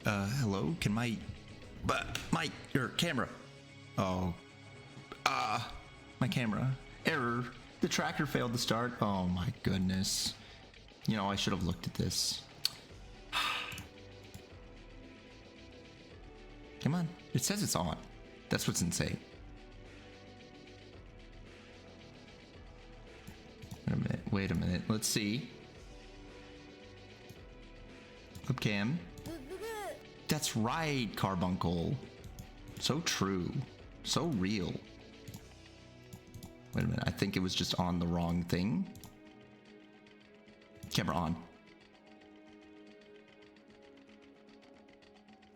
Hello? Can my your camera? Oh. My camera. Error. The tracker failed to start. Oh my goodness. You know, I should have looked at this. Come on. It says it's on. That's what's insane. Wait a minute. Let's see. Webcam. That's right, Carbuncle. So true. So real. Wait a minute. I think it was just on the wrong thing. Camera on.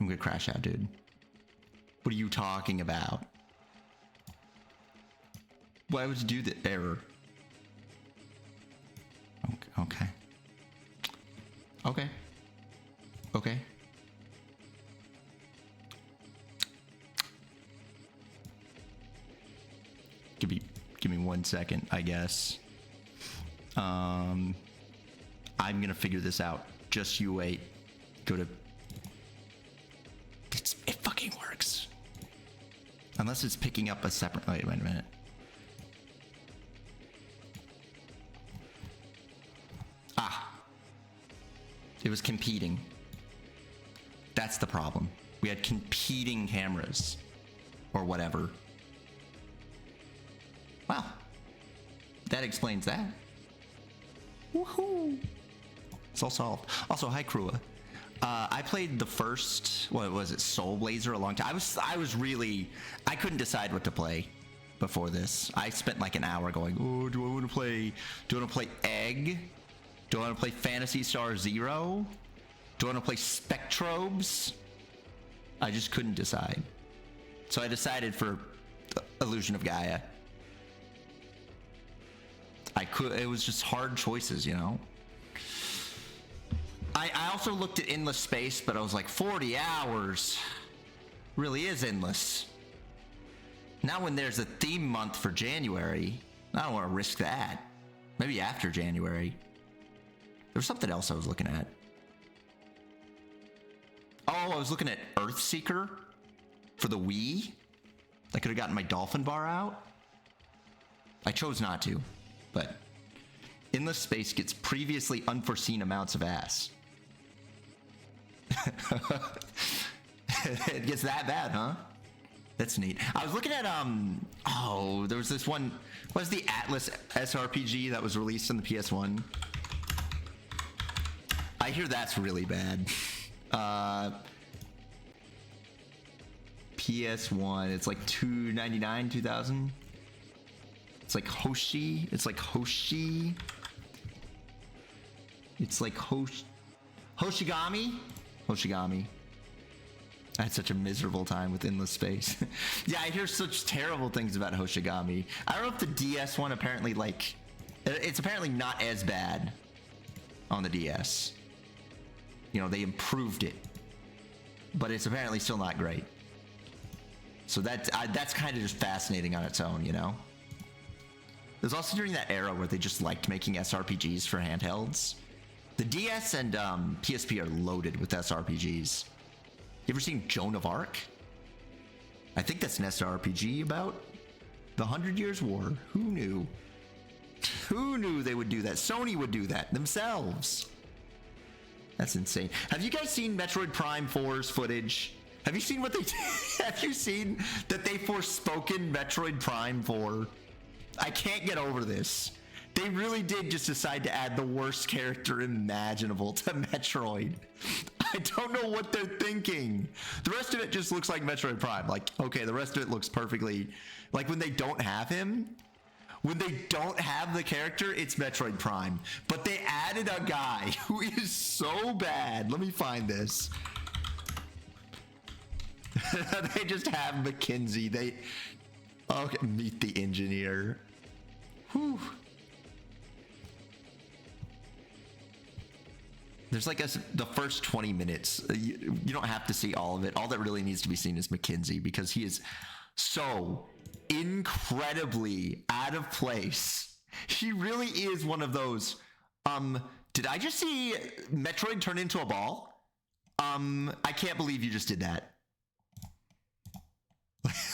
I'm gonna crash out, dude. What are you talking about? Why would you do the error? Okay. Okay. Okay. Give me 1 second, I guess. I'm gonna figure this out. Just you wait. Go to. It fucking works. Unless it's picking up a separate. Wait a minute. It was competing. That's the problem. We had competing cameras. Or whatever. Wow. That explains that. Woohoo! It's all solved. Also, hi, Krua. I played the first, what was it, Soul Blazer a long time. I couldn't decide what to play before this. I spent like an hour going, oh, do I want to play Egg? Do I want to play Phantasy Star Zero? Do I want to play Spectrobes? I just couldn't decide. So I decided for Illusion of Gaia. It was just hard choices, you know? I also looked at Endless Space, but I was like, 40 hours really is endless. Now when there's a theme month for January, I don't want to risk that. Maybe after January. There was something else I was looking at. Oh, I was looking at Earthseeker for the Wii. I could have gotten my Dolphin Bar out. I chose not to, but Endless Space gets previously unforeseen amounts of ass. It gets that bad, huh? That's neat. I was looking at there was this one. What was the Atlas SRPG that was released on the PS1? I hear that's really bad. PS1, it's like $299, $2,000. It's like Hoshi. It's like Hoshi. It's like Hoshigami. Hoshigami. I had such a miserable time with Endless Space. Yeah, I hear such terrible things about Hoshigami. I don't know if the DS one apparently it's apparently not as bad on the DS. You know, they improved it, but it's apparently still not great. So that's kind of just fascinating on its own, you know? It was also during that era where they just liked making SRPGs for handhelds. The DS and PSP are loaded with SRPGs. You ever seen Joan of Arc? I think that's an SRPG about the 100 Years' War. Who knew? Who knew they would do that? Sony would do that themselves. That's insane. Have you guys seen Metroid Prime 4's footage? Have you seen what they have you seen that they forspoken Metroid Prime 4? I can't get over this. They really did just decide to add the worst character imaginable to Metroid. I don't know what they're thinking. The rest of it just looks like Metroid Prime. Like, okay, the rest of it looks perfectly... Like, when they don't have him, when they don't have the character, it's Metroid Prime. But they added a guy who is so bad. Let me find this. They just have McKinsey. Okay, meet the engineer. Whew. There's like the first 20 minutes. You don't have to see all of it. All that really needs to be seen is McKinsey, because he is so incredibly out of place. He really is one of those. Did I just see Metroid turn into a ball? I can't believe you just did that.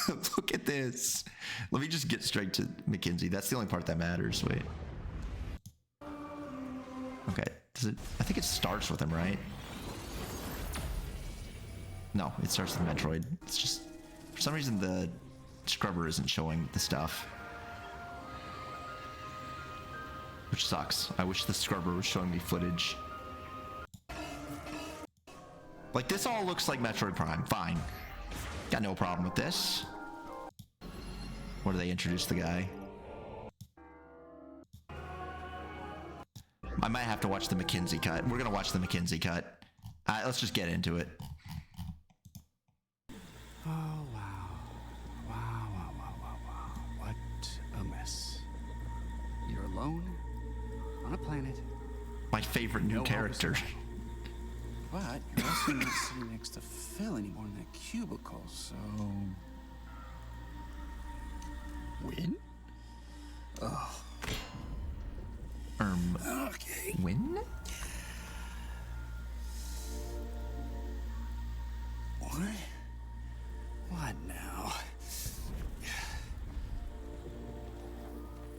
Look at this. Let me just get straight to Mackenzie. That's the only part that matters. Wait. Okay. Does it? I think it starts with him, right? No, it starts with Metroid. It's just, for some reason, the scrubber isn't showing the stuff. Which sucks. I wish the scrubber was showing me footage. Like, this all looks like Metroid Prime. Fine. Got no problem with this. Where do they introduce the guy? I might have to watch the Mackenzie cut. We're gonna watch the Mackenzie cut. Let's just get into it. Oh, wow. Wow, wow, wow, wow, wow. What a mess. You're alone on a planet. My favorite new character. But you're also not sitting next to Phil anymore in that cubicle, so... Win? Oh. Okay. Win? What? What now?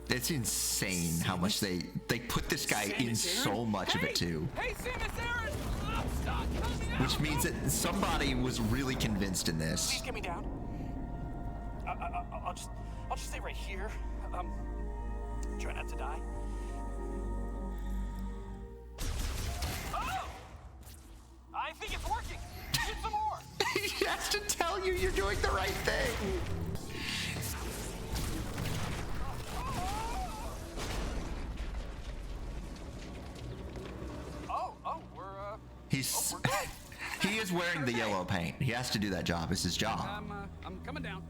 It's insane how much they put this guy in so much of it too. Hey, Samus Aran! I'm stuck! Which means that somebody was really convinced in this. Please get me down. I'll just stay right here. Try not to die. Oh! I think it's working. Hit some more. He has to tell you you're doing the right thing. He is wearing the yellow paint. He has to do that job. It's his job. I'm coming down.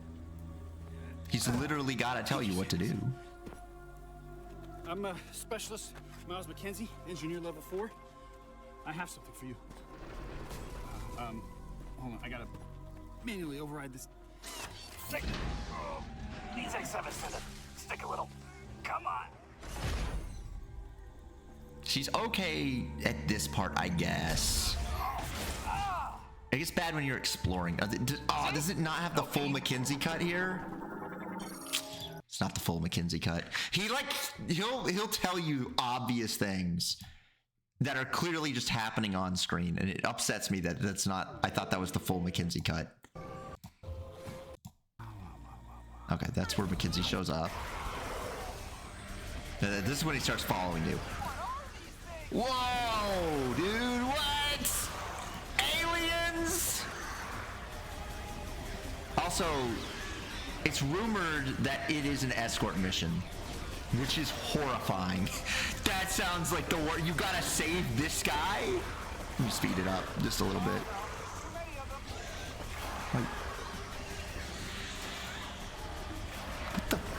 He's literally got to tell you what to do. I'm a specialist, Miles McKenzie, engineer level 4. I have something for you. Hold on, I gotta manually override this. Stick. These X7 stick a little. Come on. She's okay at this part, I guess. I guess bad when you're exploring. Does it not have the full Mackenzie cut here? It's not the full Mackenzie cut. He'll tell you obvious things that are clearly just happening on screen, and it upsets me that that's not. I thought that was the full Mackenzie cut. Okay, that's where Mackenzie shows up. This is when he starts following you. Whoa, dude, what? Aliens? Also, it's rumored that it is an escort mission, which is horrifying. That sounds like the word. You gotta save this guy? Let me speed it up just a little bit. Like,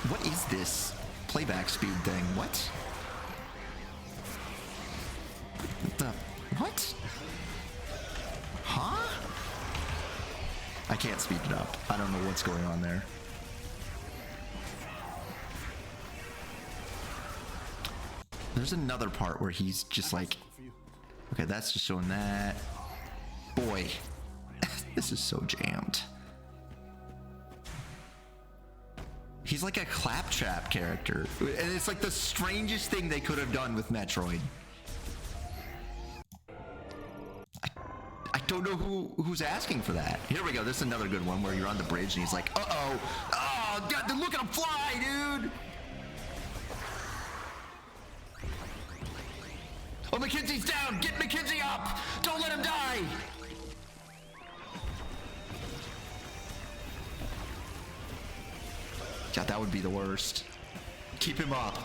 what is this playback speed thing? What? What? Huh? I can't speed it up. I don't know what's going on there. There's another part where he's just like, okay, that's just showing that. Boy, this is so jammed. He's like a claptrap character. And it's like the strangest thing they could have done with Metroid. I don't know who's asking for that. Here we go. This is another good one where you're on the bridge and he's like, uh-oh. Oh, God, look at him fly, dude. Oh, Mackenzie's down. Get Mackenzie up. Don't let him die. God, that would be the worst. Keep him up.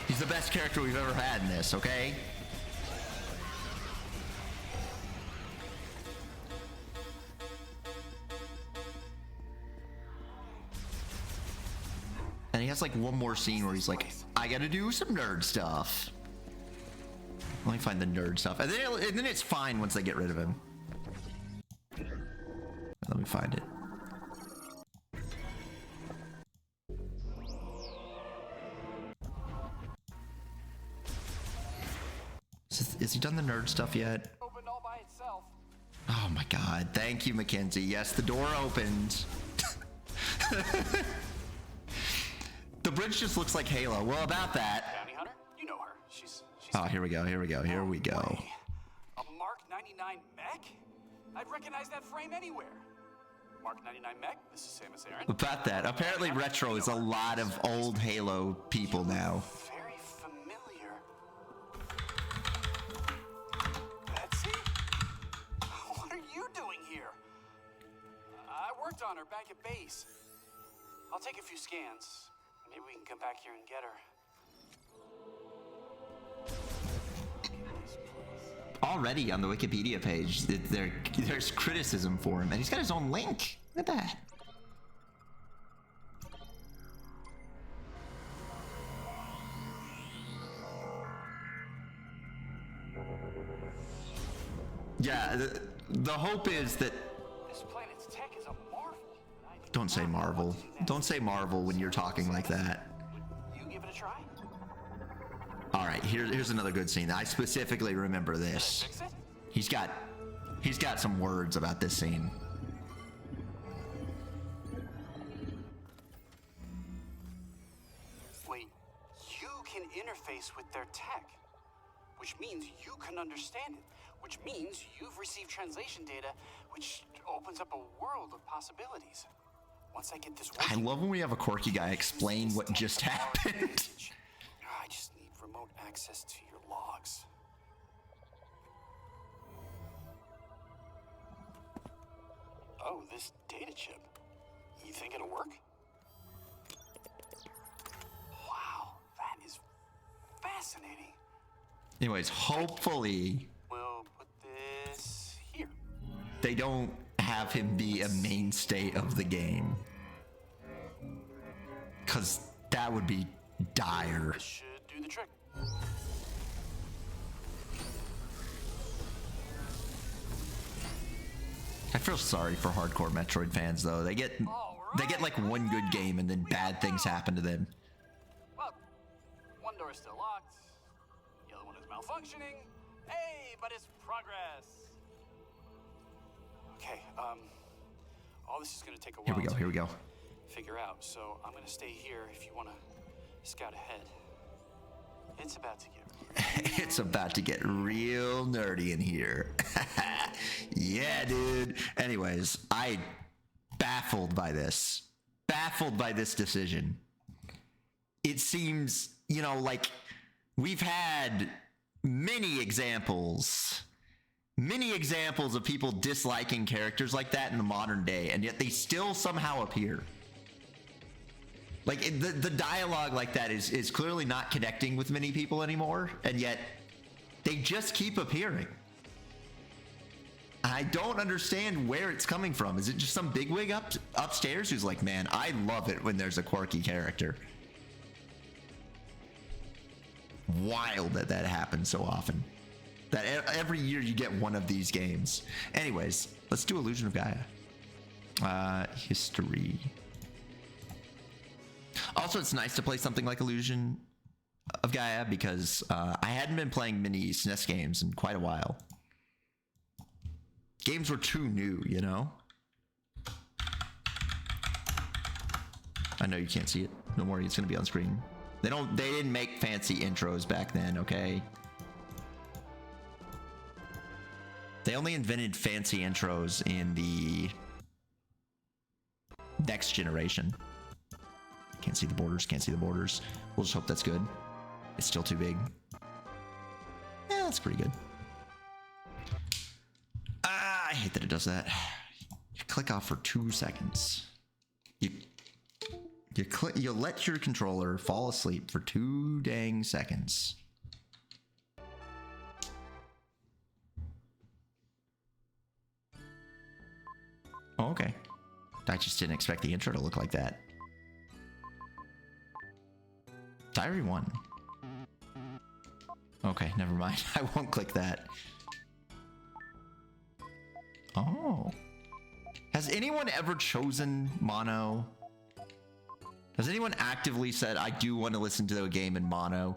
He's the best character we've ever had in this, okay? And he has like one more scene where he's like, I gotta do some nerd stuff. Let me find the nerd stuff. And then it's fine once they get rid of him. Let me find it. Is he done the nerd stuff yet? Opened all by Oh my god. Thank you, Mackenzie. Yes, the door opened. The bridge just looks like Halo. Well, about that. Bounty hunter? You know her. She's Oh, here we go. Here we go. Here we go. Way. A Mark 99 mech? I'd recognize that frame anywhere. Mark 99 mech? This is Samus Aran. About that. Apparently, retro is a lot of old Halo people now. Very familiar. Betsy? What are you doing here? I worked on her back at base. I'll take a few scans. Maybe we can come back here and get her. Already on the Wikipedia page, there's criticism for him, and he's got his own link. Look at that. Yeah, the hope is that... This planet's tech is a marvel. Don't say Marvel. Don't say Marvel when you're talking like that. You give it a try? All right, here's another good scene. I specifically remember this. Fix it? He's got some words about this scene. Wait, you can interface with their tech, which means you can understand it, which means you've received translation data, which opens up a world of possibilities. Once I get this I working, love when we have a quirky guy explain what just happened. I just need remote access to your logs. Oh, this data chip. You think it'll work? Wow, that is fascinating. Anyways, hopefully We'll put this here. they don't have him be a mainstay of the game. Because that would be dire. This should do the trick. I feel sorry for hardcore Metroid fans though. They get like one good game and then bad things happen to them. Well, one door is still locked. The other one is malfunctioning. Hey, but it's progress. Okay, all this is gonna take a while. Here we go. Figure out. So I'm gonna stay here if you wanna scout ahead. It's about to get It's about to get real nerdy in here. Yeah, dude. Anyways, baffled by this decision. It seems, like we've had many examples of people disliking characters like that in the modern day, and yet they still somehow appear. Like, the dialogue like that is clearly not connecting with many people anymore, and yet they just keep appearing. I don't understand where it's coming from. Is it just some bigwig upstairs who's like, man, I love it when there's a quirky character? Wild that happens so often. That every year you get one of these games. Anyways, let's do Illusion of Gaia. History. Also, it's nice to play something like Illusion of Gaia because I hadn't been playing many SNES games in quite a while. Games were too new, I know you can't see it. Don't worry, it's gonna be on screen. They didn't make fancy intros back then, okay? They only invented fancy intros in the next generation. Can't see the borders. We'll just hope that's good. It's still too big. Yeah, that's pretty good. I hate that it does that. You click off for 2 seconds. You let your controller fall asleep for 2 dang seconds. Oh, okay. I just didn't expect the intro to look like that. Diary 1. Okay, never mind. I won't click that. Oh. Has anyone ever chosen mono? Has anyone actively said, I do want to listen to a game in mono?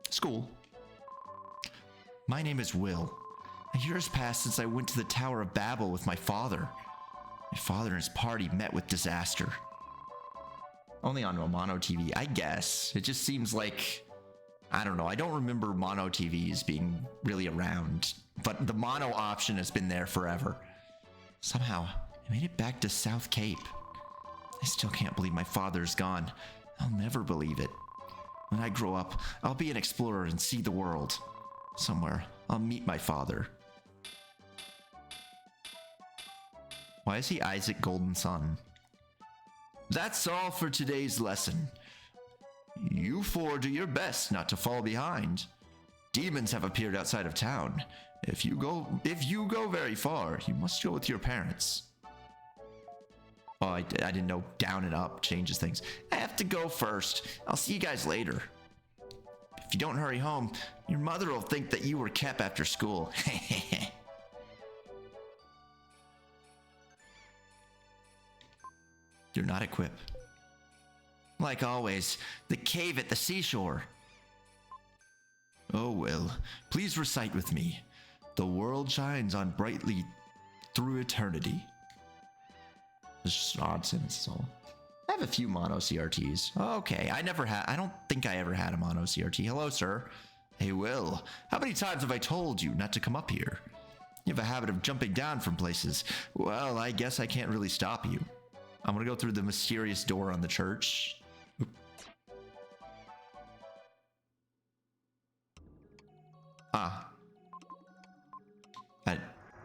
School. My name is Will. A year has passed since I went to the Tower of Babel with my father. My father and his party met with disaster. Only on Mono TV, I guess. It just seems like, I don't know. I don't remember Mono TVs being really around, but the Mono option has been there forever. Somehow, I made it back to South Cape. I still can't believe my father's gone. I'll never believe it. When I grow up, I'll be an explorer and see the world. Somewhere, I'll meet my father. Why is he Isaac Golden Sun? That's all for today's lesson. You four do your best not to fall behind. Demons have appeared outside of town. If you go very far, you must go with your parents. Oh, I didn't know down and up changes things. I have to go first. I'll see you guys later. If you don't hurry home, your mother will think that you were kept after school. Do not equip. Like always, the cave at the seashore. Oh, Will, please recite with me. The world shines on brightly through eternity. It's just an odd sentence, so. I have a few mono CRTs. Okay, I don't think I ever had a mono CRT. Hello, sir. Hey, Will, how many times have I told you not to come up here? You have a habit of jumping down from places. Well, I guess I can't really stop you. I'm gonna go through the mysterious door on the church. I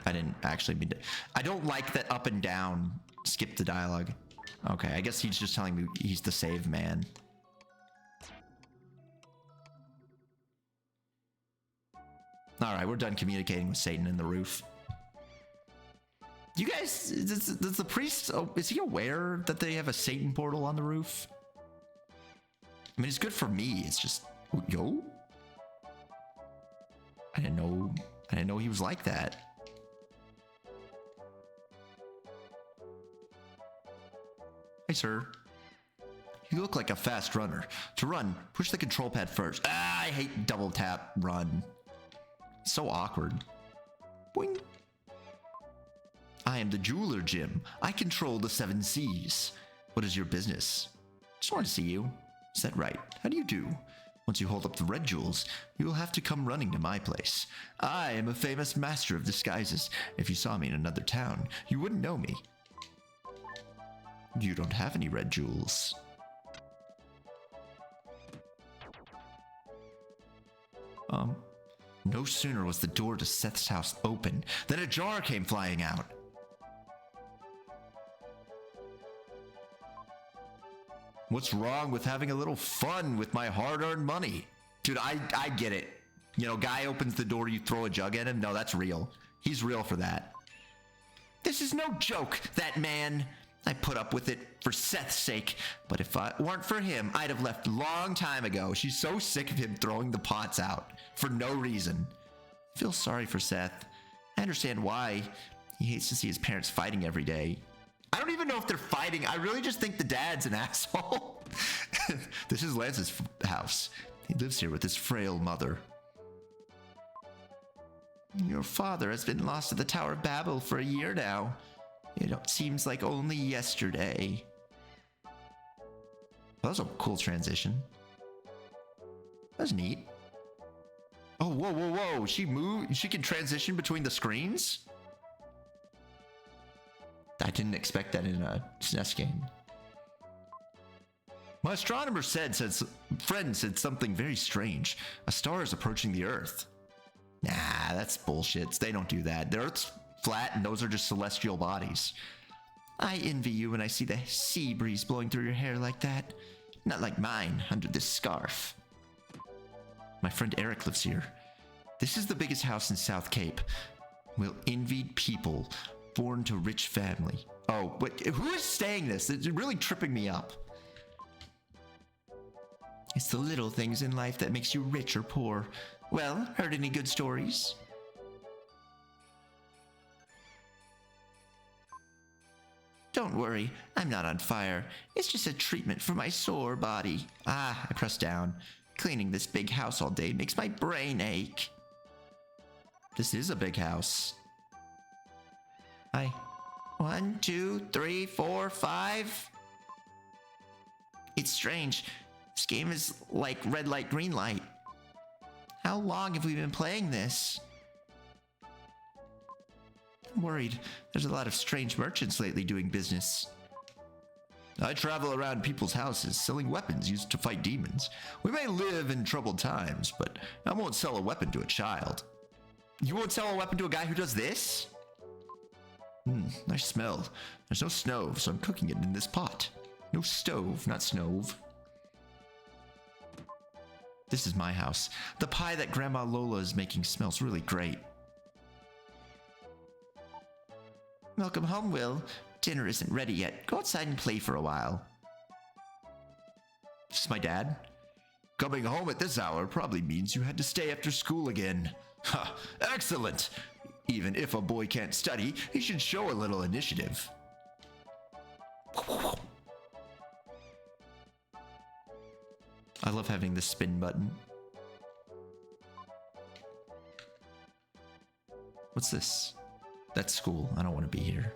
didn't actually mean to. I don't like that up and down skip the dialogue. Okay, I guess he's just telling me he's the save man. Alright, we're done communicating with Satan in the roof. You guys, does the priest, is he aware that they have a Satan portal on the roof? I mean, it's good for me. It's just, yo. I didn't know he was like that. Hey, sir. You look like a fast runner. To run, push the control pad first. Ah, I hate double tap run. It's so awkward. Boing. I am the jeweler, Jim. I control the 7 Seas. What is your business? Just want to see you. Is that right? How do you do? Once you hold up the red jewels, you will have to come running to my place. I am a famous master of disguises. If you saw me in another town, you wouldn't know me. You don't have any red jewels. No sooner was the door to Seth's house open than a jar came flying out. What's wrong with having a little fun with my hard-earned money? Dude, I get it. You know, guy opens the door, you throw a jug at him. No, that's real. He's real for that. This is no joke, that man. I put up with it for Seth's sake, but if it weren't for him, I'd have left long time ago. She's so sick of him throwing the pots out for no reason. I feel sorry for Seth. I understand why. He hates to see his parents fighting every day. I don't even know if they're fighting. I really just think the dad's an asshole. This is Lance's house. He lives here with his frail mother. Your father has been lost at the Tower of Babel for a year now. It seems like only yesterday. That was a cool transition. That was neat. Oh, whoa, whoa, whoa. She moved. She can transition between the screens? I didn't expect that in a SNES game. My astronomer friend said something very strange. A star is approaching the Earth. Nah, that's bullshit. They don't do that. The Earth's flat and those are just celestial bodies. I envy you when I see the sea breeze blowing through your hair like that. Not like mine under this scarf. My friend Eric lives here. This is the biggest house in South Cape. We'll envy people born to rich family. Oh, but who is saying this? It's really tripping me up. It's the little things in life that makes you rich or poor. Well, heard any good stories? Don't worry, I'm not on fire. It's just a treatment for my sore body. Ah, I pressed down. Cleaning this big house all day makes my brain ache. This is a big house. Hi. 1, 2, 3, 4, 5. It's strange. This game is like red light, green light. How long have we been playing this? I'm worried. There's a lot of strange merchants lately doing business. I travel around people's houses selling weapons used to fight demons. We may live in troubled times, but I won't sell a weapon to a child. You won't sell a weapon to a guy who does this? Nice smell. There's no stove, so I'm cooking it in this pot. No stove, not snove. This is my house. The pie that Grandma Lola is making smells really great. Welcome home, Will. Dinner isn't ready yet. Go outside and play for a while. This is my dad. Coming home at this hour probably means you had to stay after school again. Ha! Excellent! Even if a boy can't study, he should show a little initiative. I love having the spin button. What's this? That's school. I don't want to be here.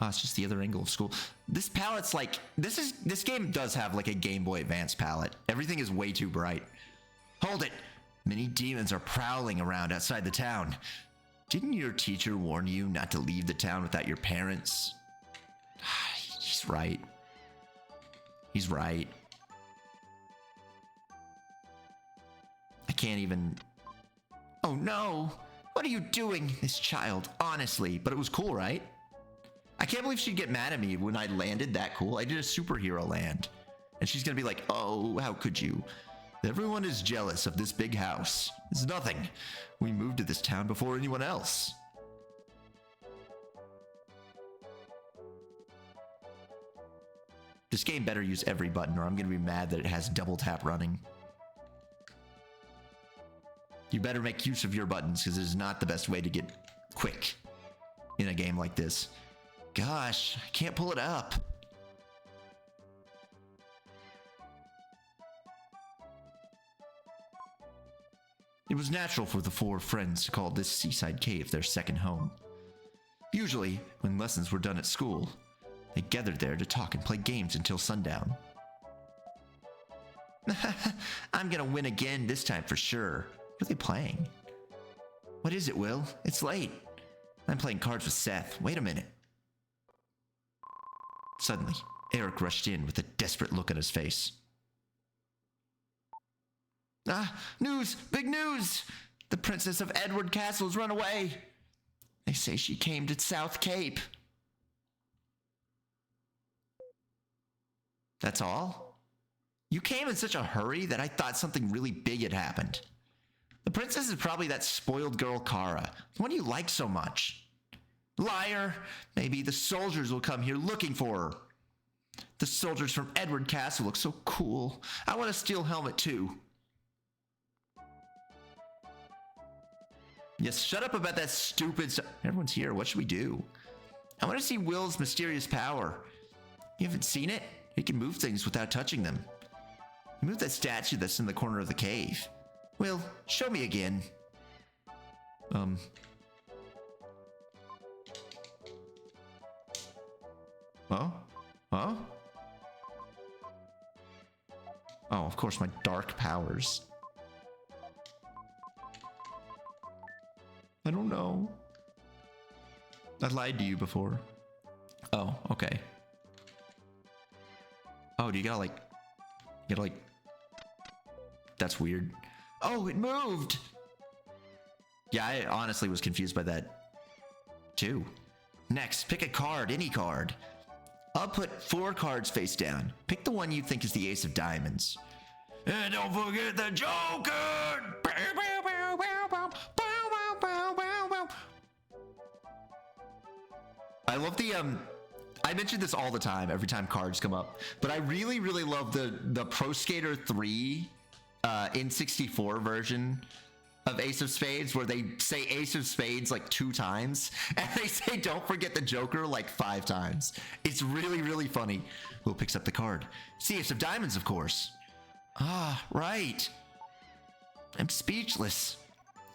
Oh, it's just the other angle of school. This palette's like, this game does have like a Game Boy Advance palette. Everything is way too bright. Hold it! Many demons are prowling around outside the town. Didn't your teacher warn you not to leave the town without your parents? He's right. He's right. I can't even... Oh no! What are you doing? This child, honestly. But it was cool, right? I can't believe she'd get mad at me when I landed that cool. I did a superhero land. And she's gonna be like, oh, how could you? Everyone is jealous of this big house. It's nothing. We moved to this town before anyone else. This game better use every button or I'm gonna be mad that it has double tap running. You better make use of your buttons because it is not the best way to get quick in a game like this. Gosh, I can't pull it up. It was natural for the four friends to call this seaside cave their second home. Usually, when lessons were done at school, they gathered there to talk and play games until sundown. I'm gonna win again this time for sure. What are they playing? What is it, Will? It's late. I'm playing cards with Seth. Wait a minute. Suddenly, Eric rushed in with a desperate look on his face. Ah, news! Big news! The Princess of Edward Castle has run away. They say she came to South Cape. That's all? You came in such a hurry that I thought something really big had happened. The princess is probably that spoiled girl Kara. The one you like so much. Liar! Maybe the soldiers will come here looking for her. The soldiers from Edward Castle look so cool. I want a steel helmet too. Yes, shut up about that stupid stuff. Everyone's here. What should we do? I want to see Will's mysterious power. You haven't seen it? He can move things without touching them. Move that statue that's in the corner of the cave. Will, show me again. Huh? Huh? Oh, of course, my dark powers. I don't know. I lied to you before. Oh, okay. Oh, do you gotta like... That's weird. Oh, it moved! Yeah, I honestly was confused by that, too. Next, pick a card, any card. I'll put 4 cards face down. Pick the one you think is the ace of diamonds. And don't forget the Joker! I love the, I mention this all the time, every time cards come up, but I really, really love the Pro Skater 3 N64 version of Ace of Spades, where they say Ace of Spades like 2 times, and they say don't forget the Joker like 5 times. It's really, really funny. Will picks up the card. It's the Ace of Diamonds, of course. Ah, right. I'm speechless.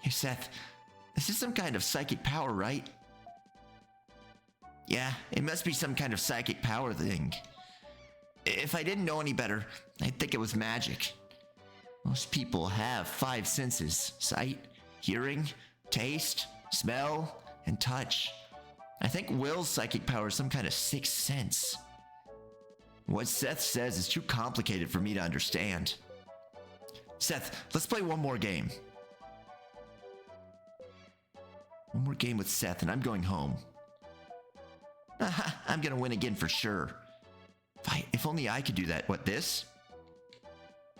Hey, Seth, this is some kind of psychic power, right? Yeah, it must be some kind of psychic power thing. If I didn't know any better, I'd think it was magic. Most people have 5 senses: sight, hearing, taste, smell, and touch. I think Will's psychic power is some kind of 6th sense. What Seth says is too complicated for me to understand. Seth, let's play one more game. One more game with Seth, and I'm going home. I'm gonna win again for sure. If only I could do that. What, this?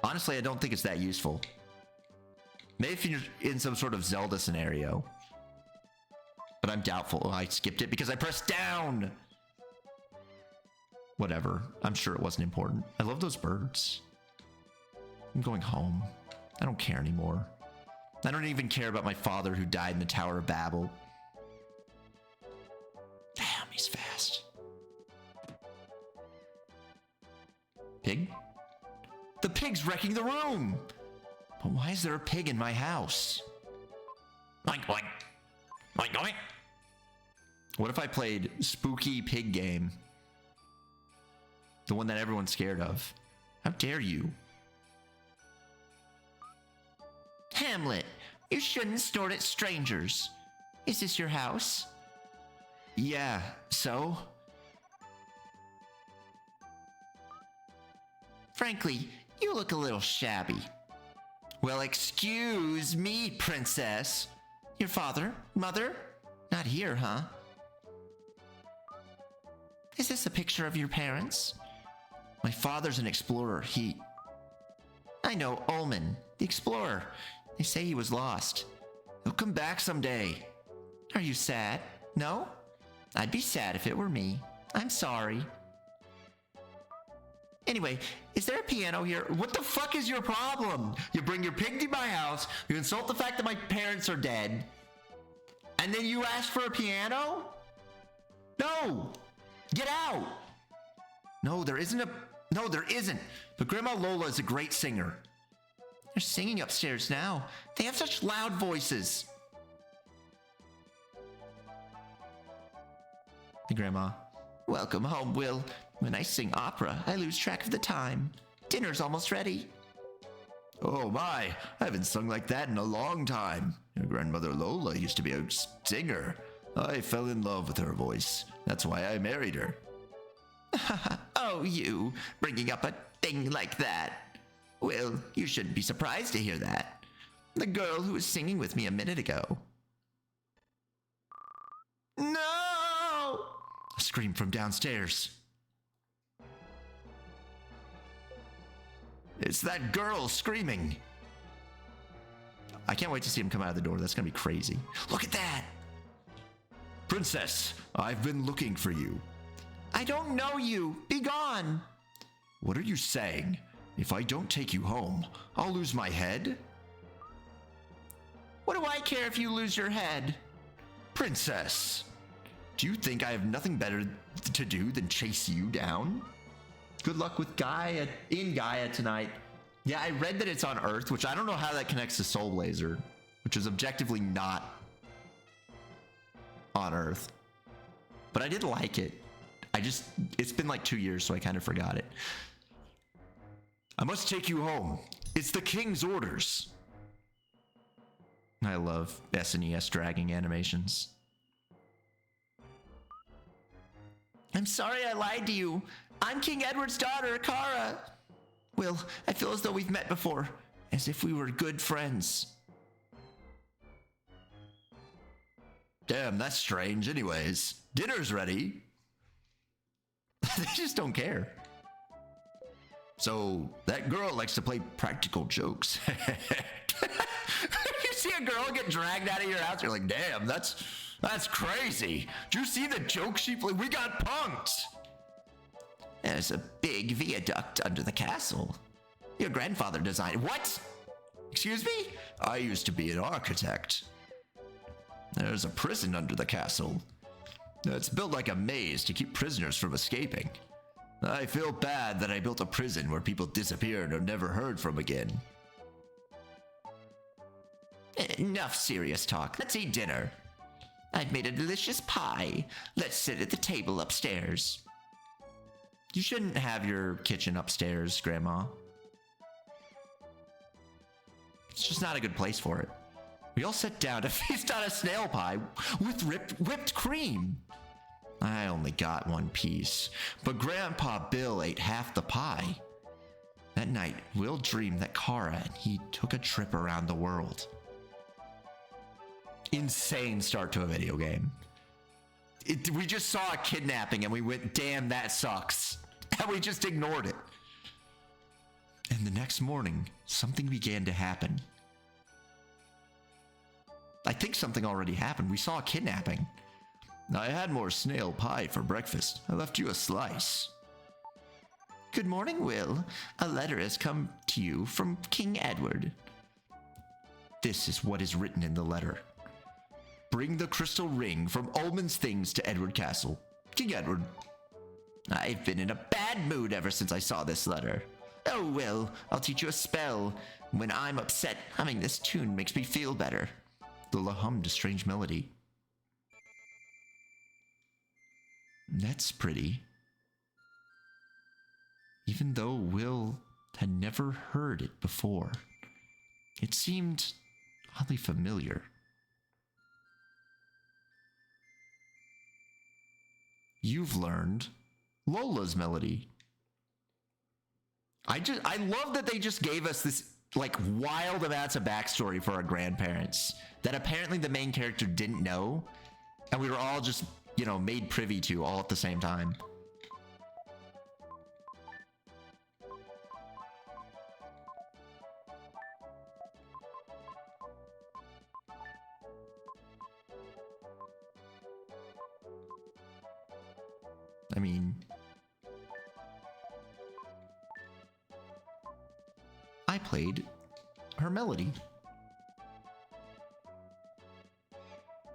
Honestly, I don't think it's that useful. Maybe if you're in some sort of Zelda scenario. But I'm doubtful. Oh, I skipped it because I pressed down! Whatever. I'm sure it wasn't important. I love those birds. I'm going home. I don't care anymore. I don't even care about my father who died in the Tower of Babel. Damn, he's fast. Pig? The pig's wrecking the room! But why is there a pig in my house? Oink, oink. Oink, oink. What if I played Spooky Pig Game? The one that everyone's scared of. How dare you? Hamlet, you shouldn't snort at strangers. Is this your house? Yeah, so? Frankly, you look a little shabby. Well, excuse me, princess. Your father, mother? Not here, huh? Is this a picture of your parents? My father's an explorer. I know, Ullman, the explorer. They say he was lost. He'll come back someday. Are you sad? No? I'd be sad if it were me. I'm sorry. Anyway, is there a piano here? What the fuck is your problem? You bring your pig to my house, you insult the fact that my parents are dead, and then you ask for a piano? No! Get out! No, there isn't. But Grandma Lola is a great singer. They're singing upstairs now. They have such loud voices. The grandma. Welcome home, Will. When I sing opera, I lose track of the time. Dinner's almost ready. Oh my, I haven't sung like that in a long time. Your grandmother Lola used to be a singer. I fell in love with her voice. That's why I married her. Oh, you, bringing up a thing like that. Well, you shouldn't be surprised to hear that. The girl who was singing with me a minute ago. No! A scream from downstairs. It's that girl screaming. I can't wait to see him come out of the door. That's gonna be crazy. Look at that! Princess, I've been looking for you. I don't know you. Be gone. What are you saying? If I don't take you home, I'll lose my head? What do I care if you lose your head? Princess, do you think I have nothing better to do than chase you down? Good luck with Gaia, in Gaia tonight. Yeah, I read that it's on Earth, which I don't know how that connects to Soul Blazer, which is objectively not on Earth. But I did like it. It's been like 2 years, so I kind of forgot it. I must take you home. It's the king's orders. I love SNES dragging animations. I'm sorry I lied to you. I'm King Edward's daughter, Kara. Will, I feel as though we've met before, as if we were good friends. Damn, that's strange. Anyways, dinner's ready. They just don't care. So, that girl likes to play practical jokes. You see a girl get dragged out of your house, you're like, damn, that's crazy. Do you see the joke she played? We got punked. There's a big viaduct under the castle. Your grandfather designed. What? Excuse me? I used to be an architect. There's a prison under the castle. It's built like a maze to keep prisoners from escaping. I feel bad that I built a prison where people disappeared or never heard from again. Enough serious talk. Let's eat dinner. I've made a delicious pie. Let's sit at the table upstairs. You shouldn't have your kitchen upstairs, Grandma. It's just not a good place for it. We all sat down to feast on a snail pie with whipped cream. I only got one piece, but Grandpa Bill ate half the pie. That night, Will dreamed that Kara and he took a trip around the world. Insane start to a video game. We just saw a kidnapping and we went, damn, that sucks. And we just ignored it. And the next morning, something began to happen. I think something already happened. We saw a kidnapping. I had more snail pie for breakfast. I left you a slice. Good morning, Will. A letter has come to you from King Edward. This is what is written in the letter. Bring the crystal ring from Ullman's things to Edward Castle. King Edward. I've been in a bad mood ever since I saw this letter. Oh, Will, I'll teach you a spell. When I'm upset, humming this tune makes me feel better. Lila hummed a strange melody. That's pretty. Even though Will had never heard it before, it seemed oddly familiar. You've learned Lola's melody. I love that they just gave us this like wild amounts of backstory for our grandparents that apparently the main character didn't know, and we were all just, you know, made privy to all at the same time. I mean, I played her melody.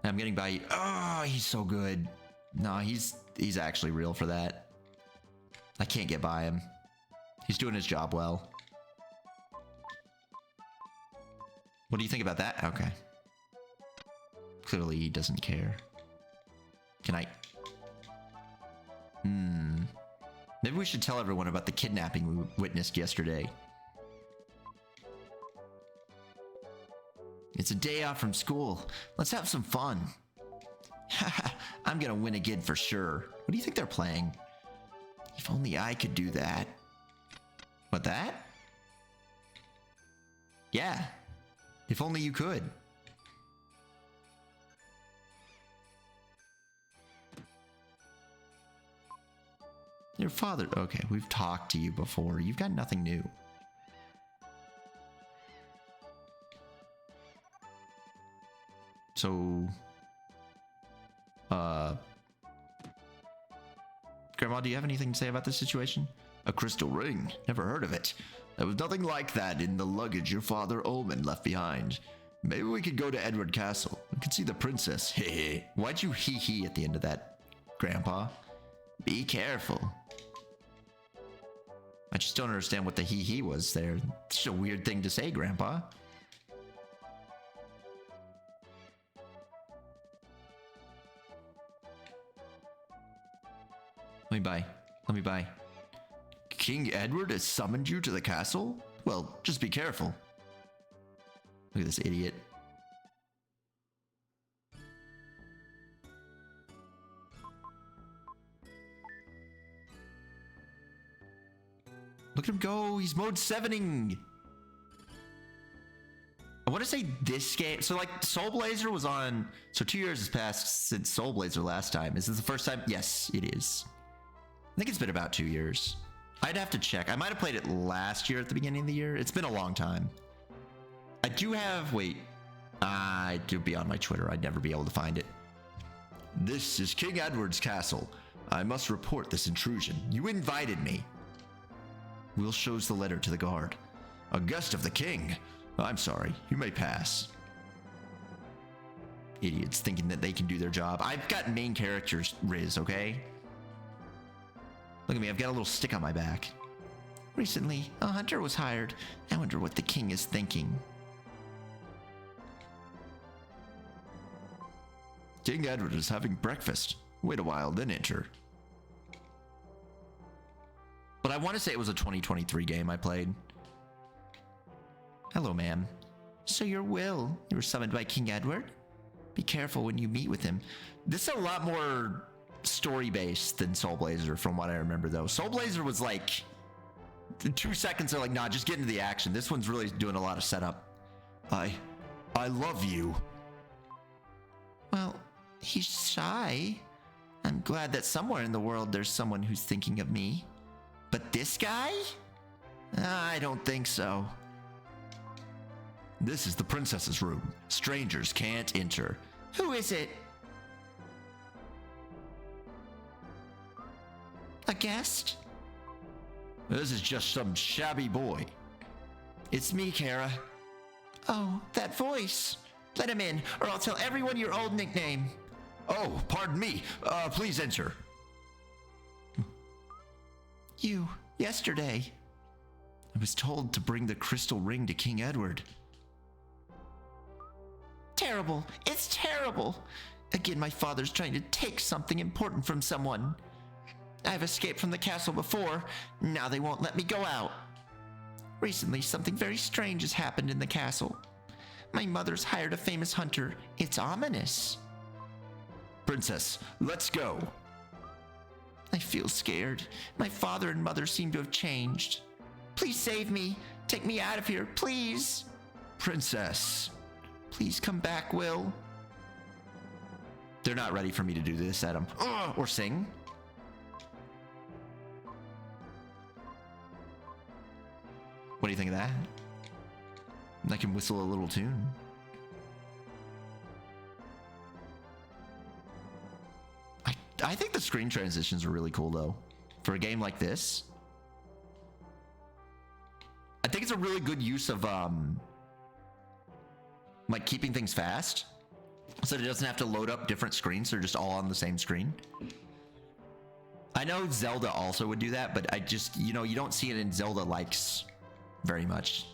I'm getting by. Oh, he's so good. No, he's actually real for that. I can't get by him. He's doing his job well. What do you think about that? Okay. Clearly he doesn't care. Can I? Maybe we should tell everyone about the kidnapping we witnessed yesterday. It's a day off from school. Let's have some fun. I'm gonna win again for sure. What do you think they're playing? If only I could do that. What, that? Yeah. If only you could. Your father. Okay, we've talked to you before. You've got nothing new. So, Grandma, do you have anything to say about this situation? A crystal ring? Never heard of it. There was nothing like that in the luggage your father Ullman left behind. Maybe we could go to Edward Castle. We could see the princess. Heh. Why'd you hee-hee at the end of that, Grandpa? Be careful. I just don't understand what the hee-hee was there. It's just a weird thing to say, Grandpa. Let me buy. King Edward has summoned you to the castle? Well, just be careful. Look at this idiot. Look at him go. He's mode 7ing. I want to say this game. So, like, Soul Blazer was on. So, 2 years has passed since Soul Blazer last time. Is this the first time? Yes, it is. I think it's been about 2 years. I'd have to check. I might have played it last year at the beginning of the year. It's been a long time. I do have. Wait. I do be on my Twitter. I'd never be able to find it. This is King Edward's castle. I must report this intrusion. You invited me. Will shows the letter to the guard. A guest of the king. I'm sorry. You may pass. Idiots thinking that they can do their job. I've got main characters, Riz, okay? Look at me. I've got a little stick on my back. Recently, a hunter was hired. I wonder what the king is thinking. King Edward is having breakfast. Wait a while, then enter. But I want to say it was a 2023 game I played. Hello, ma'am. So you're Will. You were summoned by King Edward? Be careful when you meet with him. This is a lot more story-based than Soul Blazer, from what I remember, though. Soul Blazer was like 2 seconds. They're like, nah, just get into the action. This one's really doing a lot of setup. I love you. Well, he's shy. I'm glad that somewhere in the world there's someone who's thinking of me. But this guy? I don't think so. This is the princess's room. Strangers can't enter. Who is it? A guest? This is just some shabby boy. It's me, Kara. Oh, that voice. Let him in, or I'll tell everyone your old nickname. Oh, pardon me. Please enter. You, yesterday. I was told to bring the crystal ring to King Edward. Terrible. It's terrible. Again, my father's trying to take something important from someone. I've escaped from the castle before. Now they won't let me go out. Recently, something very strange has happened in the castle. My mother's hired a famous hunter. It's ominous. Princess, let's go. I feel scared. My father and mother seem to have changed. Please save me. Take me out of here, please. Princess. Please come back, Will. They're not ready for me to do this, Adam. Or sing. What do you think of that? I can whistle a little tune. I think the screen transitions are really cool, though. For a game like this. I think it's a really good use of, like, keeping things fast. So it doesn't have to load up different screens. They're just all on the same screen. I know Zelda also would do that, but I just, you know, you don't see it in Zelda likes very much.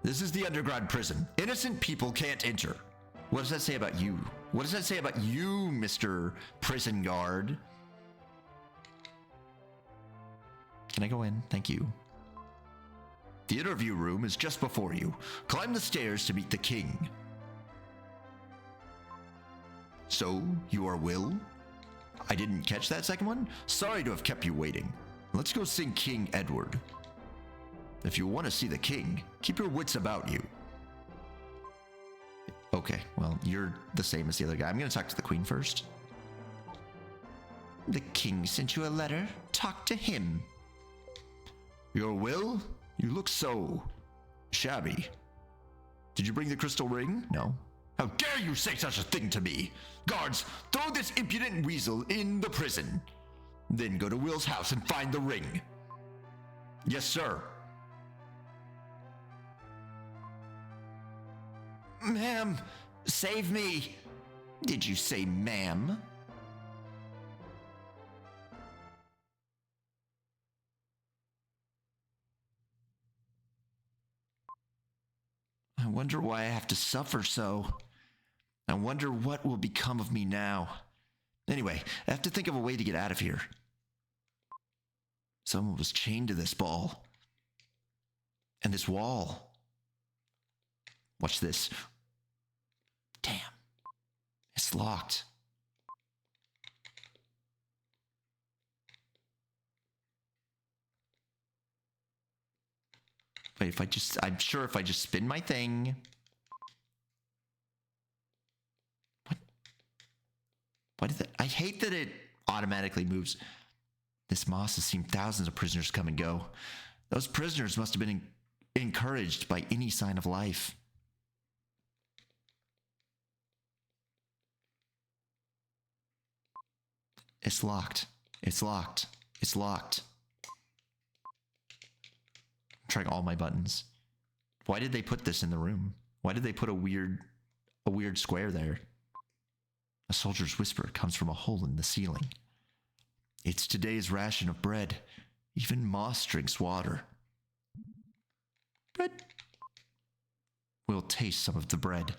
This is the underground prison. Innocent people can't enter. What does that say about you? What does that say about you, Mr. Prison Guard? Can I go in? Thank you. The interview room is just before you. Climb the stairs to meet the king. So, you are Will? I didn't catch that second one? Sorry to have kept you waiting. Let's go sing King Edward. If you want to see the king, keep your wits about you. Okay, well, you're the same as the other guy. I'm going to talk to the queen first. The king sent you a letter. Talk to him. Your Will? You look so shabby. Did you bring the crystal ring? No. How dare you say such a thing to me? Guards, throw this impudent weasel in the prison. Then go to Will's house and find the ring. Yes, sir. Ma'am, save me. Did you say ma'am? I wonder why I have to suffer so. I wonder what will become of me now. Anyway, I have to think of a way to get out of here. Someone was chained to this ball. And this wall. Watch this. Damn. It's locked. Wait, I'm sure if I just spin my thing. What? Why did that? I hate that it automatically moves. This moss has seen thousands of prisoners come and go. Those prisoners must have been encouraged by any sign of life. It's locked. It's locked. It's locked. I'm trying all my buttons. Why did they put this in the room? Why did they put a weird square there? A soldier's whisper comes from a hole in the ceiling. It's today's ration of bread. Even moss drinks water. Bread. We'll taste some of the bread.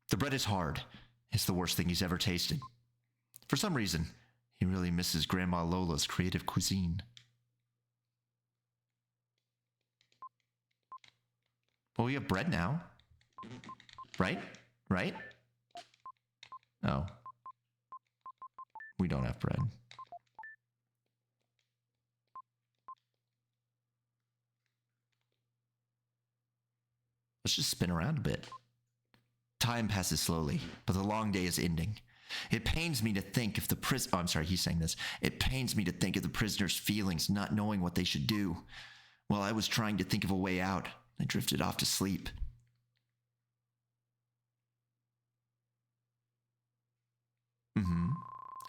The bread is hard, It's the worst thing he's ever tasted. For some reason, he really misses Grandma Lola's creative cuisine. Well, we have bread now. Right? Right? Oh. We don't have bread. Let's just spin around a bit. Time passes slowly, but the long day is ending. It pains me to think if the oh, I'm sorry, he's saying this. It pains me to think of the prisoner's feelings, not knowing what they should do. While I was trying to think of a way out, I drifted off to sleep.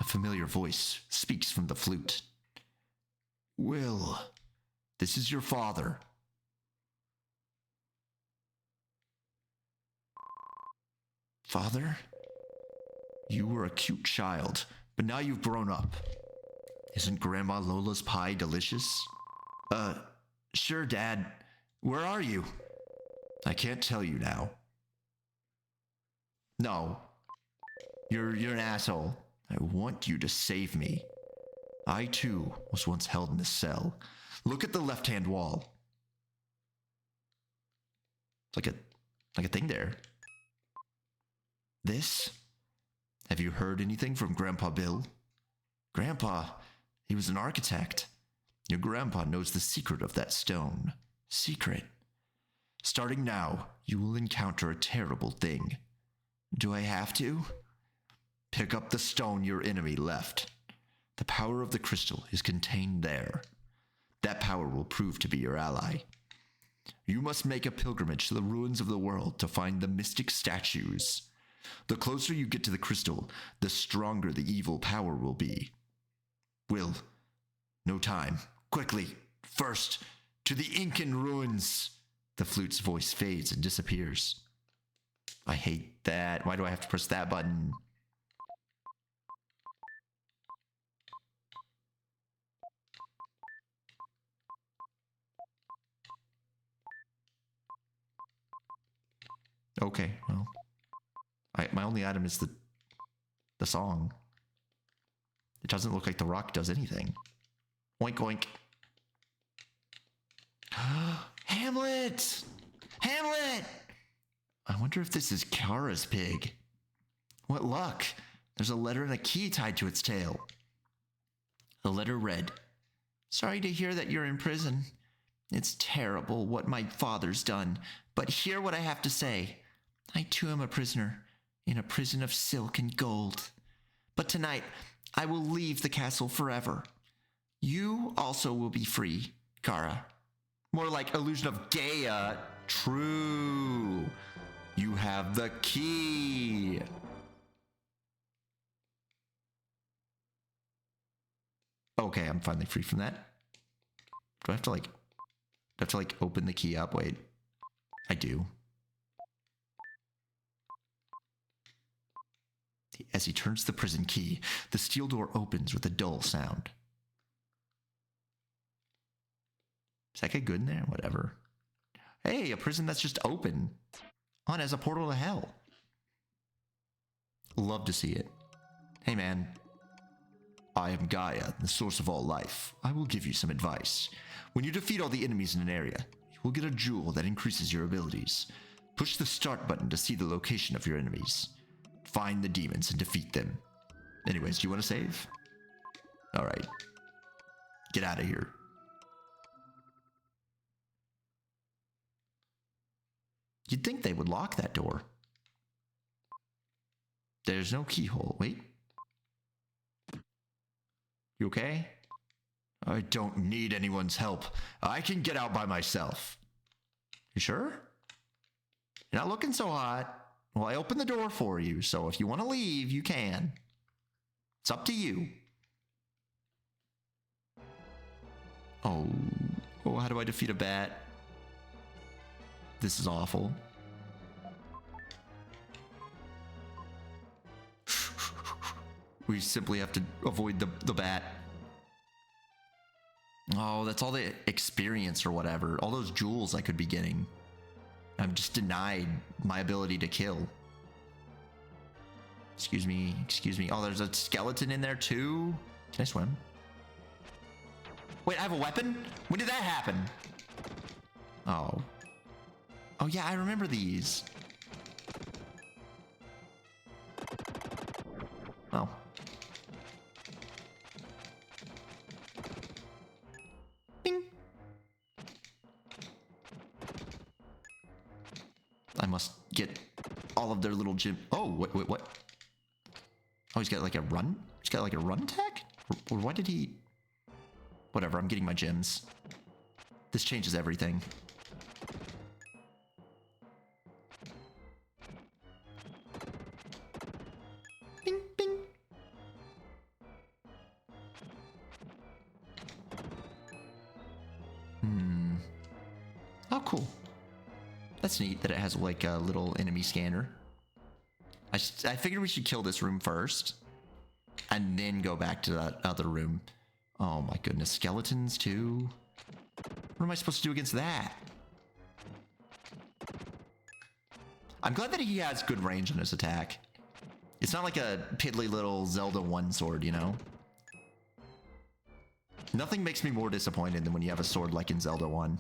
A familiar voice speaks from the flute. Will, this is your father. Father? You were a cute child, but now you've grown up. Isn't Grandma Lola's pie delicious? Sure, Dad. Where are you? I can't tell you now. No. You're an asshole. I want you to save me. I, too, was once held in this cell. Look at the left-hand wall. It's like a thing there. This? Have you heard anything from Grandpa Bill? Grandpa, he was an architect. Your grandpa knows the secret of that stone. Secret. Starting now, you will encounter a terrible thing. Do I have to? Pick up the stone your enemy left. The power of the crystal is contained there. That power will prove to be your ally. You must make a pilgrimage to the ruins of the world to find the mystic statues. The closer you get to the crystal, the stronger the evil power will be. Will, no time. Quickly, first, to the Incan ruins. The flute's voice fades and disappears. I hate that. Why do I have to press that button? Okay, well, my only item is the song. It doesn't look like the rock does anything. Oink, oink. Hamlet! Hamlet! I wonder if this is Kara's pig. What luck. There's a letter and a key tied to its tail. The letter read, Sorry to hear that you're in prison. It's terrible what my father's done, but hear what I have to say. I too am a prisoner, in a prison of silk and gold. But tonight, I will leave the castle forever. You also will be free, Kara. More like illusion of Gaia. True. You have the key. Okay, I'm finally free from that. Do I have to open the key up? Wait. I do. As he turns the prison key, the steel door opens with a dull sound. Is that guy good in there? Whatever. Hey, a prison that's just open. On as a portal to hell. Love to see it. Hey, man. I am Gaia, the source of all life. I will give you some advice. When you defeat all the enemies in an area, you will get a jewel that increases your abilities. Push the start button to see the location of your enemies. Find the demons and defeat them. Anyways, do you want to save? Alright. Get out of here. You'd think they would lock that door. There's no keyhole. Wait. You okay? I don't need anyone's help. I can get out by myself. You sure? You're not looking so hot. Well, I opened the door for you, so if you want to leave, you can. It's up to you. Oh, how do I defeat a bat? This is awful. We simply have to avoid the bat. Oh, that's all the experience or whatever. All those jewels I could be getting. I'm just denied my ability to kill. Excuse me, excuse me. Oh, there's a skeleton in there too. Can I swim? Wait, I have a weapon? When did that happen? Oh. Oh yeah, I remember these. Oh. Bing. I must get all of their little gym. Oh, wait, what? Oh, he's got like a run? He's got like a run tag? Or why did he... Whatever, I'm getting my gems. This changes everything. Bing, bing. Oh, cool. That's neat that it has like a little enemy scanner. I figured we should kill this room first and then go back to that other room. Oh my goodness, skeletons too? What am I supposed to do against that? I'm glad that he has good range on his attack. It's not like a piddly little Zelda 1 sword, you know? Nothing makes me more disappointed than when you have a sword like in Zelda 1.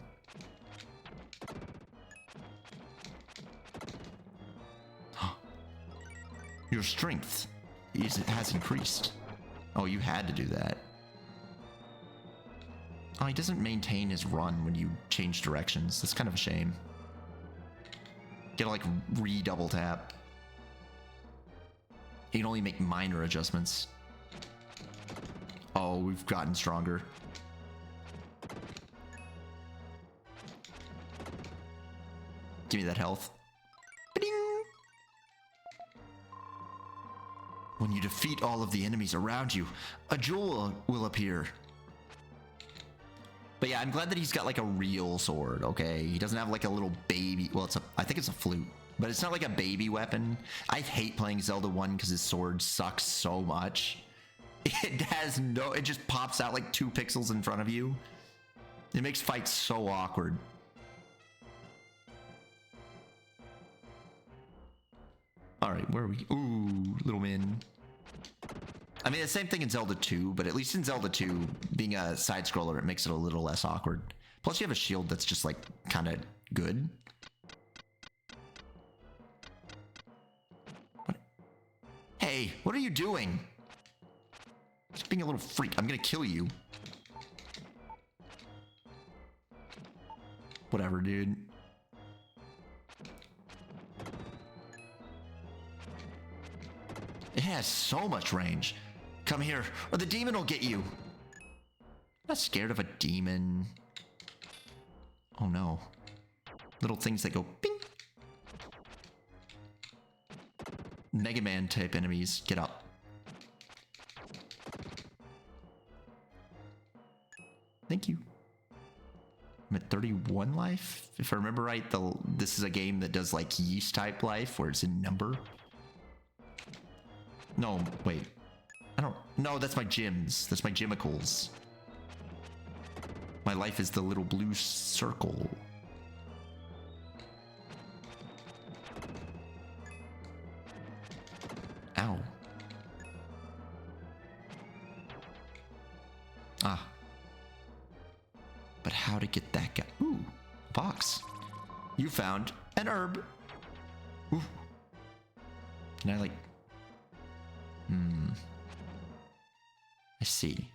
Your strength has increased. Oh, you had to do that. Oh, he doesn't maintain his run when you change directions. That's kind of a shame. Gotta like re-double tap. You can only make minor adjustments. Oh, we've gotten stronger. Give me that health. Ba-ding! When you defeat all of the enemies around you, a jewel will appear. But yeah, I'm glad that he's got like a real sword, okay? He doesn't have like a little baby... Well, I think it's a flute. But it's not like a baby weapon. I hate playing Zelda 1 because his sword sucks so much. It has no... It just pops out like 2 pixels in front of you. It makes fights so awkward. Alright, where are we? Ooh, little min. I mean, the same thing in Zelda 2, but at least in Zelda 2, being a side-scroller, it makes it a little less awkward. Plus, you have a shield that's just, like, kind of good. What? Hey, what are you doing? Just being a little freak. I'm gonna kill you. Whatever, dude. It has so much range. Come here, or the demon will get you. I'm not scared of a demon. Oh no. Little things that go ping. Mega Man type enemies, get up. Thank you. I'm at 31 life. If I remember right, this is a game that does like yeast type life where it's in number. No, wait. No, that's my gems. That's my gemicals. My life is the little blue circle. Ow. Ah. But how to get that guy? Ooh, box. You found an herb. Ooh. Can I like... I see.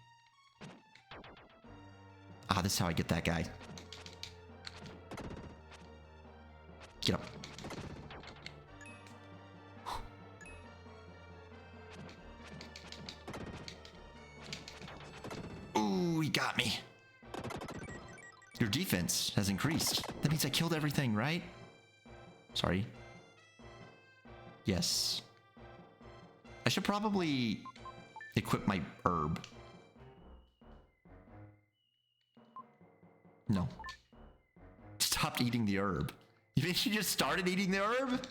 Ah, this is how I get that guy. Get up. Ooh, he got me. Your defense has increased. That means I killed everything, right? Sorry. Yes. I should probably equip my herb. No. Stopped eating the herb. You think she just started eating the herb?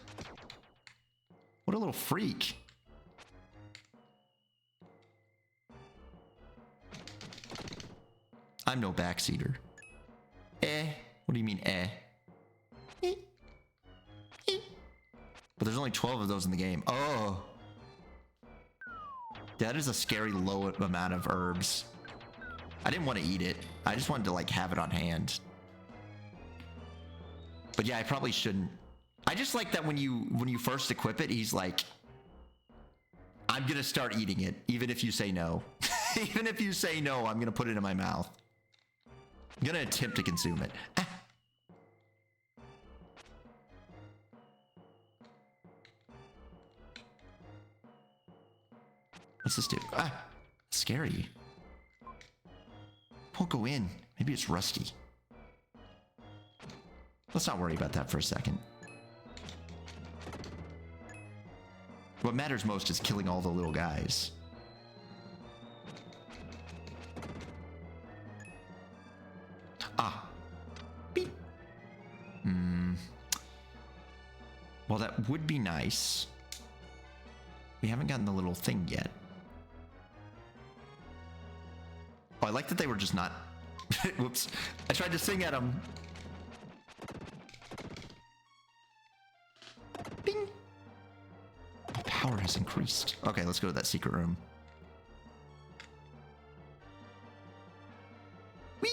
What a little freak. I'm no backseater. What do you mean, But there's only 12 of those in the game. Oh. That is a scary low amount of herbs. I didn't want to eat it. I just wanted to like have it on hand. But yeah, I probably shouldn't. I just like that when you first equip it, he's like, I'm gonna start eating it, even if you say no. Even if you say no, I'm gonna put it in my mouth. I'm gonna attempt to consume it. Ah. What's this do? Ah, scary. Won't go in. Maybe it's rusty. Let's not worry about that for a second. What matters most is killing all the little guys. Ah. Beep. Well, that would be nice. We haven't gotten the little thing yet. Oh, I like that they were just not... Whoops. I tried to sing at them. Bing. The power has increased. Okay, let's go to that secret room. Whee!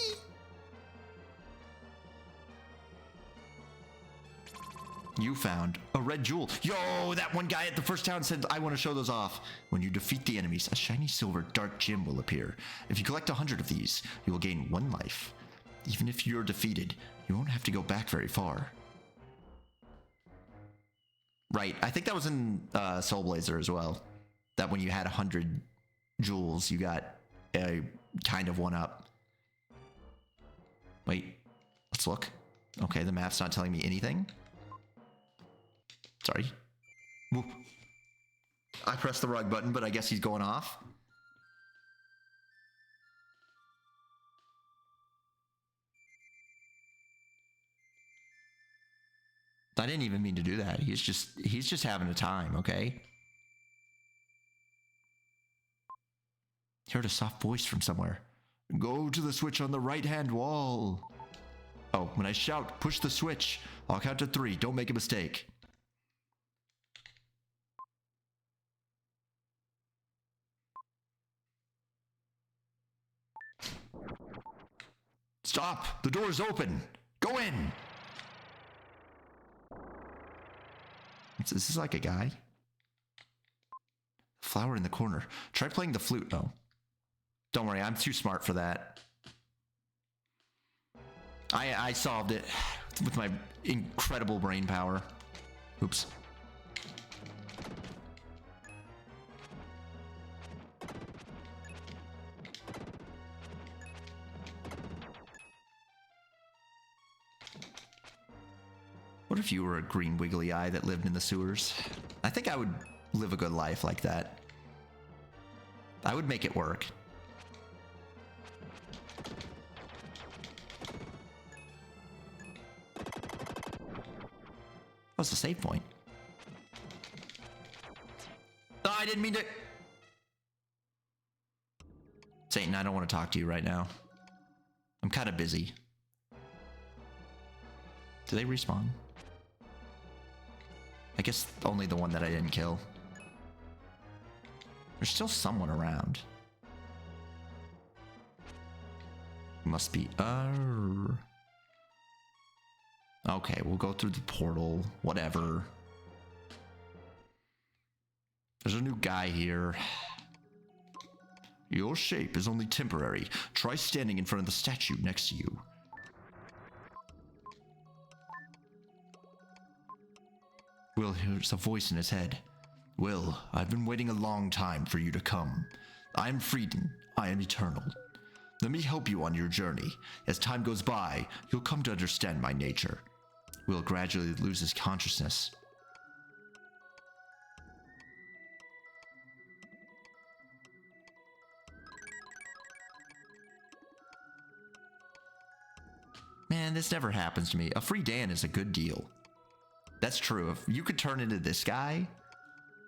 You found a red jewel. Yo, that one guy at the first town said, I want to show those off. When you defeat the enemies, a shiny silver dark gem will appear. If you collect 100 of these, you will gain 1 life. Even if you're defeated, you won't have to go back very far. Right, I think that was in Soul Blazer as well. That when you had 100 jewels, you got a kind of 1-up. Wait, let's look. Okay, the map's not telling me anything. Sorry. Whoop. I pressed the wrong button, but I guess he's going off. I didn't even mean to do that. He's just having a time, okay? Heard a soft voice from somewhere. Go to the switch on the right-hand wall. Oh, when I shout, push the switch. I'll count to 3. Don't make a mistake. Stop! The door's open! Go in! Is this like a guy? Flower in the corner. Try playing the flute, though. Don't worry, I'm too smart for that. I solved it with my incredible brain power. Oops. What if you were a green wiggly eye that lived in the sewers? I think I would live a good life like that. I would make it work. What's the save point? Oh, I didn't mean to... Satan, I don't want to talk to you right now. I'm kind of busy. Do they respawn? I guess only the one that I didn't kill. There's still someone around. Must be... Okay, we'll go through the portal. Whatever. There's a new guy here. Your shape is only temporary. Try standing in front of the statue next to you. Will hears a voice in his head. Will, I've been waiting a long time for you to come. I am Frieden. I am eternal. Let me help you on your journey. As time goes by, you'll come to understand my nature. Will gradually lose his consciousness. Man, this never happens to me. A free Dan is a good deal. That's true. If you could turn into this guy,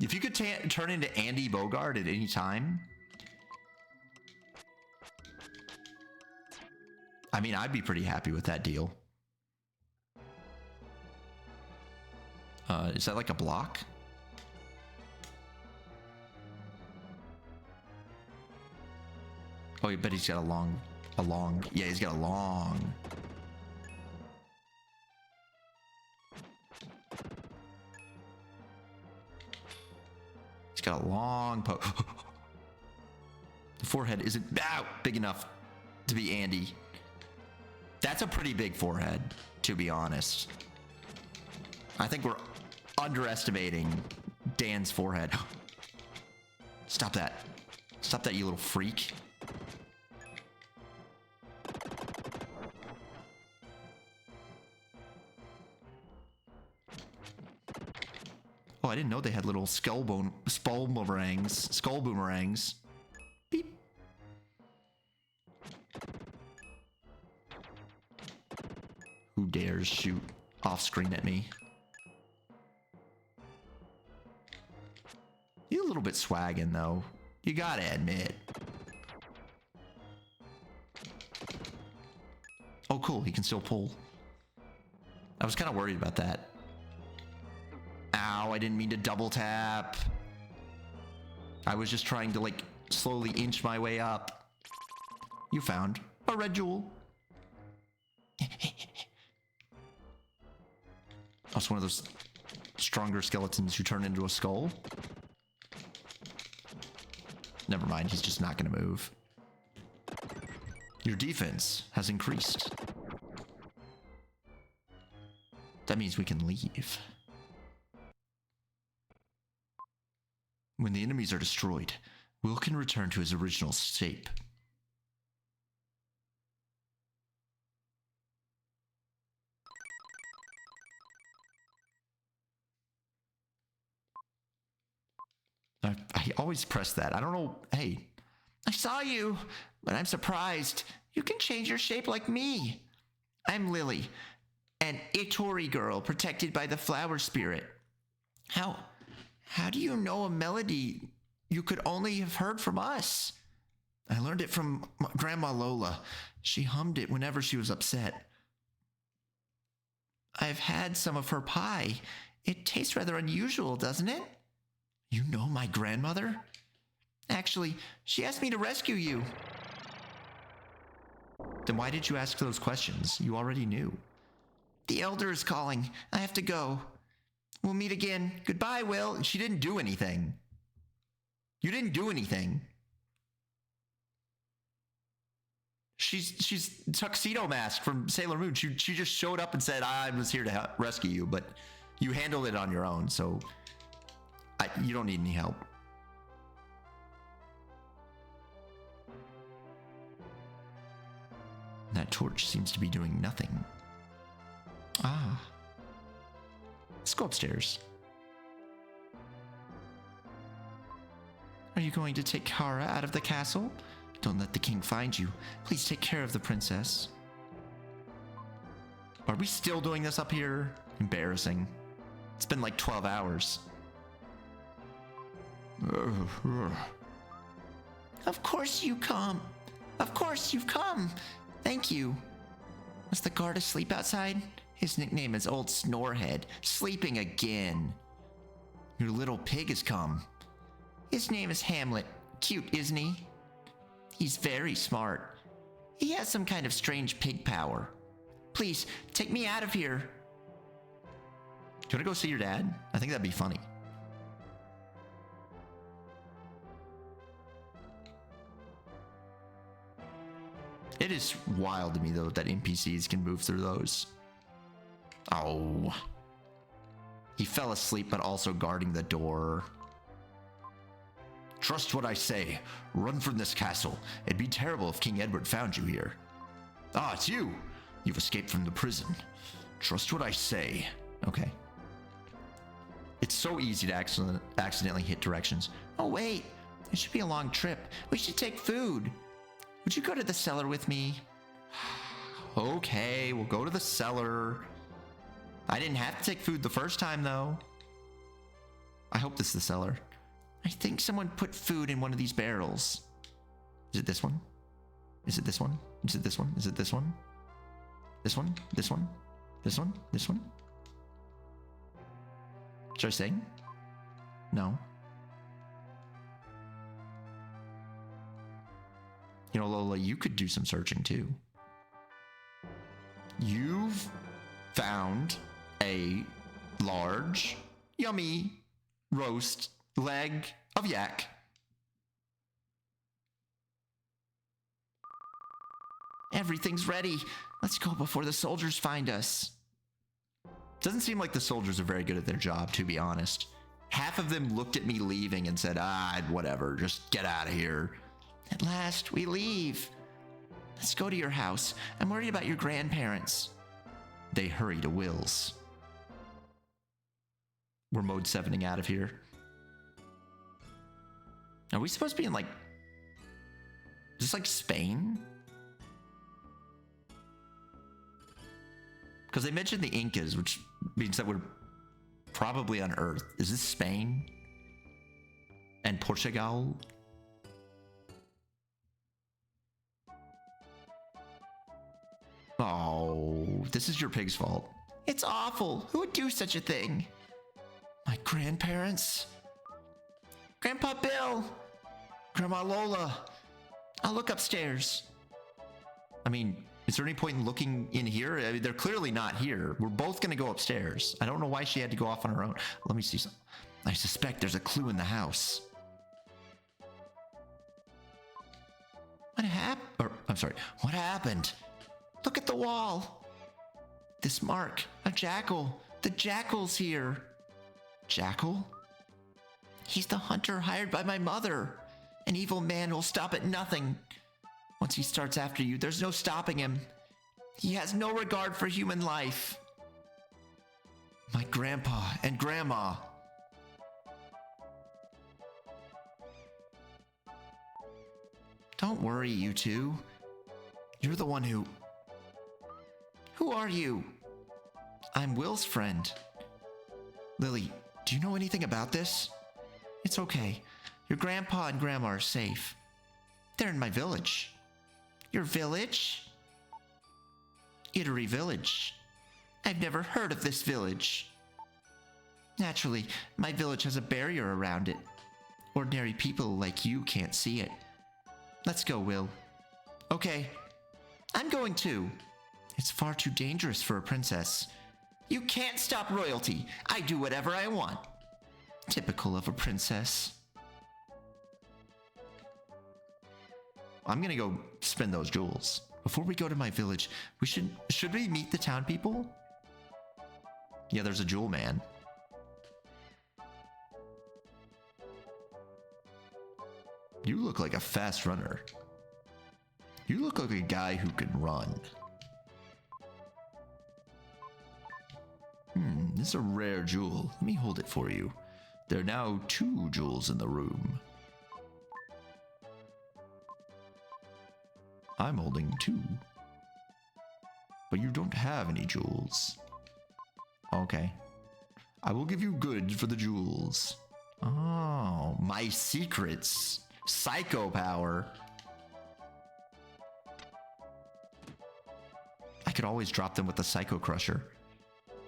if you could turn into Andy Bogard at any time, I mean, I'd be pretty happy with that deal. Is that like a block? Oh, I bet he's got yeah, he's got a long. He's got a long The forehead isn't big enough to be Andy. That's a pretty big forehead, to be honest. I think we're underestimating Dan's forehead. Stop that. Stop that, you little freak. Oh, I didn't know they had little skull boomerangs. Beep. Who dares shoot off screen at me? You're a little bit swaggin' though. You gotta admit. Oh, cool. He can still pull. I was kind of worried about that. Ow, I didn't mean to double tap. I was just trying to, like, slowly inch my way up. You found a red jewel. That's one of those stronger skeletons who turn into a skull. Never mind, he's just not going to move. Your defense has increased. That means we can leave. When the enemies are destroyed, Will can return to his original shape. I always press that. I don't know. Hey, I saw you, but I'm surprised. You can change your shape like me. I'm Lily, an Itori girl protected by the flower spirit. How do you know a melody you could only have heard from us? I learned it from Grandma Lola. She hummed it whenever she was upset. I've had some of her pie. It tastes rather unusual, doesn't it? You know my grandmother? Actually, she asked me to rescue you. Then why did you ask those questions? You already knew. The elder is calling. I have to go. We'll meet again. Goodbye, Will. She didn't do anything. You didn't do anything. She's Tuxedo Mask from Sailor Moon. She just showed up and said, I was here to rescue you, but you handled it on your own, so you don't need any help. That torch seems to be doing nothing. Ah. Let's go upstairs. Are you going to take Kara out of the castle? Don't let the king find you. Please take care of the princess. Are we still doing this up here? Embarrassing. It's been like 12 hours. Of course you come. Of course you've come. Thank you. Was the guard asleep outside? His nickname is Old Snorehead. Sleeping again. Your little pig has come. His name is Hamlet. Cute, isn't he? He's very smart. He has some kind of strange pig power. Please, take me out of here. Do you want to go see your dad? I think that'd be funny. It is wild to me, though, that NPCs can move through those. Oh. He fell asleep, but also guarding the door. Trust what I say. Run from this castle. It'd be terrible if King Edward found you here. Ah, it's you. You've escaped from the prison. Trust what I say. Okay. It's so easy to accidentally hit directions. Oh, wait. It should be a long trip. We should take food. Would you go to the cellar with me? Okay, we'll go to the cellar. I didn't have to take food the first time, though. I hope this is the cellar. I think someone put food in one of these barrels. Is it this one? Is it this one? Is it this one? Is it this one? This one? This one? This one? This one? Should I sing? No. You know, Lola, you could do some searching too. You've found a large, yummy roast leg of yak. Everything's ready. Let's go before the soldiers find us. Doesn't seem like the soldiers are very good at their job, to be honest. Half of them looked at me leaving and said, whatever, just get out of here. At last, we leave. Let's go to your house. I'm worried about your grandparents. They hurry to Will's. We're mode 7ing out of here. Are we supposed to be in like... Is this like Spain? Because they mentioned the Incas, which means that we're probably on Earth. Is this Spain? And Portugal? Oh, this is your pig's fault. It's awful. Who would do such a thing? My grandparents? Grandpa Bill! Grandma Lola! I'll look upstairs. I mean, is there any point in looking in here? I mean, they're clearly not here. We're both going to go upstairs. I don't know why she had to go off on her own. Let me see some. I suspect there's a clue in the house. What happened? I'm sorry. What happened? Look at the wall. This mark. A jackal. The jackal's here. Jackal? He's the hunter hired by my mother. An evil man who'll stop at nothing. Once he starts after you, there's no stopping him. He has no regard for human life. My grandpa and grandma. Don't worry, you two. You're the one who... Who are you? I'm Will's friend. Lily, do you know anything about this? It's okay. Your grandpa and grandma are safe. They're in my village. Your village? Ittery Village. I've never heard of this village. Naturally, my village has a barrier around it. Ordinary people like you can't see it. Let's go, Will. Okay. I'm going too. It's far too dangerous for a princess. You can't stop royalty. I do whatever I want. Typical of a princess. I'm gonna go spend those jewels. Before we go to my village, should we meet the town people? Yeah, there's a jewel man. You look like a fast runner. You look like a guy who can run. This is a rare jewel. Let me hold it for you. There are now 2 jewels in the room. I'm holding 2. But you don't have any jewels. Okay. I will give you goods for the jewels. Oh, my secrets. Psycho power. I could always drop them with the Psycho Crusher.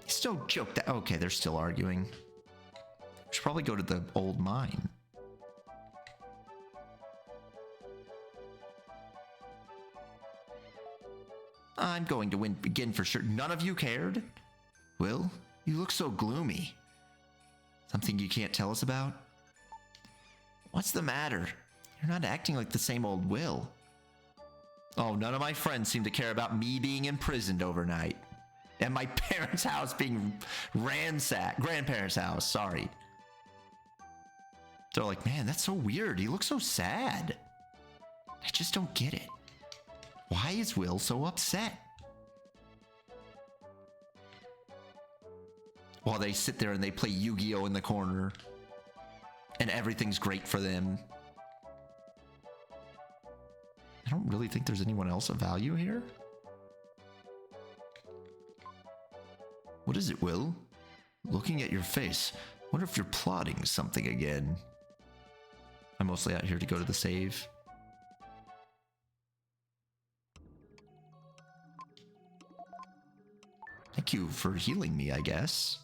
It's no joke that... Okay, they're still arguing. We should probably go to the old mine. I'm going to win again for sure. None of you cared? Will, you look so gloomy. Something you can't tell us about? What's the matter? You're not acting like the same old Will. Oh, none of my friends seem to care about me being imprisoned overnight. And my parents' house being ransacked. Grandparents' house, sorry. They're like, man, that's so weird. He looks so sad. I just don't get it. Why is Will so upset? While they sit there and they play Yu-Gi-Oh! In the corner. And everything's great for them. I don't really think there's anyone else of value here. What is it, Will? Looking at your face, wonder if you're plotting something again. I'm mostly out here to go to the save. Thank you for healing me, I guess.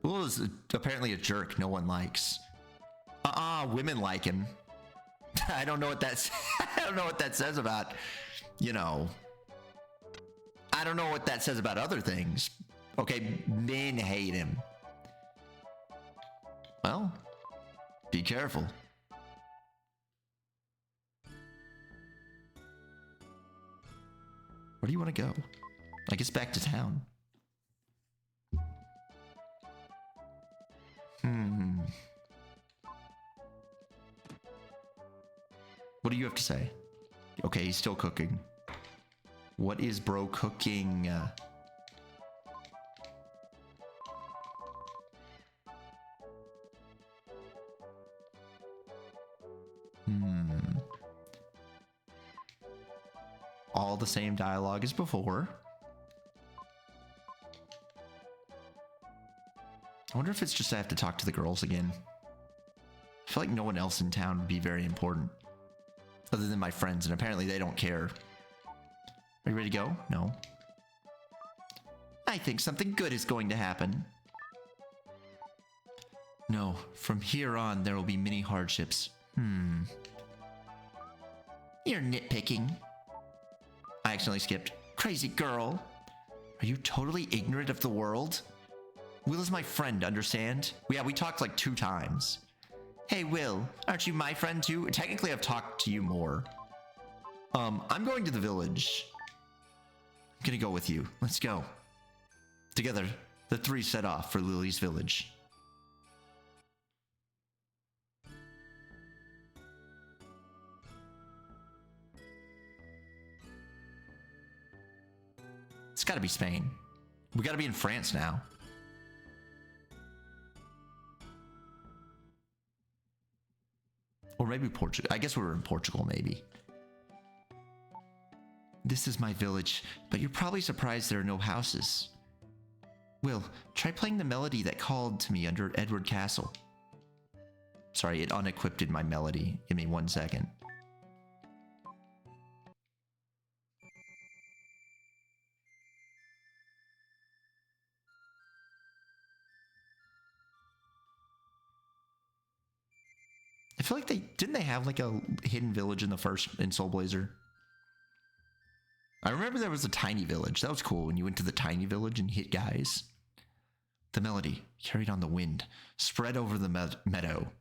Will is apparently a jerk no one likes. Women like him. I don't know what that's. I don't know what that says about, you know. I don't know what that says about other things. Okay, men hate him. Well, be careful. Where do you want to go? I guess back to town. What do you have to say? Okay, he's still cooking. What is bro cooking? All the same dialogue as before. I wonder if it's just I have to talk to the girls again. I feel like no one else in town would be very important. Other than my friends, and apparently they don't care. Are you ready to go? No. I think something good is going to happen. No, from here on there will be many hardships. You're nitpicking. I accidentally skipped. Crazy girl. Are you totally ignorant of the world? Will is my friend, understand? Yeah, we talked like 2 times. Hey, Will, aren't you my friend too? Technically, I've talked to you more. I'm going to the village. I'm gonna go with you. Let's go. Together, the 3 set off for Lily's village. It's gotta be Spain. We gotta be in France now. Or maybe Portugal. I guess we were in Portugal, maybe. This is my village, but you're probably surprised there are no houses. Will, try playing the melody that called to me under Edward Castle. Sorry, it unequipped my melody. Give me 1 second. I feel like didn't they have like a hidden village in the first in Soul Blazer? I remember there was a tiny village. That was cool when you went to the tiny village and hit guys. The melody carried on the wind, spread over the meadow.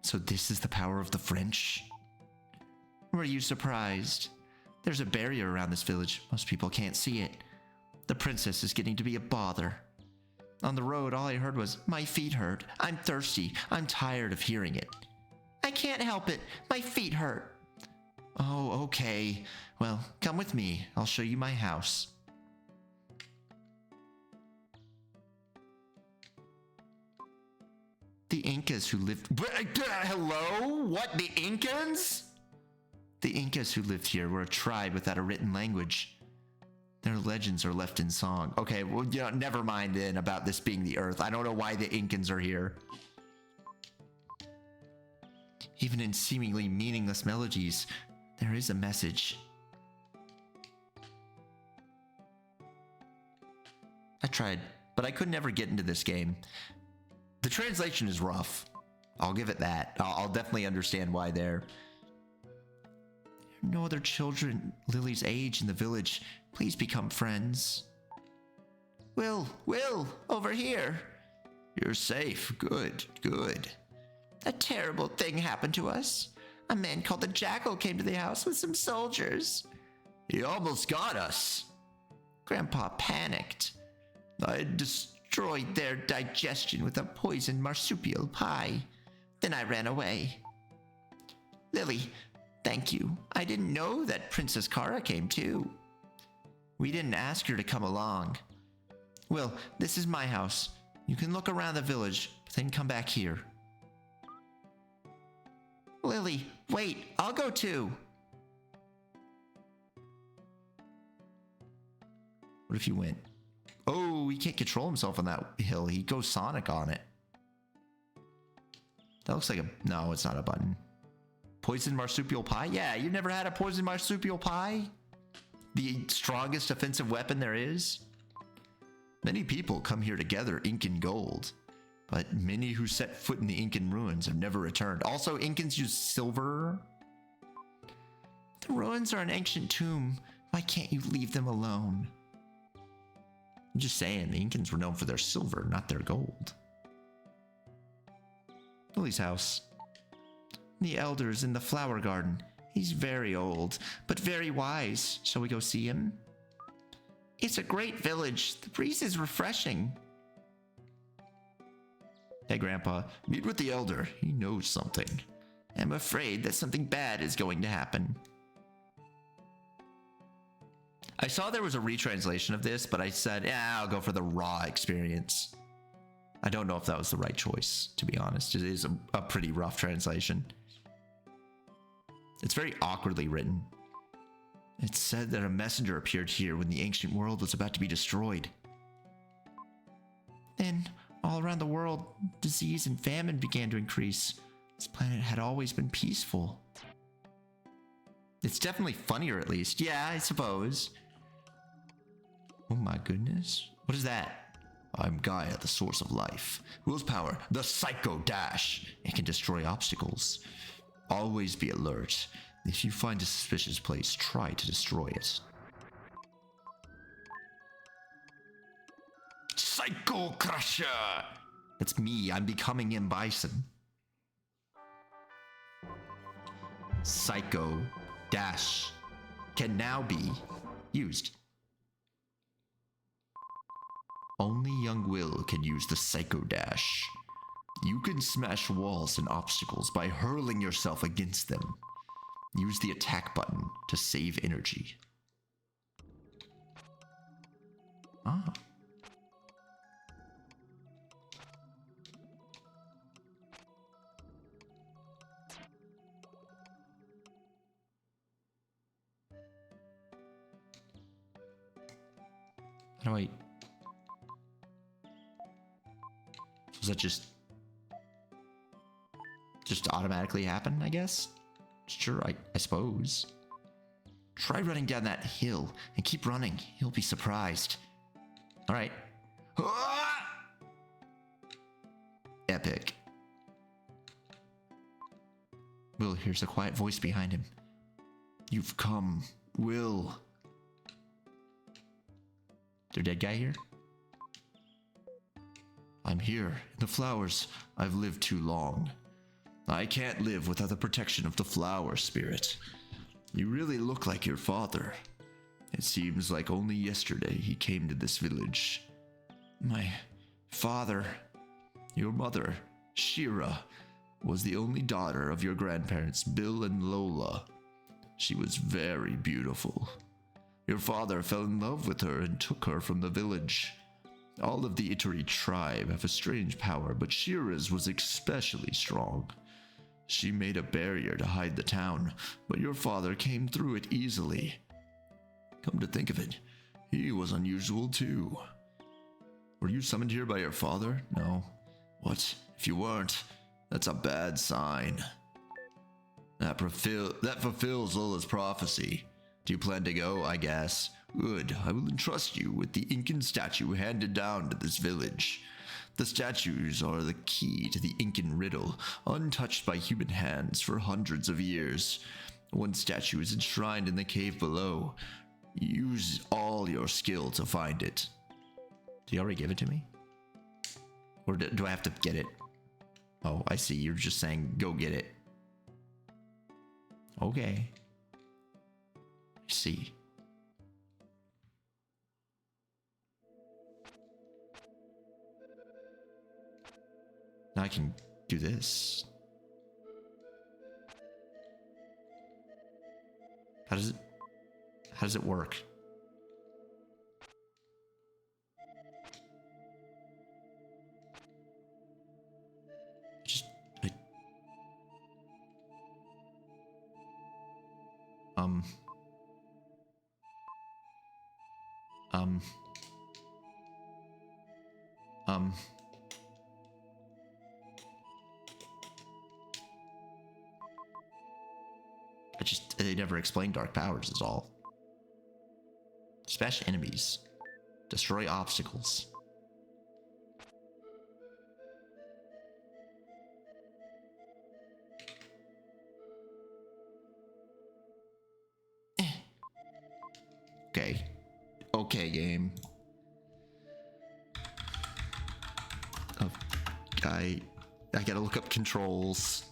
So this is the power of the French? Were you surprised? There's a barrier around this village. Most people can't see it. The princess is getting to be a bother. On the road, all I heard was, my feet hurt. I'm thirsty. I'm tired of hearing it. I can't help it. My feet hurt. Oh, okay. Well, come with me. I'll show you my house. The Incas who lived... Hello? What? The Incans? The Incas who lived here were a tribe without a written language. Their legends are left in song. Okay, well, you know, never mind then about this being the Earth. I don't know why the Incans are here. Even in seemingly meaningless melodies, there is a message. I tried, but I could never get into this game. The translation is rough. I'll give it that. I'll definitely understand why there. No other children Lily's age in the village. Please become friends. Will, over here. You're safe. Good. A terrible thing happened to us. A man called the Jackal came to the house with some soldiers. He almost got us. Grandpa panicked. I destroyed their digestion with a poisoned marsupial pie. Then I ran away. Lily, thank you. I didn't know that Princess Kara came too. We didn't ask her to come along. Will, this is my house. You can look around the village, but then come back here. Lily, wait, I'll go too. What if you went? Oh, he can't control himself on that hill. He goes Sonic on it. That looks like a... No, it's not a button. Poison marsupial pie? Yeah, you never had a poison marsupial pie? The strongest offensive weapon there is? Many people come here to gather Incan gold, but many who set foot in the Incan ruins have never returned. Also, Incans use silver. The ruins are an ancient tomb. Why can't you leave them alone? I'm just saying, the Incans were known for their silver, not their gold. Lily's house. The elder's in the flower garden. He's very old, but very wise. Shall we go see him? It's a great village. The breeze is refreshing. Hey, Grandpa, meet with the elder. He knows something. I'm afraid that something bad is going to happen. I saw there was a retranslation of this, but I said, yeah, I'll go for the raw experience. I don't know if that was the right choice, to be honest. It is a pretty rough translation. It's very awkwardly written. It said that a messenger appeared here when the ancient world was about to be destroyed. Then, all around the world, disease and famine began to increase. This planet had always been peaceful. It's definitely funnier, at least. Yeah, I suppose. Oh my goodness. What is that? I'm Gaia, the source of life. Willpower, the Psycho Dash. It can destroy obstacles. Always be alert. If you find a suspicious place, try to destroy it. Psycho Crusher! That's me. I'm becoming M. Bison. Psycho Dash can now be used. Only young Will can use the Psycho Dash. You can smash walls and obstacles by hurling yourself against them. Use the attack button to save energy. Ah. How do I... Does that just automatically happen, I guess? Sure, I suppose. Try running down that hill and keep running. You'll be surprised. All right. Ah! Epic. Will hears a quiet voice behind him. You've come, Will. Is there a dead guy here? I'm here, in the flowers. I've lived too long. I can't live without the protection of the flower spirit. You really look like your father. It seems like only yesterday he came to this village. My father, your mother, Shira, was the only daughter of your grandparents, Bill and Lola. She was very beautiful. Your father fell in love with her and took her from the village. All of the Itari tribe have a strange power, but Shira's was especially strong. She made a barrier to hide the town, but your father came through it easily. Come to think of it, he was unusual too. Were you summoned here by your father? No. What? If you weren't, that's a bad sign. That fulfills Lola's prophecy. Do you plan to go? I guess. Good. I will entrust you with the Incan statue handed down to this village. The statues are the key to the Incan riddle, untouched by human hands for hundreds of years. One statue is enshrined in the cave below. Use all your skill to find it. Did you already give it to me? Or do I have to get it? Oh, I see. You're just saying, go get it. Okay. I see. Now I can do this. How does it work? Just they never explained dark powers is all. Smash enemies. Destroy obstacles. Okay. Okay, game. Oh, I gotta look up controls.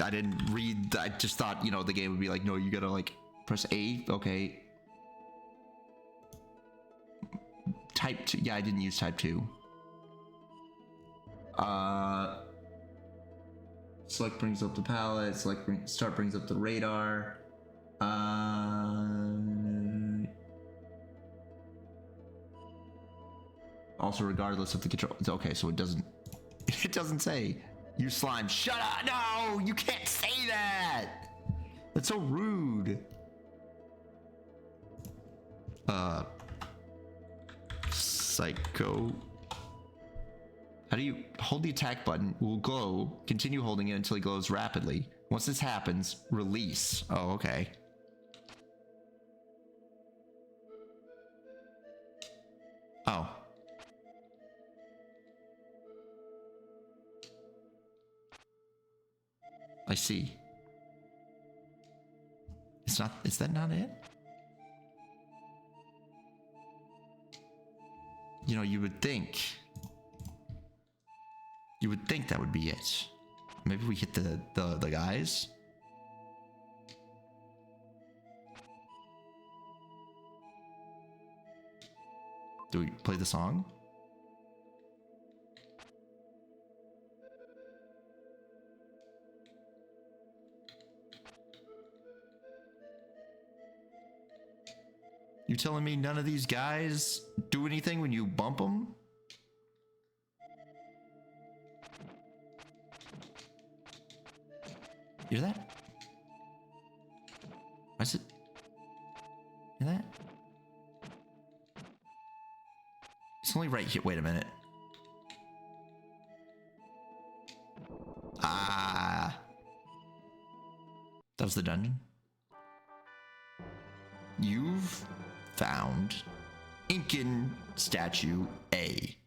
I didn't read. I just thought, you know, the game would be like, no, you gotta like press A. Okay. Type 2. Yeah, I didn't use type 2. Select brings up the palette. Start brings up the radar. Also, regardless of the control. Okay, so it doesn't. It doesn't say you slime. Shut up! No, you can't say that. That's so rude. Psycho. How do you hold the attack button? Will glow. Continue holding it until he glows rapidly. Once this happens, release. Oh, okay. Oh. I see. It's not. Is that not it? You know, you would think that would be it. Maybe we hit the guys. Do we play the song? You telling me none of these guys do anything when you bump them? You hear that? What's it? Hear that? It's only right here. Wait a minute. Ah. That was the dungeon. You've found Incan statue A.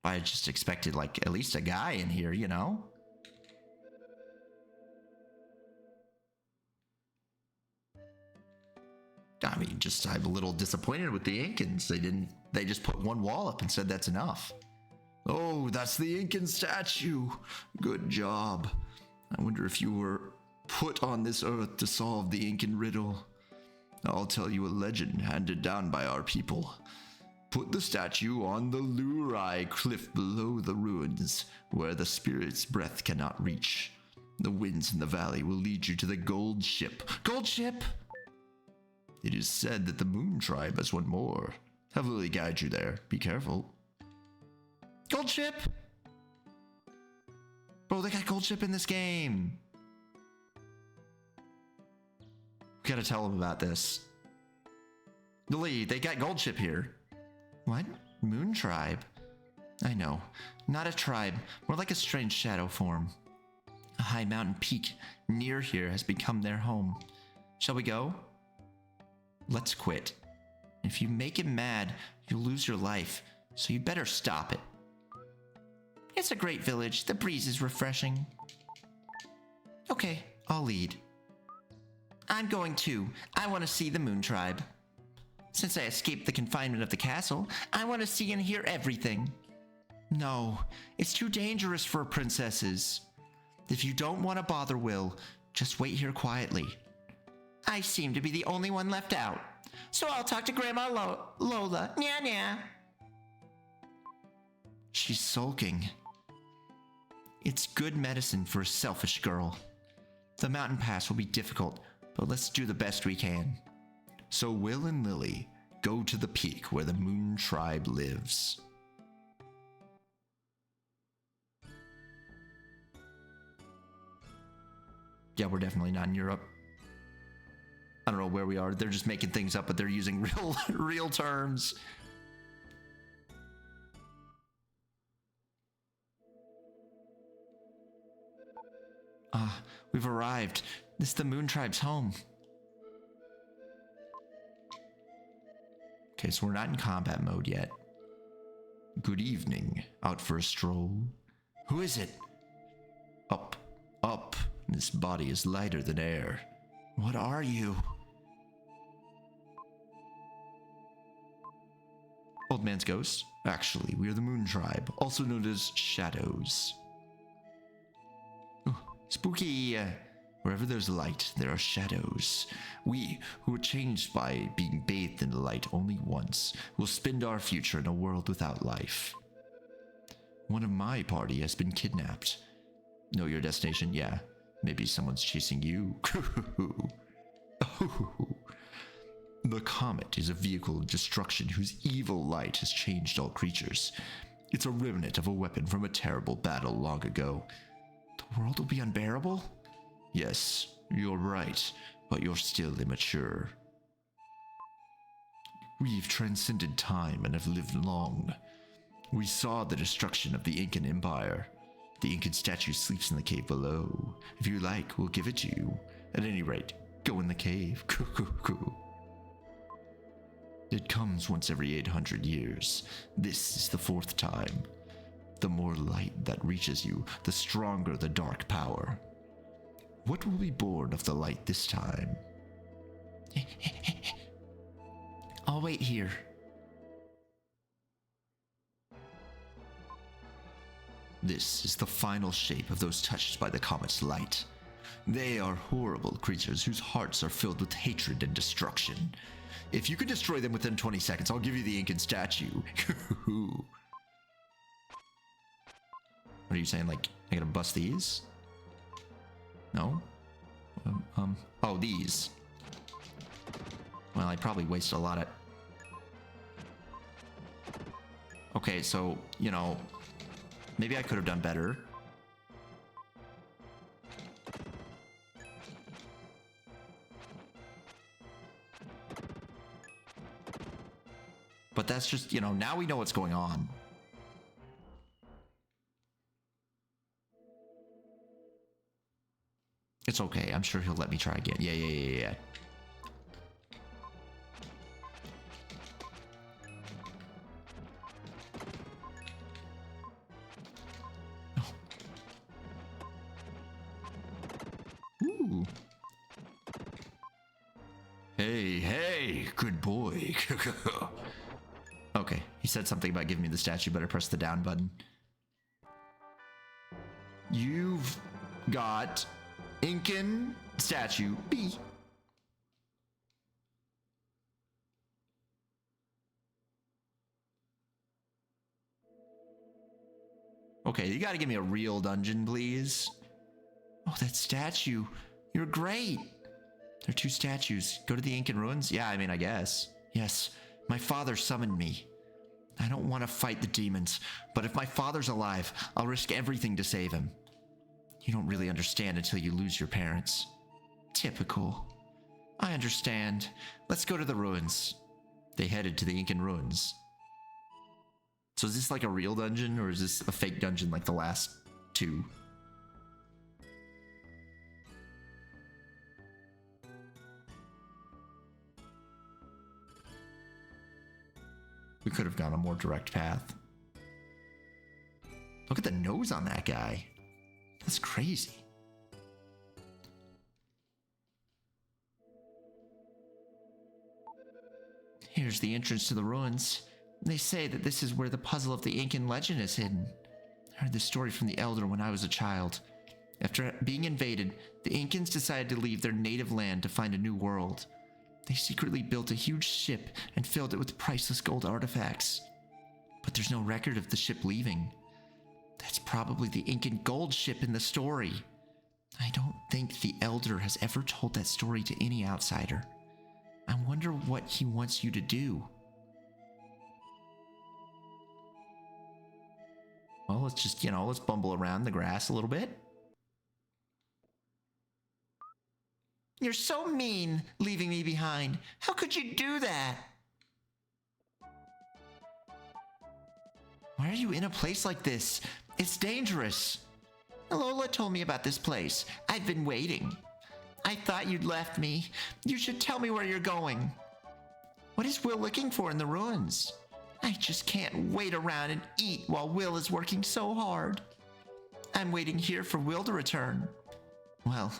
I just expected like at least a guy in here, you know? I mean, I'm a little disappointed with the Incans. They just put one wall up and said that's enough. Oh, that's the Incan statue. Good job. I wonder if you were put on this earth to solve the Incan riddle. I'll tell you a legend handed down by our people. Put the statue on the Lurai cliff below the ruins, where the spirit's breath cannot reach. The winds in the valley will lead you to the gold ship. Gold ship? It is said that the Moon Tribe has one more. Have Lily guide you there. Be careful. Gold ship? Bro, they got gold ship in this game. We gotta tell them about this. Lily, they got gold ship here. What? Moon Tribe? I know. Not a tribe. More like a strange shadow form. A high mountain peak near here has become their home. Shall we go? Let's quit. If you make him mad, you'll lose your life, so you better stop it. It's a great village. The breeze is refreshing. Okay, I'll lead. I'm going too. I want to see the Moon Tribe. Since I escaped the confinement of the castle, I want to see and hear everything. No, it's too dangerous for princesses. If you don't want to bother Will, just wait here quietly. I seem to be the only one left out, so I'll talk to Grandma Lola. Nya nya. She's sulking. It's good medicine for a selfish girl. The mountain pass will be difficult, but let's do the best we can. So Will and Lily go to the peak where the Moon Tribe lives. Yeah, we're definitely not in Europe. I don't know where we are. They're just making things up, but they're using real terms. We've arrived. This is the Moon Tribe's home. Okay, so we're not in combat mode yet. Good evening. Out for a stroll? Who is it? Up, up. This body is lighter than air. What are you? Old man's ghost? Actually, we are the Moon Tribe, also known as Shadows. Ooh, spooky. Wherever there's light, there are shadows. We, who were changed by being bathed in the light only once, will spend our future in a world without life. One of my party has been kidnapped. Know your destination? Yeah. Maybe someone's chasing you. The comet is a vehicle of destruction whose evil light has changed all creatures. It's a remnant of a weapon from a terrible battle long ago. The world will be unbearable? Yes, you're right, but you're still immature. We've transcended time and have lived long. We saw the destruction of the Incan Empire. The Incan statue sleeps in the cave below. If you like, we'll give it to you. At any rate, go in the cave. It comes once every 800 years. This is the 4th time. The more light that reaches you, the stronger the dark power. What will be born of the light this time? I'll wait here. This is the final shape of those touched by the comet's light. They are horrible creatures whose hearts are filled with hatred and destruction. If you can destroy them within 20 seconds, I'll give you the Incan statue. What are you saying? Like, I gotta bust these? No? Oh, these. Well, I probably wasted a lot of... Okay, so, you know, maybe I could have done better. But that's just, you know, now we know what's going on. It's okay. I'm sure he'll let me try again. Yeah. Oh. Ooh. Hey, good boy. Okay, he said something about giving me the statue, but I pressed the down button. You've got Incan statue B. Okay, you gotta give me a real dungeon, please. Oh, that statue. You're great. There are 2 statues. Go to the Incan ruins? Yeah, I mean, I guess. Yes, my father summoned me. I don't want to fight the demons, but if my father's alive, I'll risk everything to save him. You don't really understand until you lose your parents. Typical. I understand. Let's go to the ruins. They headed to the Incan ruins. So is this like a real dungeon, or is this a fake dungeon like the last 2? We could have gone a more direct path. Look at the nose on that guy. That's crazy. Here's the entrance to the ruins. They say that this is where the puzzle of the Incan legend is hidden. I heard this story from the elder when I was a child. After being invaded, the Incans decided to leave their native land to find a new world. They secretly built a huge ship and filled it with priceless gold artifacts. But there's no record of the ship leaving. That's probably the Incan gold ship in the story. I don't think the Elder has ever told that story to any outsider. I wonder what he wants you to do. Well, let's just, let's bumble around the grass a little bit. You're so mean, leaving me behind. How could you do that? Why are you in a place like this? It's dangerous. Lola told me about this place. I've been waiting. I thought you'd left me. You should tell me where you're going. What is Will looking for in the ruins? I just can't wait around and eat while Will is working so hard. I'm waiting here for Will to return. Well,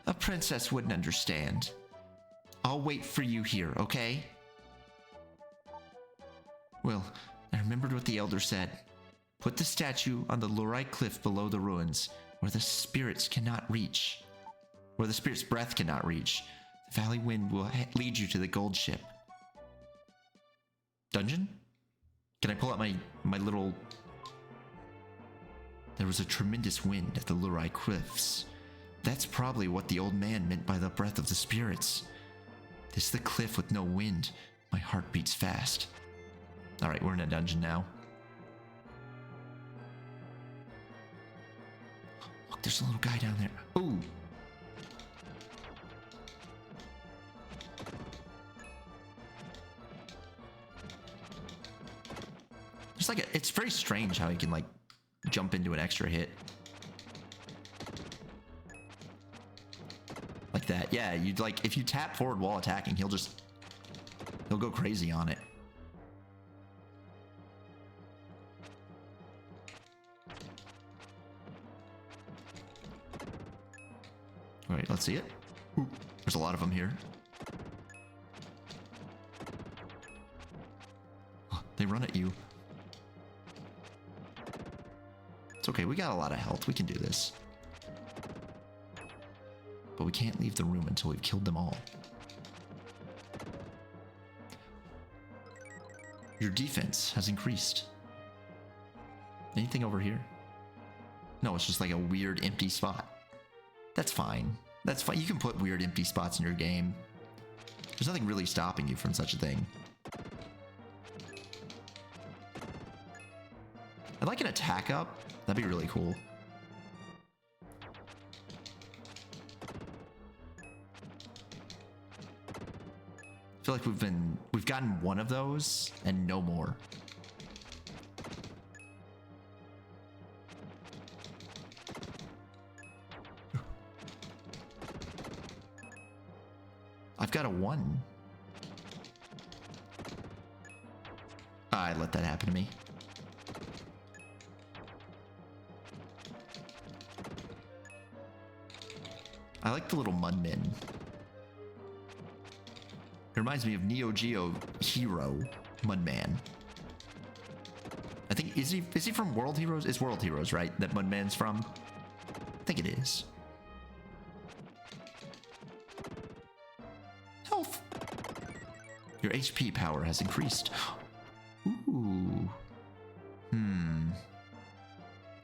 a princess wouldn't understand. I'll wait for you here, okay? Well, I remembered what the elder said. Put the statue on the Lurai cliff below the ruins, where the spirits cannot reach. Where the spirit's breath cannot reach. The valley wind will lead you to the gold ship. Dungeon? Can I pull out my little... There was a tremendous wind at the Lurai cliffs. That's probably what the old man meant by the breath of the spirits. This is the cliff with no wind. My heart beats fast. Alright, we're in a dungeon now. Look, there's a little guy down there. Ooh! There's like it's very strange how he can like jump into an extra hit. Like that. Yeah, you'd like, if you tap forward while attacking, he'll go crazy on it. All right, let's see it. Ooh, there's a lot of them here. Oh, they run at you. It's okay, we got a lot of health. We can do this. But we can't leave the room until we've killed them all. Your defense has increased. Anything over here? No, it's just like a weird empty spot. That's fine. That's fine. You can put weird empty spots in your game. There's nothing really stopping you from such a thing. I'd like an attack up. That'd be really cool. I feel like we've gotten one of those and no more. I've got a 1. I let that happen to me. I like the little mudmen. It reminds me of Neo Geo Hero Mudman. I think is he from World Heroes? It's World Heroes, right? That Mudman's from? I think it is. Health. Your HP power has increased. Ooh.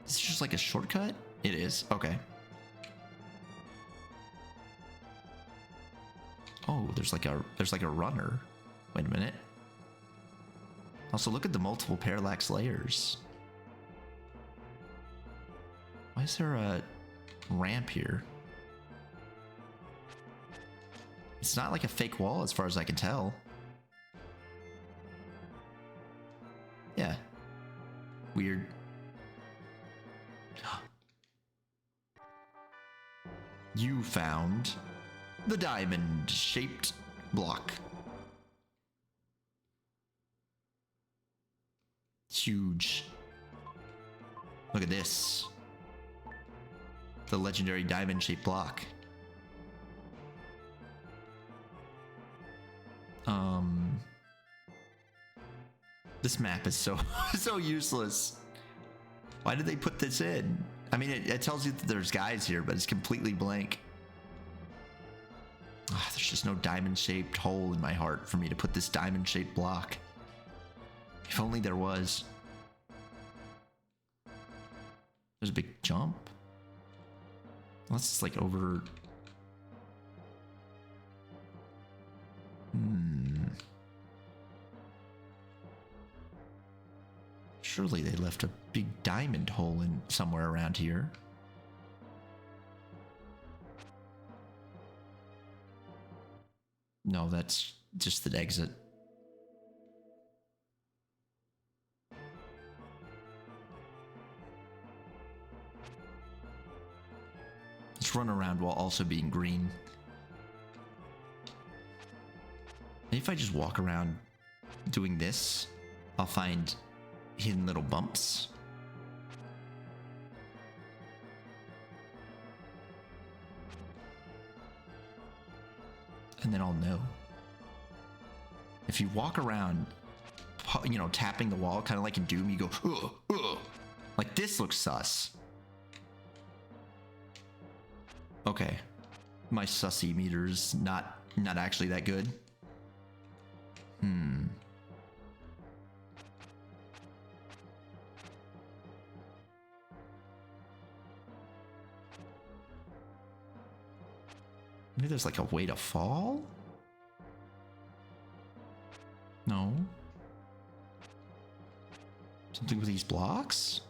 Is this just like a shortcut? It is. Okay. Oh, there's like a runner. Wait a minute. Also, look at the multiple parallax layers. Why is there a ramp here? It's not like a fake wall as far as I can tell. Yeah. Weird. You found the diamond-shaped block. Huge. Look at this. The legendary diamond-shaped block. This map is so so useless. Why did they put this in? I mean, it tells you that there's guys here, but it's completely blank. There's just no diamond-shaped hole in my heart for me to put this diamond-shaped block. If only there was. There's a big jump. Unless it's like over... Surely they left a big diamond hole in somewhere around here. No, that's just the exit. Let's run around while also being green. Maybe if I just walk around doing this, I'll find hidden little bumps. And then I'll know. If you walk around, you know, tapping the wall, kind of like in Doom, you go, ugh, ugh. Like, this looks sus. Okay. My sussy meter's not actually that good. Maybe there's like a way to fall? No. Something with these blocks?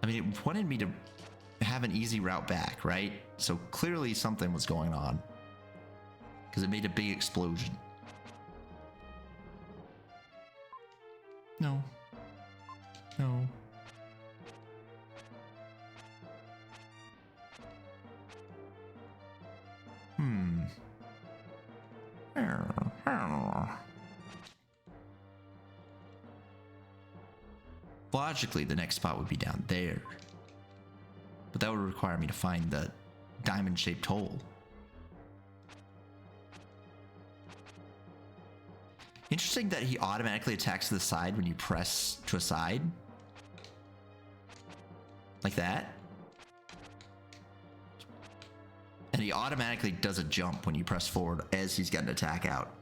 I mean, it wanted me to have an easy route back, right? So clearly something was going on. Because it made a big explosion. No. No. Logically, the next spot would be down there. But that would require me to find the diamond-shaped hole. Interesting that he automatically attacks to the side when you press to a side. Like that. And he automatically does a jump when you press forward as he's got an attack out.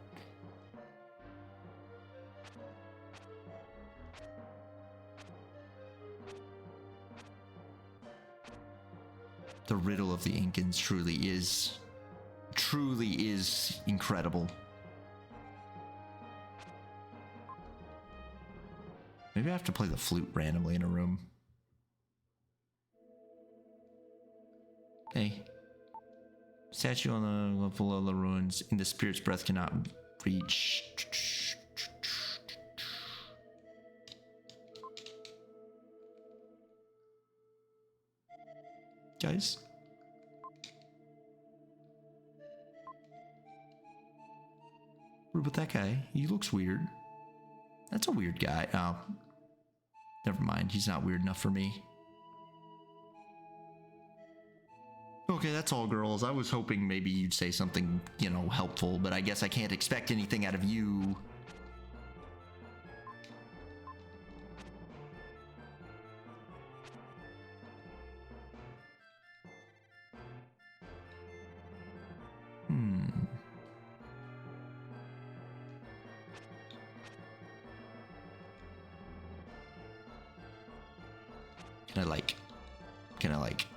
The riddle of the Incans truly is incredible. Maybe I have to play the flute randomly in a room. Hey. Statue on the level of the ruins in the spirit's breath cannot reach. Guys? What about that guy? He looks weird. That's a weird guy. Oh. Never mind. He's not weird enough for me. Okay, that's all, girls. I was hoping maybe you'd say something, you know, helpful, but I guess I can't expect anything out of you. Can I like?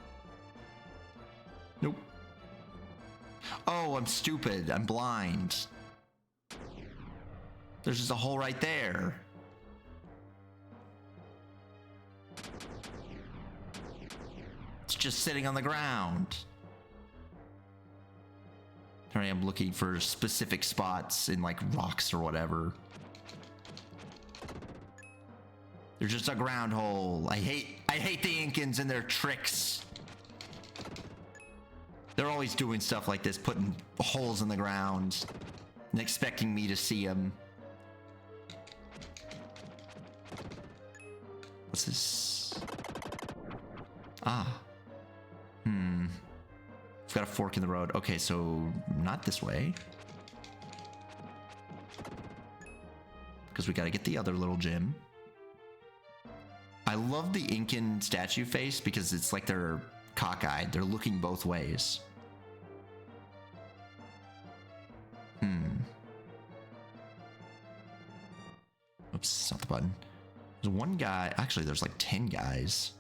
Nope. Oh, I'm stupid. I'm blind. There's just a hole right there. It's just sitting on the ground. Here I am looking for specific spots in like rocks or whatever. There's just a ground hole. I hate the Incans and their tricks. They're always doing stuff like this, putting holes in the ground and expecting me to see them. What's this? Ah. I've got a fork in the road. Okay, so not this way. Because we gotta get the other little gem. I love the Incan statue face because it's like they're cockeyed. They're looking both ways. Oops, not the button. There's one guy. Actually, there's like 10 guys.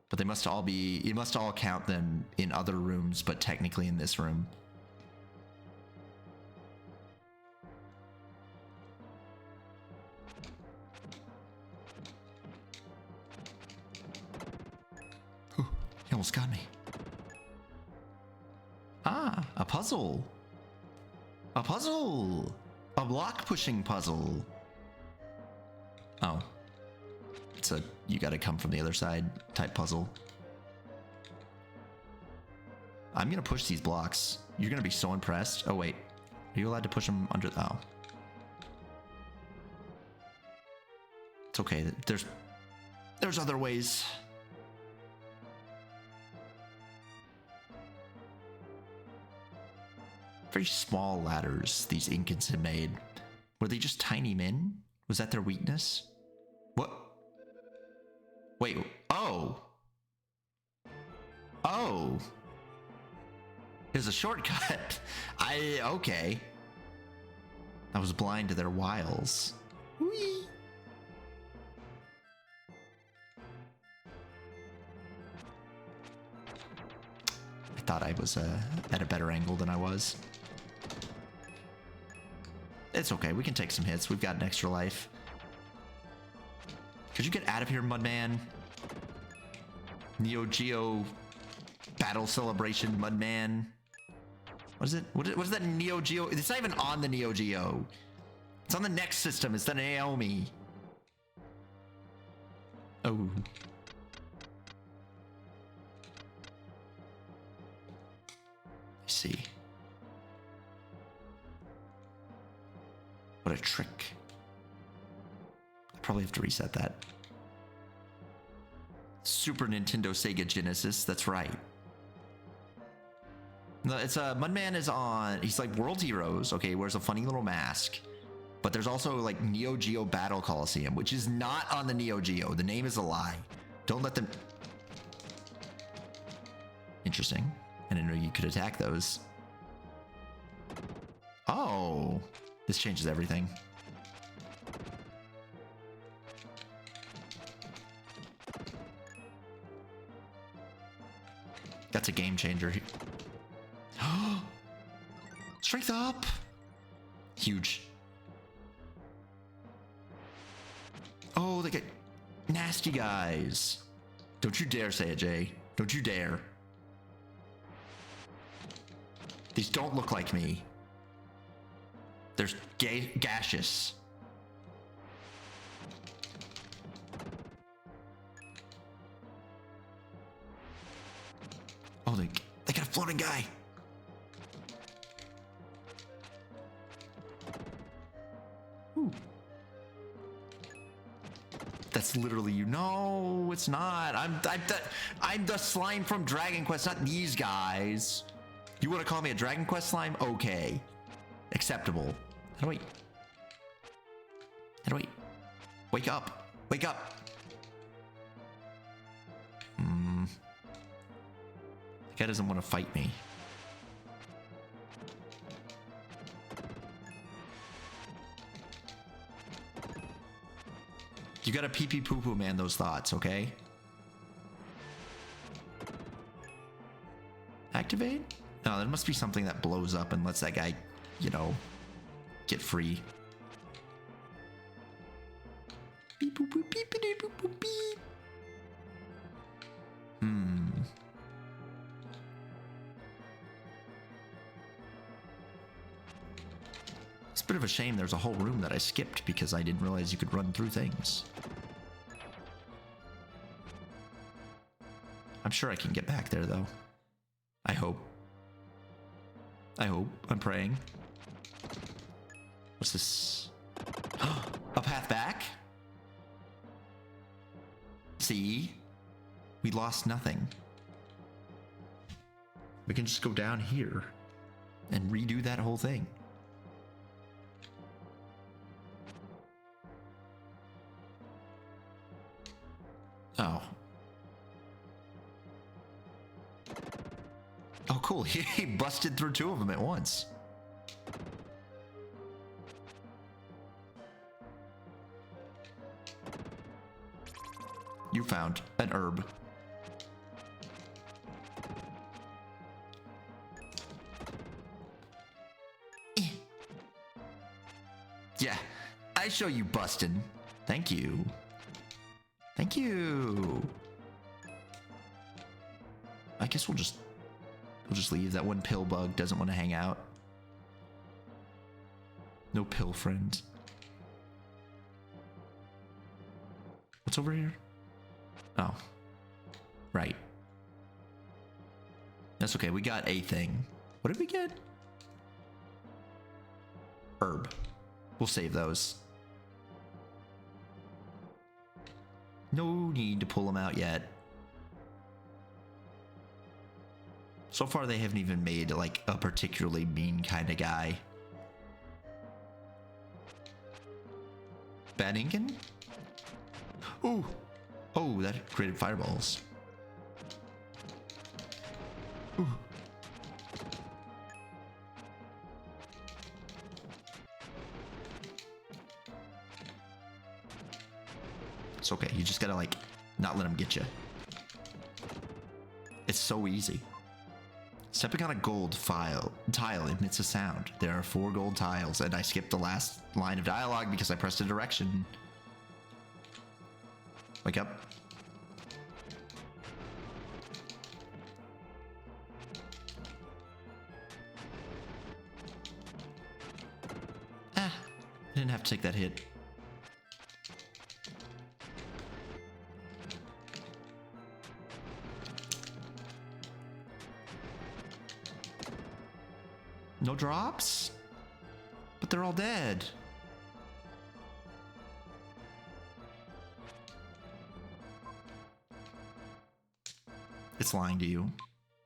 But they must all be... You must all count them in other rooms, but technically in this room. He almost got me. Ah, a puzzle. A puzzle. A block pushing puzzle. Oh. It's a you gotta come from the other side type puzzle. I'm gonna push these blocks. You're gonna be so impressed. Oh wait. Are you allowed to push them under? Oh. okay. There's other ways. Very small ladders these Incans had made. Were they just tiny men? Was that their weakness? What? Wait, oh. Oh. Here's a shortcut. Okay. I was blind to their wiles. Whee! I thought I was at a better angle than I was. It's okay, we can take some hits. We've got an extra life. Could you get out of here, Mudman? Neo Geo Battle Celebration, Mudman. What is it? What is that Neo Geo? It's not even on the Neo Geo. It's on the next system. It's the Naomi. Oh. I see. What a trick. I probably have to reset that. Super Nintendo Sega Genesis, that's right. No, it's Mudman is on, he's like World Heroes, okay, wears a funny little mask. But there's also like Neo Geo Battle Coliseum, which is not on the Neo Geo. The name is a lie. Don't let them... Interesting. I didn't know you could attack those. Oh, this changes everything. That's a game changer. Strength up! Huge. Oh, they get nasty guys. Don't you dare say it, Jay. Don't you dare. These don't look like me. They're gaseous. Oh, they got a floating guy. Ooh. That's literally you. No, it's not. I'm the slime from Dragon Quest, not these guys. You want to call me a Dragon Quest slime? Okay. Acceptable. How do I... Wake up. Wake up. The guy doesn't want to fight me. You gotta pee pee poo poo man those thoughts, okay? Activate? No, there must be something that blows up and lets that guy, you know, get free. Beep boop boop beep beep boop boop beep. It's a bit of a shame there's a whole room that I skipped because I didn't realize you could run through things. I'm sure I can get back there though. I hope. I'm praying. What's this? A path back? See? We lost nothing. We can just go down here and redo that whole thing. Oh. Oh, cool. He busted through two of them at once. You found an herb. Yeah, I show you busted. Thank you. Thank you. I guess we'll just leave. That one pill bug doesn't want to hang out. No pill friend. What's over here? Oh. Right. That's okay. We got a thing. What did we get? Herb. We'll save those. No need to pull him out yet. So far, they haven't even made, like, a particularly mean kind of guy. Bad Incan? Ooh. Oh, that created fireballs. Ooh. It's okay. You just gotta, like, not let him get you. It's so easy. Stepping on a gold tile emits a sound. There are 4 gold tiles, and I skipped the last line of dialogue because I pressed a direction. Wake up. I didn't have to take that hit. No drops? But they're all dead. It's lying to you.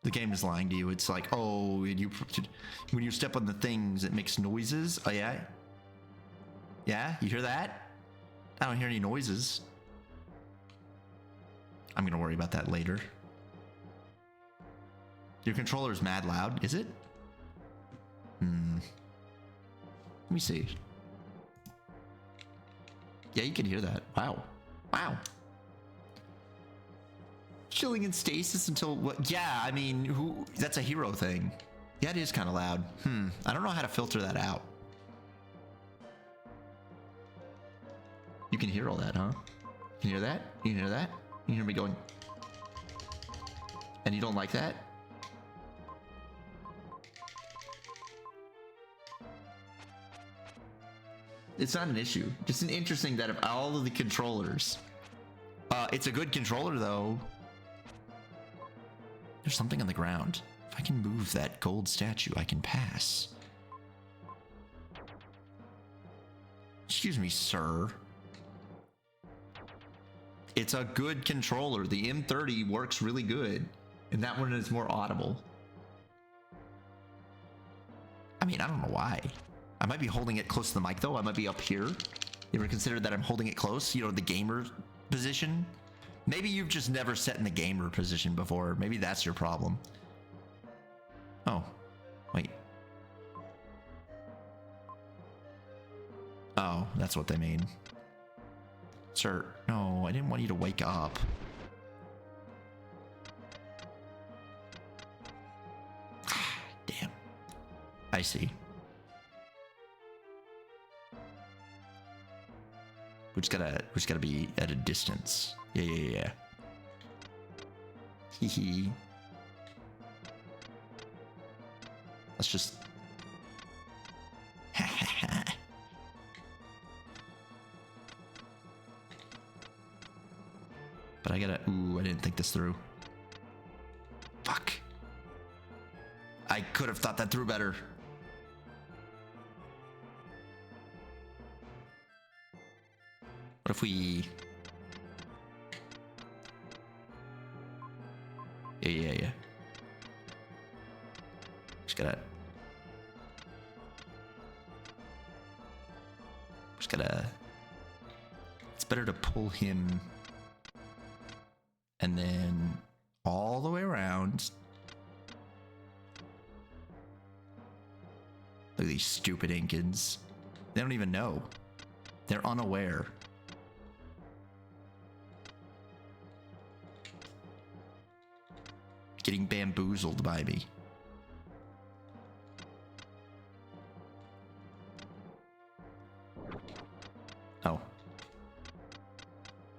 The game is lying to you. It's like, oh, when you step on the things, it makes noises. Oh, yeah? Yeah? You hear that? I don't hear any noises. I'm gonna worry about that later. Your controller is mad loud, is it? Let me see. Yeah, you can hear that. Wow. Wow. Chilling in stasis until what? Yeah, I mean, that's a hero thing. Yeah, it is kind of loud. I don't know how to filter that out. You can hear all that, huh? You can hear that? You can hear that? You can hear me going. And you don't like that? It's not an issue. Just an interesting that of all of the controllers, it's a good controller though. There's something on the ground. If I can move that gold statue, I can pass. Excuse me, sir. It's a good controller. The M30 works really good, and that one is more audible. I mean, I don't know why. I might be holding it close to the mic though. I might be up here. You ever considered that I'm holding it close? You know, the gamer position? Maybe you've just never sat in the gamer position before. Maybe that's your problem. Oh, wait. Oh, that's what they mean. Sir, no, I didn't want you to wake up. Damn. I see. We just gotta be at a distance. Yeah. Hee hee. Let's just. But I gotta. Ooh, I didn't think this through. Fuck. I could have thought that through better. What if we... Yeah. Just gotta... It's better to pull him and then all the way around. Look at these stupid Incans. They don't even know. They're unaware. Getting bamboozled by me. Oh.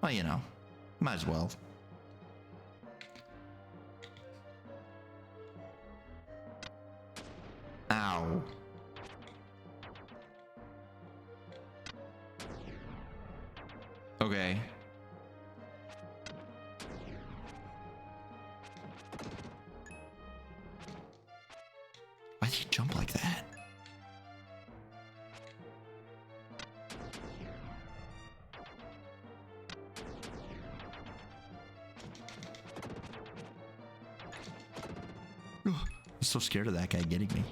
Well, you know, might as well. Ow. Okay. Why did he jump like that? I'm so scared of that guy getting me.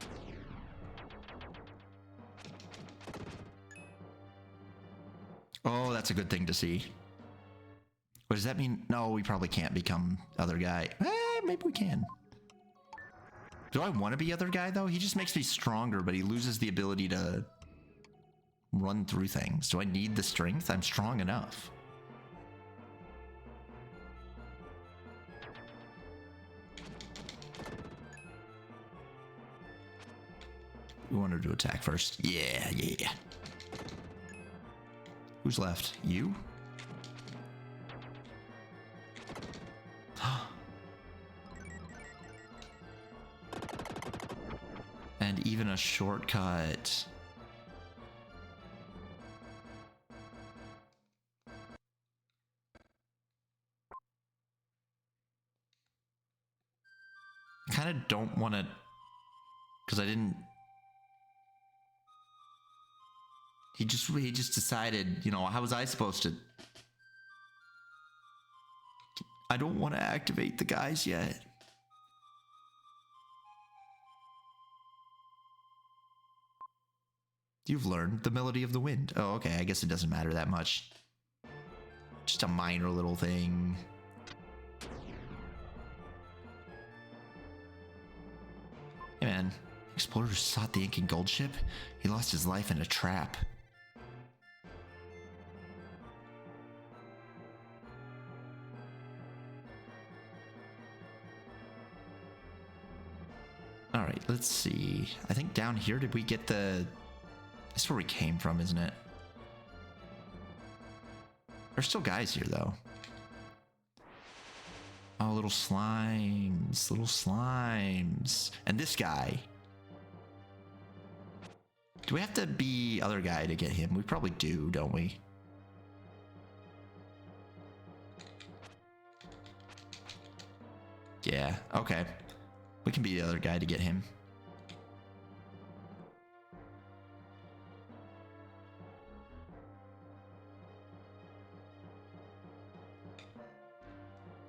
Oh, that's a good thing to see. What does that mean? No, we probably can't become other guy. Maybe we can. Do I want to be other guy, though? He just makes me stronger, but he loses the ability to run through things. Do I need the strength? I'm strong enough. We wanted to attack first. Yeah. Who's left? You? And even a shortcut. I kind of don't want to, because I didn't. He just decided, you know, how was I supposed to? I don't want to activate the guys yet. You've learned the melody of the wind. Oh, okay. I guess it doesn't matter that much. Just a minor little thing. Hey, man. Explorers sought the Incan gold ship. He lost his life in a trap. All right, let's see. I think down here, did we get the... This is where we came from, isn't it? There's still guys here, though. Oh, little slimes. Little slimes. And this guy. Do we have to be other guy to get him? We probably do, don't we? Yeah, okay. We can be the other guy to get him.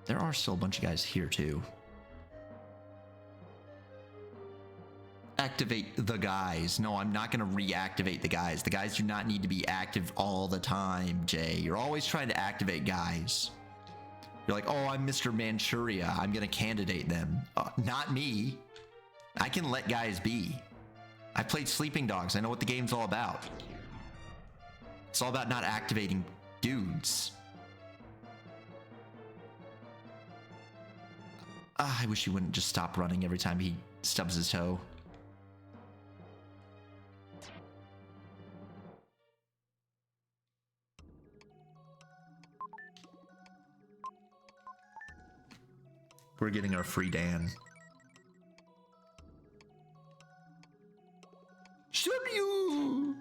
There are still a bunch of guys here, too. Activate the guys. No, I'm not going to reactivate the guys. The guys do not need to be active all the time, Jay. You're always trying to activate guys. You're like, oh, I'm Mr. Manchuria. I'm going to candidate them. Not me. I can let guys be. I played Sleeping Dogs. I know what the game's all about. It's all about not activating dudes. I wish he wouldn't just stop running every time he stubs his toe. We're getting our free Dan. Shunryu!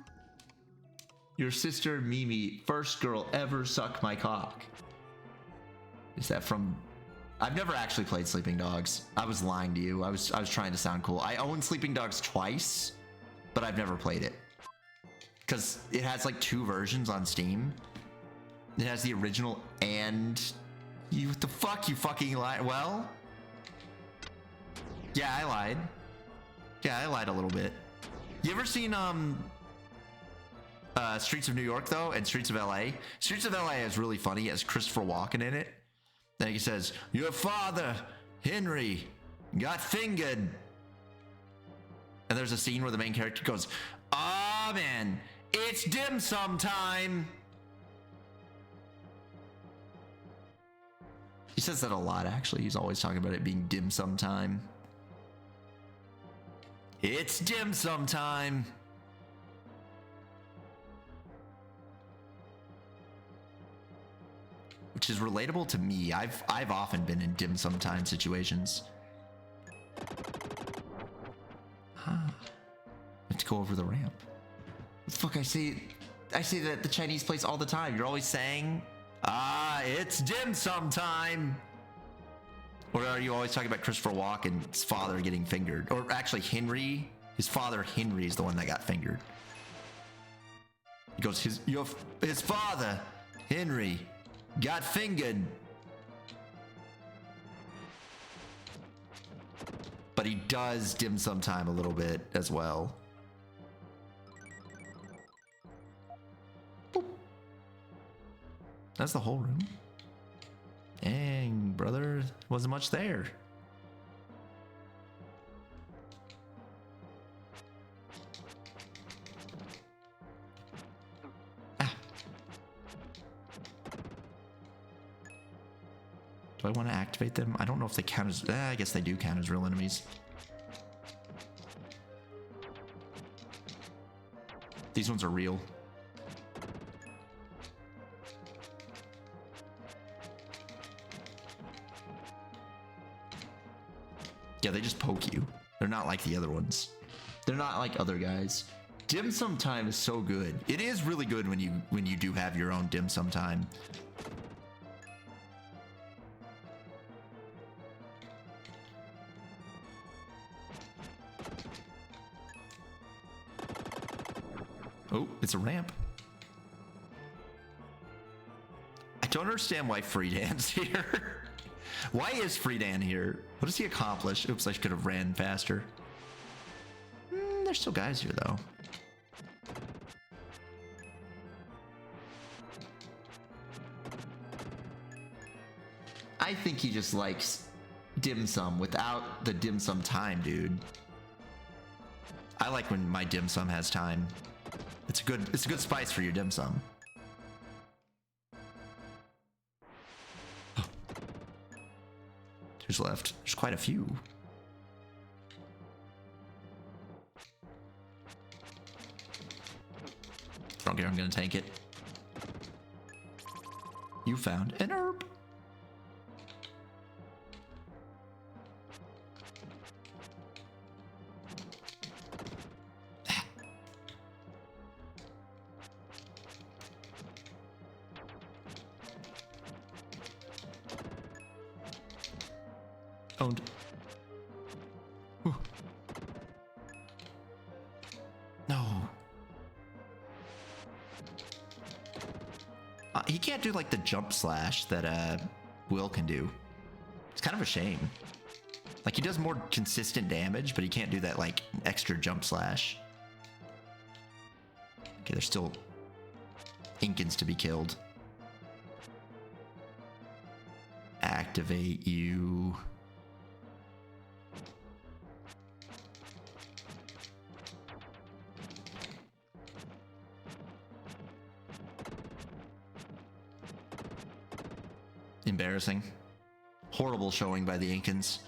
Your sister Mimi, first girl ever suck my cock. Is that from... I've never actually played Sleeping Dogs. I was lying to you. I was trying to sound cool. I own Sleeping Dogs twice, but I've never played it. Because it has like 2 versions on Steam. It has the original and... You, what the fuck? You fucking lied. Well... Yeah, I lied. Yeah, I lied a little bit. You ever seen, Streets of New York, though, and Streets of LA? Streets of LA is really funny. It has Christopher Walken in it. Then he says, your father, Henry, got fingered. And there's a scene where the main character goes, ah, man, it's dim sum time. He says that a lot, actually. He's always talking about it being dim sum time. It's dim sum time. Which is relatable to me. I've often been in dim sum time situations. Let's go over the ramp. Fuck, I say that at the Chinese place all the time. You're always saying, it's dim sum time. Or are you always talking about Christopher Walken's father getting fingered? Or actually Henry, his father Henry is the one that got fingered. He goes, his father, Henry, got fingered. But but he does dim sum time a little bit as well. Boop. That's the whole room. Dang, brother, wasn't much there. Do I want to activate them? I don't know if they count as... I guess they do count as real enemies. These ones are real. Yeah, they just poke you. They're not like the other ones. They're not like other guys. Dim sum time is so good. It is really good when you do have your own dim sum time. Oh, it's a ramp. I don't understand why Friedan's here. Why is Friedan here? What does he accomplish? Oops, I could have ran faster. There's still guys here, though. I think he just likes dim sum without the dim sum time, dude. I like when my dim sum has time. It's a good spice for your dim sum. Who's left? There's quite a few. Don't care, I'm gonna tank it. You found an herb. Owned. Whew. No. He can't do like the jump slash that Will can do. It's kind of a shame. Like he does more consistent damage, but he can't do that like extra jump slash. Okay, there's still Inkins to be killed. Activate you. Embarrassing. Horrible showing by the Inkins.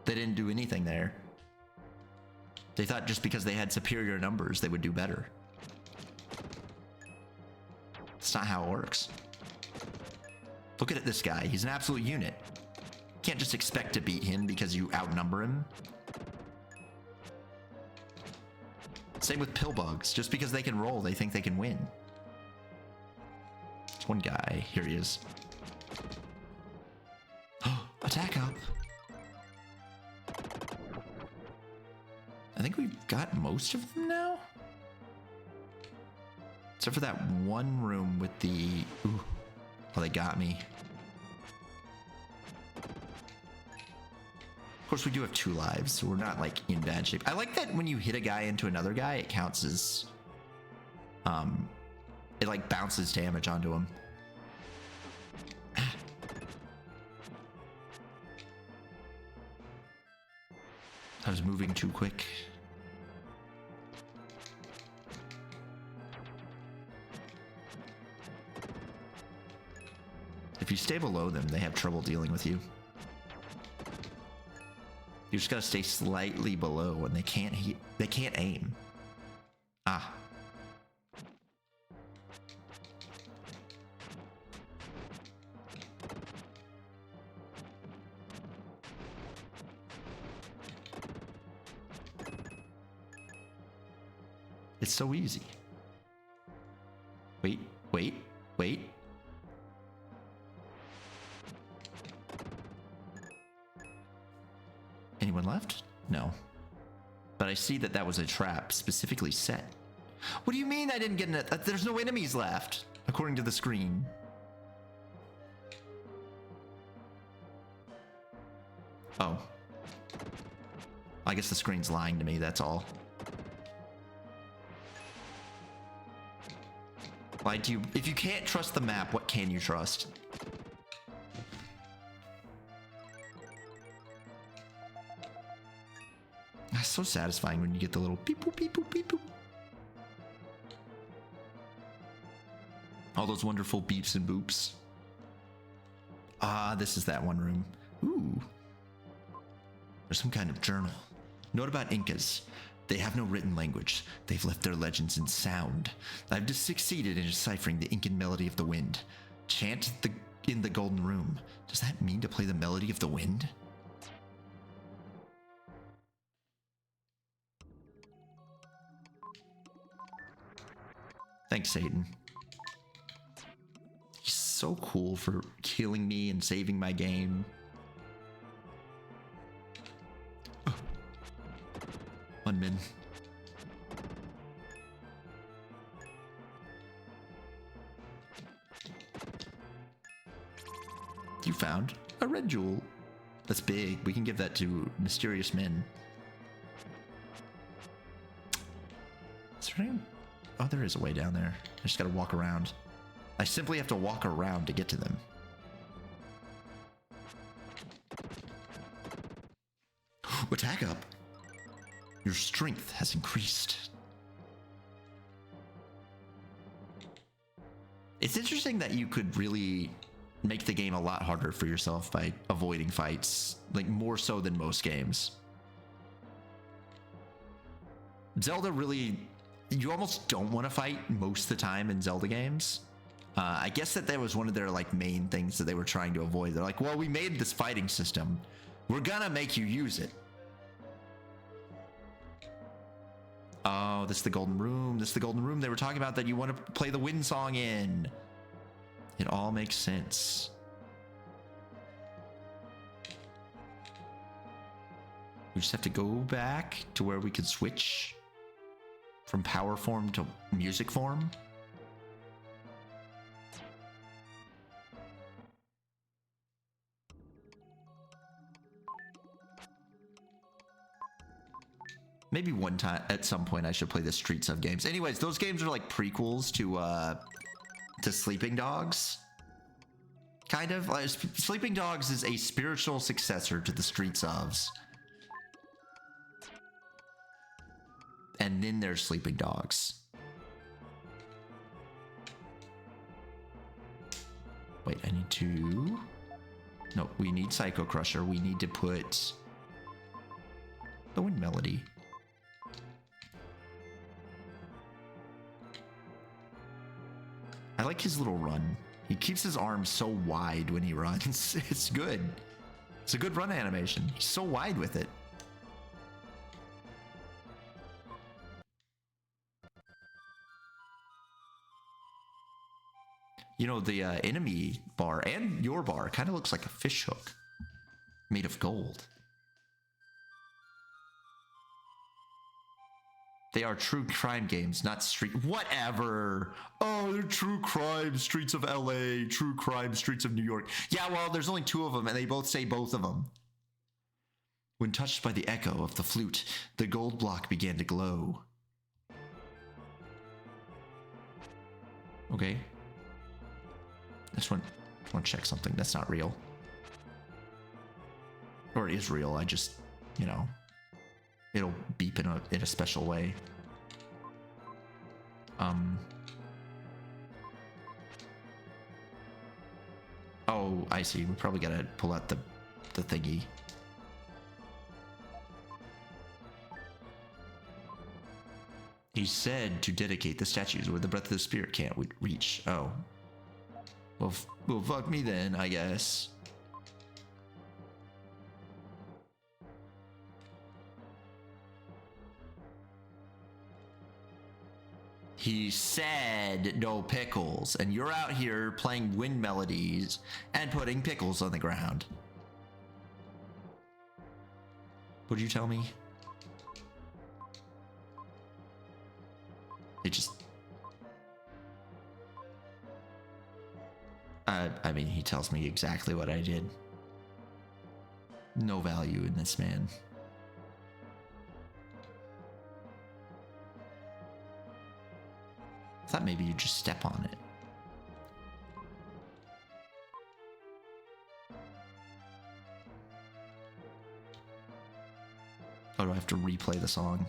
They didn't do anything there. They thought just because they had superior numbers, they would do better. That's not how it works. Look at this guy. He's an absolute unit. You can't just expect to beat him because you outnumber him. Same with pillbugs. Just because they can roll, they think they can win. There's one guy. Here he is. Attack up. I think we've got most of them now. Except for that one room with the... Ooh. Oh, they got me. Of course, we do have 2 lives, so we're not, like, in bad shape. I like that when you hit a guy into another guy, it counts as... It, like, bounces damage onto him. I was moving too quick. If you stay below them, they have trouble dealing with you. You just gotta stay slightly below, and they can't aim. Ah. It's so easy. Wait, wait, wait. Anyone left? No. But I see that that was a trap specifically set. What do you mean I didn't get it? There's no enemies left, according to the screen. Oh. I guess the screen's lying to me, that's all. Why do you... If you can't trust the map, what can you trust? It's so satisfying when you get the little beep boop beep boop beep boop. All those wonderful beeps and boops. Ah, this is that one room. Ooh. There's some kind of journal. Note about Incas. They have no written language. They've left their legends in sound. I've just succeeded in deciphering the Incan melody of the wind. Chant in the golden room. Does that mean to play the melody of the wind? Thanks, Satan. He's so cool for killing me and saving my game. Oh. Unmin. You found a red jewel. That's big. We can give that to mysterious men. Is there any... Oh, there is a way down there. I just gotta walk around. I simply have to walk around to get to them. Attack up. Your strength has increased. It's interesting that you could really make the game a lot harder for yourself by avoiding fights, like more so than most games. Zelda really... You almost don't want to fight most of the time in Zelda games. I guess that was one of their like main things that they were trying to avoid. They're like, well, we made this fighting system. We're gonna make you use it. Oh, this is the golden room. This is the golden room they were talking about that you want to play the wind song in. It all makes sense. We just have to go back to where we could switch from power form to music form. Maybe one time, at some point, I should play the Streets of games. Anyways, those games are like prequels to Sleeping Dogs. Kind of. Like, Sleeping Dogs is a spiritual successor to the Streets ofs. And then there's Sleeping Dogs. Wait, I need to... No, we need Psycho Crusher. We need to put the Wind Melody. I like his little run. He keeps his arms so wide when he runs. It's good. It's a good run animation. He's so wide with it. You know, the enemy bar and your bar kind of looks like a fish hook made of gold. They are true crime games, not street... Whatever. Oh, they're true crime, Streets of LA, true crime, Streets of New York. Yeah, well, there's only two of them, and they both say both of them. When touched by the echo of the flute, the gold block began to glow. Okay. I just want to check something. That's not real. Or it is real, I just, you know... It'll beep in a special way. Oh, I see. We probably gotta pull out the thingy. He said to dedicate the statues where the breath of the spirit can't reach. Oh. Well, fuck me then, I guess. He said no pickles, and you're out here playing wind melodies and putting pickles on the ground. What did you tell me? It just... I mean, he tells me exactly what I did. No value in this man. I thought maybe you'd just step on it. Oh, do I have to replay the song?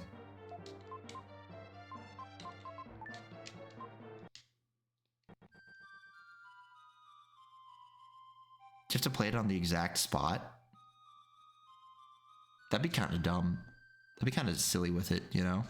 Do you have to play it on the exact spot? That'd be kind of dumb. That'd be kind of silly with it, you know?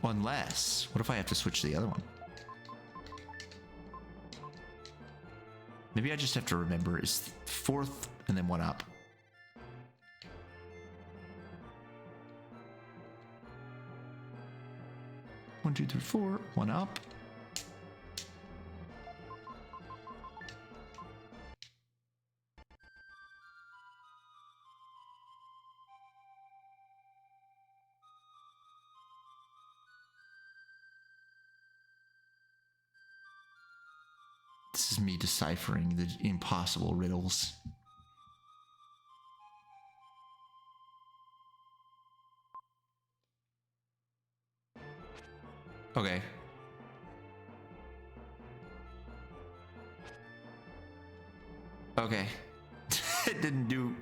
Unless, what if I have to switch to the other one? Maybe I just have to remember it's fourth and then one up. One, two, three, four, one up. This is me deciphering the impossible riddles. Okay. Okay. It didn't do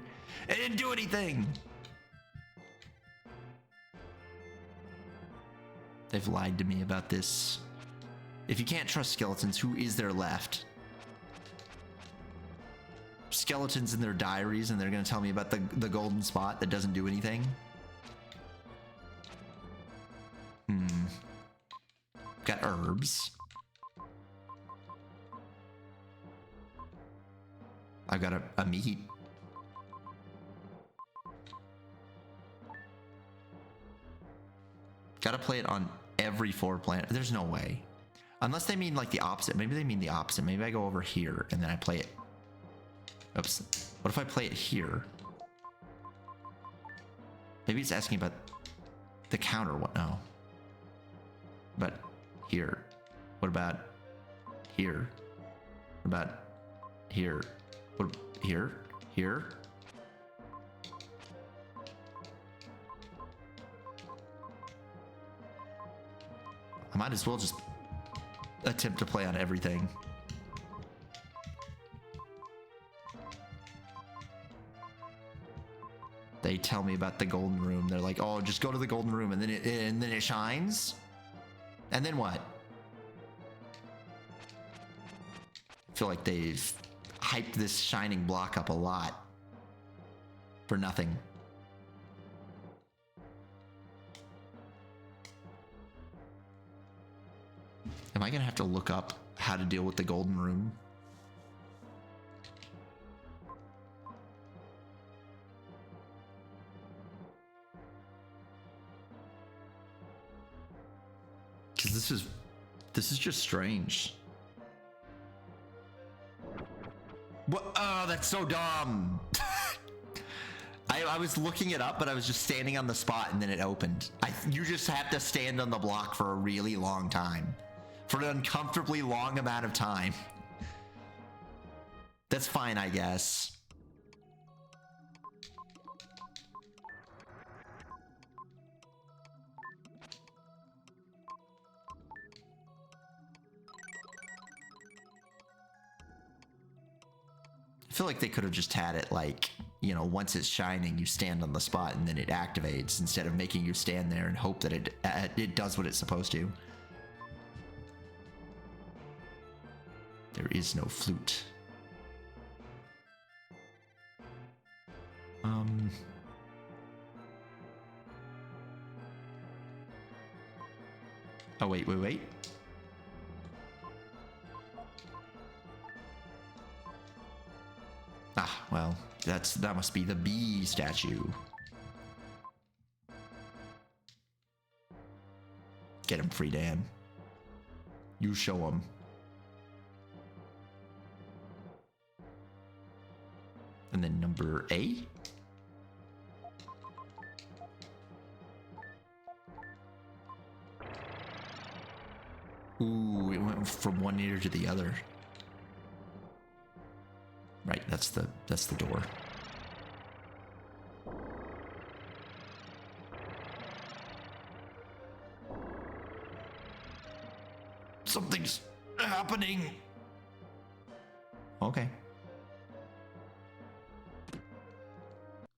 anything. They've lied to me about this. If you can't trust skeletons, who is there left? Skeletons in their diaries, and they're gonna tell me about the golden spot that doesn't do anything? Got herbs. I've got a meat. Gotta play it on every 4 planet. There's no way. Unless they mean like the opposite. Maybe they mean the opposite. Maybe I go over here and then I play it. Oops. What if I play it here? Maybe it's asking about the counter. What? No. But here. What about here? What about here? What? Here? Here? I might as well just attempt to play on everything. They tell me about the golden room. They're like, "Oh, just go to the golden room, and then it shines." And then what? I feel like they've hyped this shining block up a lot for nothing. Am I gonna have to look up how to deal with the golden room? Because this is just strange. What? Oh, that's so dumb. I was looking it up, but I was just standing on the spot and then it opened. You just have to stand on the block for a really long time. For an uncomfortably long amount of time. That's fine, I guess. I feel like they could have just had it like, you know, once it's shining, you stand on the spot and then it activates instead of making you stand there and hope that it does what it's supposed to. There is no flute. Oh, wait. Ah, well, that must be the bee statue. Get him, Friedan. You show him. And then number A? Ooh, it went from one ear to the other. Right, that's the door. Something's happening. Okay.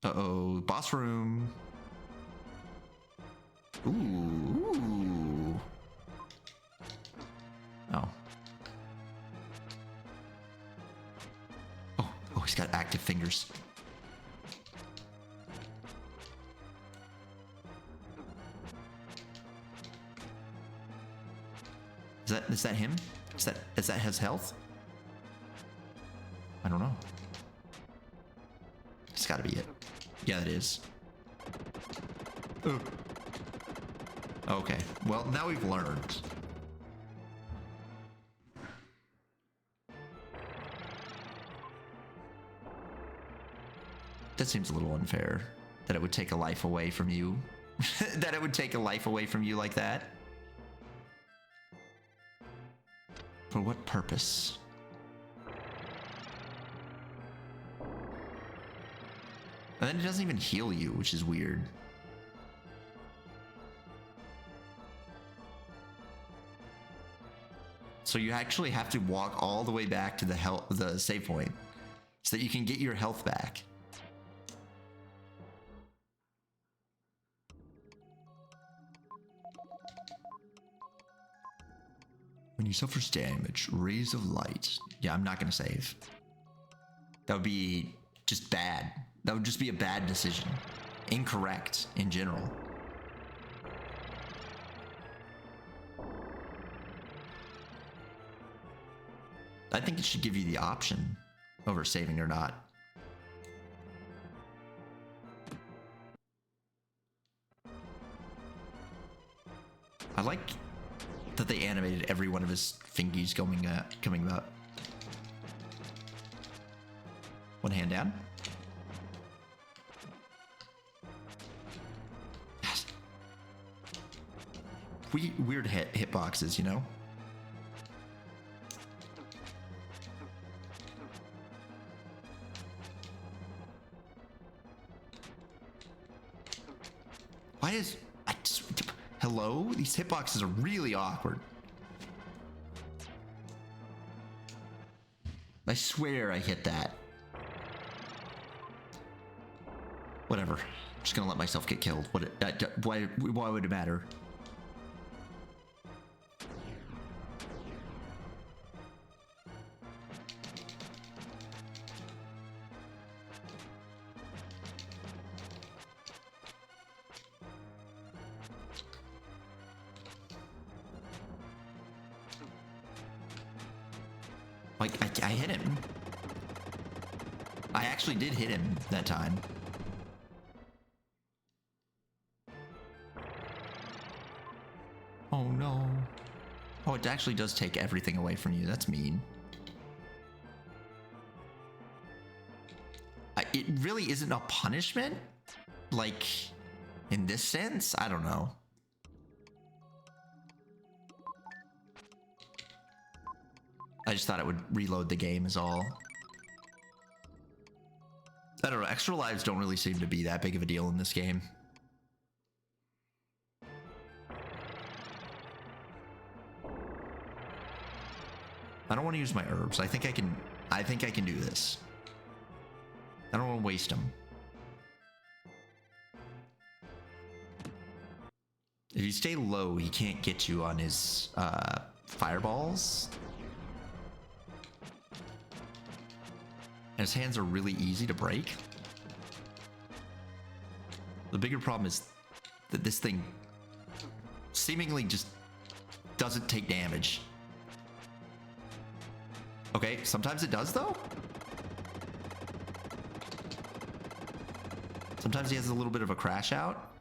Uh-oh, boss room. Ooh. Oh. Oh, he's got active fingers. Is that him? Is that his health? I don't know. It's gotta be it. Yeah, it is. Ugh. Okay, well, now we've learned. That seems a little unfair. That it would take a life away from you. That it would take a life away from you like that. For what purpose? And then it doesn't even heal you, which is weird. So you actually have to walk all the way back to the save point so that you can get your health back. When he suffers damage, rays of light. Yeah, I'm not going to save. That would be just bad. That would just be a bad decision. Incorrect in general. I think it should give you the option over saving or not. I like that they animated every one of his fingies coming up. One hand down. Yes. Weird hitboxes, you know? Why is... Hello? These hitboxes are really awkward. I swear I hit that. Whatever. I'm just gonna let myself get killed. Why would it matter? Like, I hit him. I actually did hit him that time. Oh no. Oh, it actually does take everything away from you. That's mean. It really isn't a punishment? Like, in this sense? I don't know. I just thought it would reload the game is all. I don't know, extra lives don't really seem to be that big of a deal in this game. I don't want to use my herbs. I think I can do this. I don't want to waste them. If you stay low, he can't get you on his fireballs. And his hands are really easy to break. The bigger problem is that this thing seemingly just doesn't take damage. Okay, sometimes it does though. Sometimes he has a little bit of a crash out.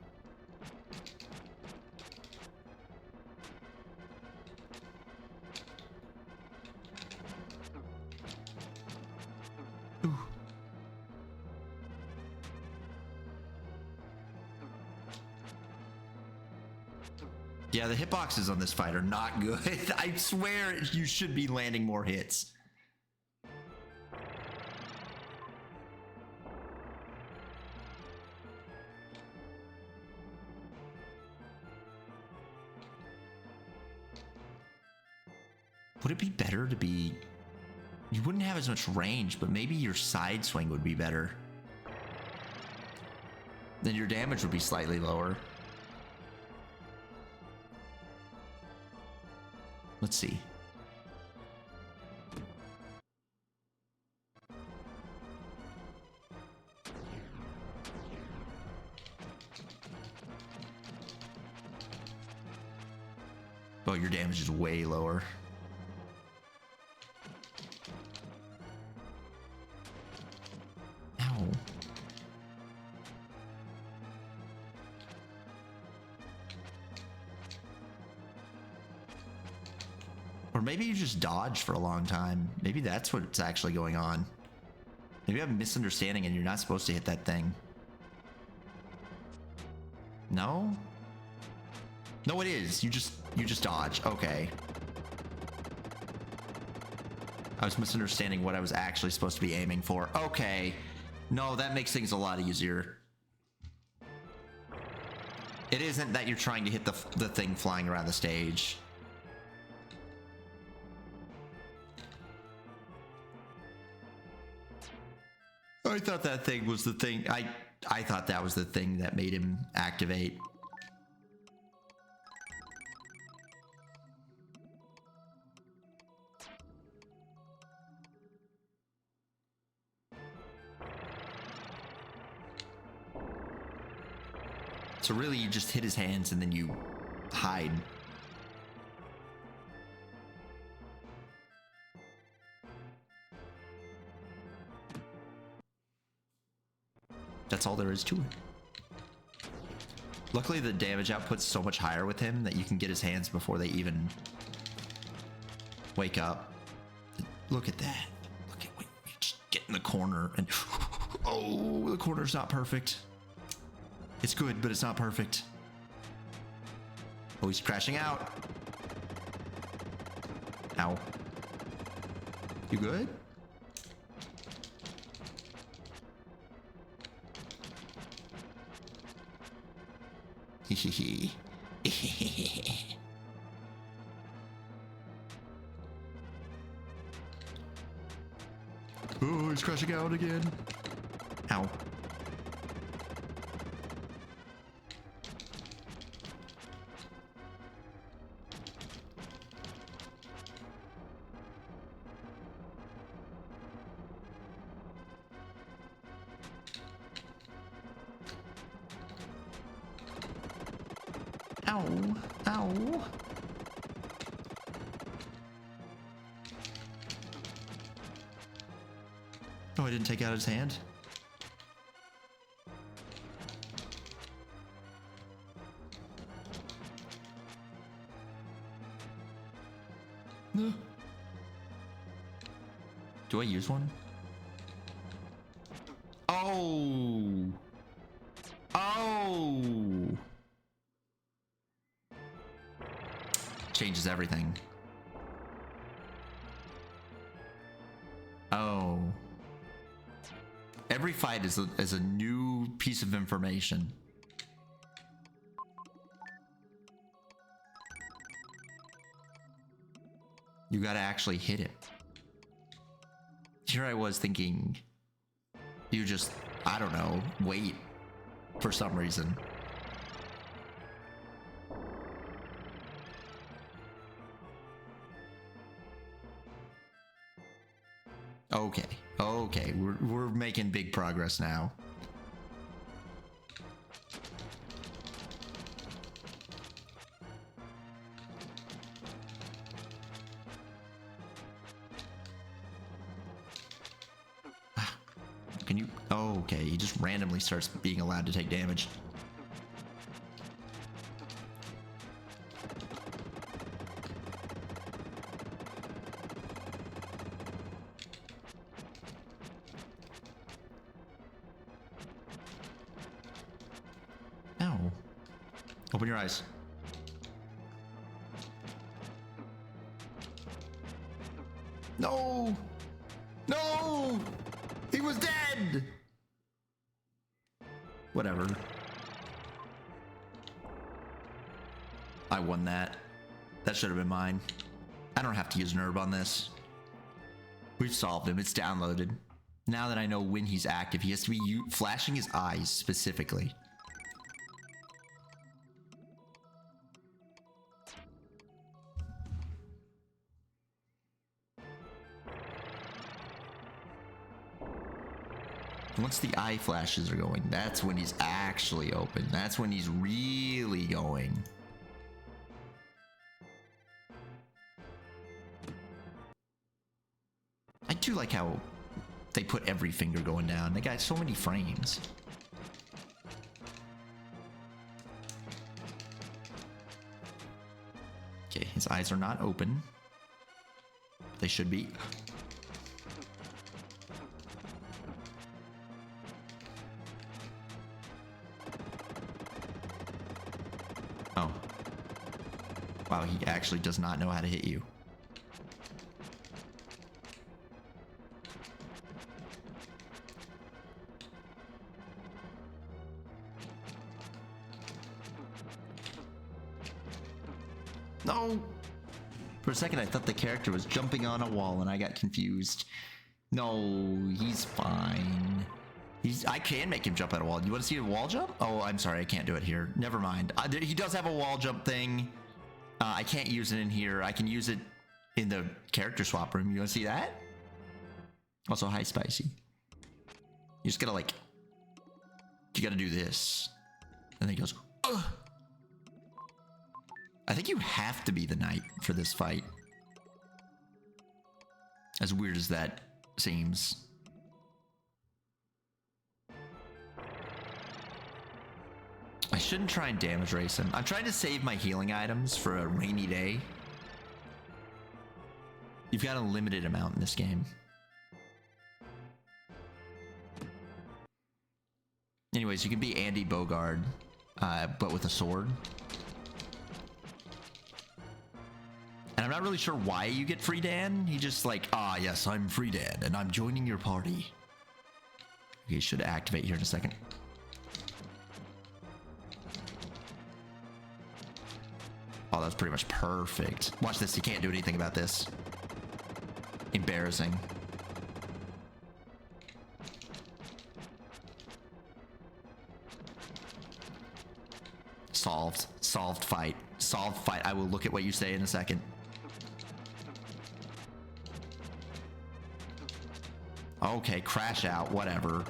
Yeah, the hitboxes on this fight are not good. I swear you should be landing more hits. Would it be better to be... You wouldn't have as much range, but maybe your side swing would be better. Then your damage would be slightly lower. Let's see. Oh, your damage is way lower. Ow. Or maybe you just dodged for a long time. Maybe that's what's actually going on. Maybe I have a misunderstanding and you're not supposed to hit that thing. No? No, it is. You just dodge. Okay. I was misunderstanding what I was actually supposed to be aiming for. Okay. No, that makes things a lot easier. It isn't that you're trying to hit the thing flying around the stage. I thought that thing was the thing. I thought that was the thing that made him activate. So really you just hit his hands and then you hide. That's all there is to it. Luckily the damage output's so much higher with him that you can get his hands before they even wake up. Look at that. Look at, wait, just get in the corner and oh, the corner's not perfect. It's good, but it's not perfect. Oh, he's crashing out. Ow. You good? Hehehe. Oh, he's crashing out again. Ow. Ow. Ow. Oh, I didn't take out his hand. No. Do I use one? Oh. Oh. Changes everything. Oh. Every fight is a new piece of information. You gotta actually hit it. Here I was thinking, you just, I don't know, wait for some reason. Okay, okay, we're making big progress now. Can you? Oh, okay, he just randomly starts being allowed to take damage. Ow. Open your eyes. No! No! He was dead! Whatever. I won that. That should have been mine. I don't have to use an herb on this. We've solved him. It's downloaded. Now that I know when he's active, he has to be flashing his eyes specifically. Once the eye flashes are going, that's when he's actually open. That's when he's really going. I do like how they put every finger going down. They got so many frames. Okay, his eyes are not open. They should be. Oh. Wow, he actually does not know how to hit you. No! For a second I thought the character was jumping on a wall and I got confused. No, he's fine. I can make him jump on a wall. You want to see a wall jump? Oh, I'm sorry, I can't do it here. Never mind. He does have a wall jump thing. I can't use it in here. I can use it in the character swap room. You want to see that? Also, hi, Spicy. You just gotta like... You gotta do this. And then he goes... Ugh! I think you have to be the knight for this fight. As weird as that seems. I shouldn't try and damage race him. I'm trying to save my healing items for a rainy day. You've got a limited amount in this game. Anyways, you can be Andy Bogard, but with a sword. And I'm not really sure why you get Free Dan. He just like, ah, yes, I'm Free Dan, and I'm joining your party. Okay, should activate here in a second. Oh, that's pretty much perfect. Watch this, you can't do anything about this. Embarrassing. Solved. Solved fight. Solved fight. I will look at what you say in a second. Okay, crash out, whatever.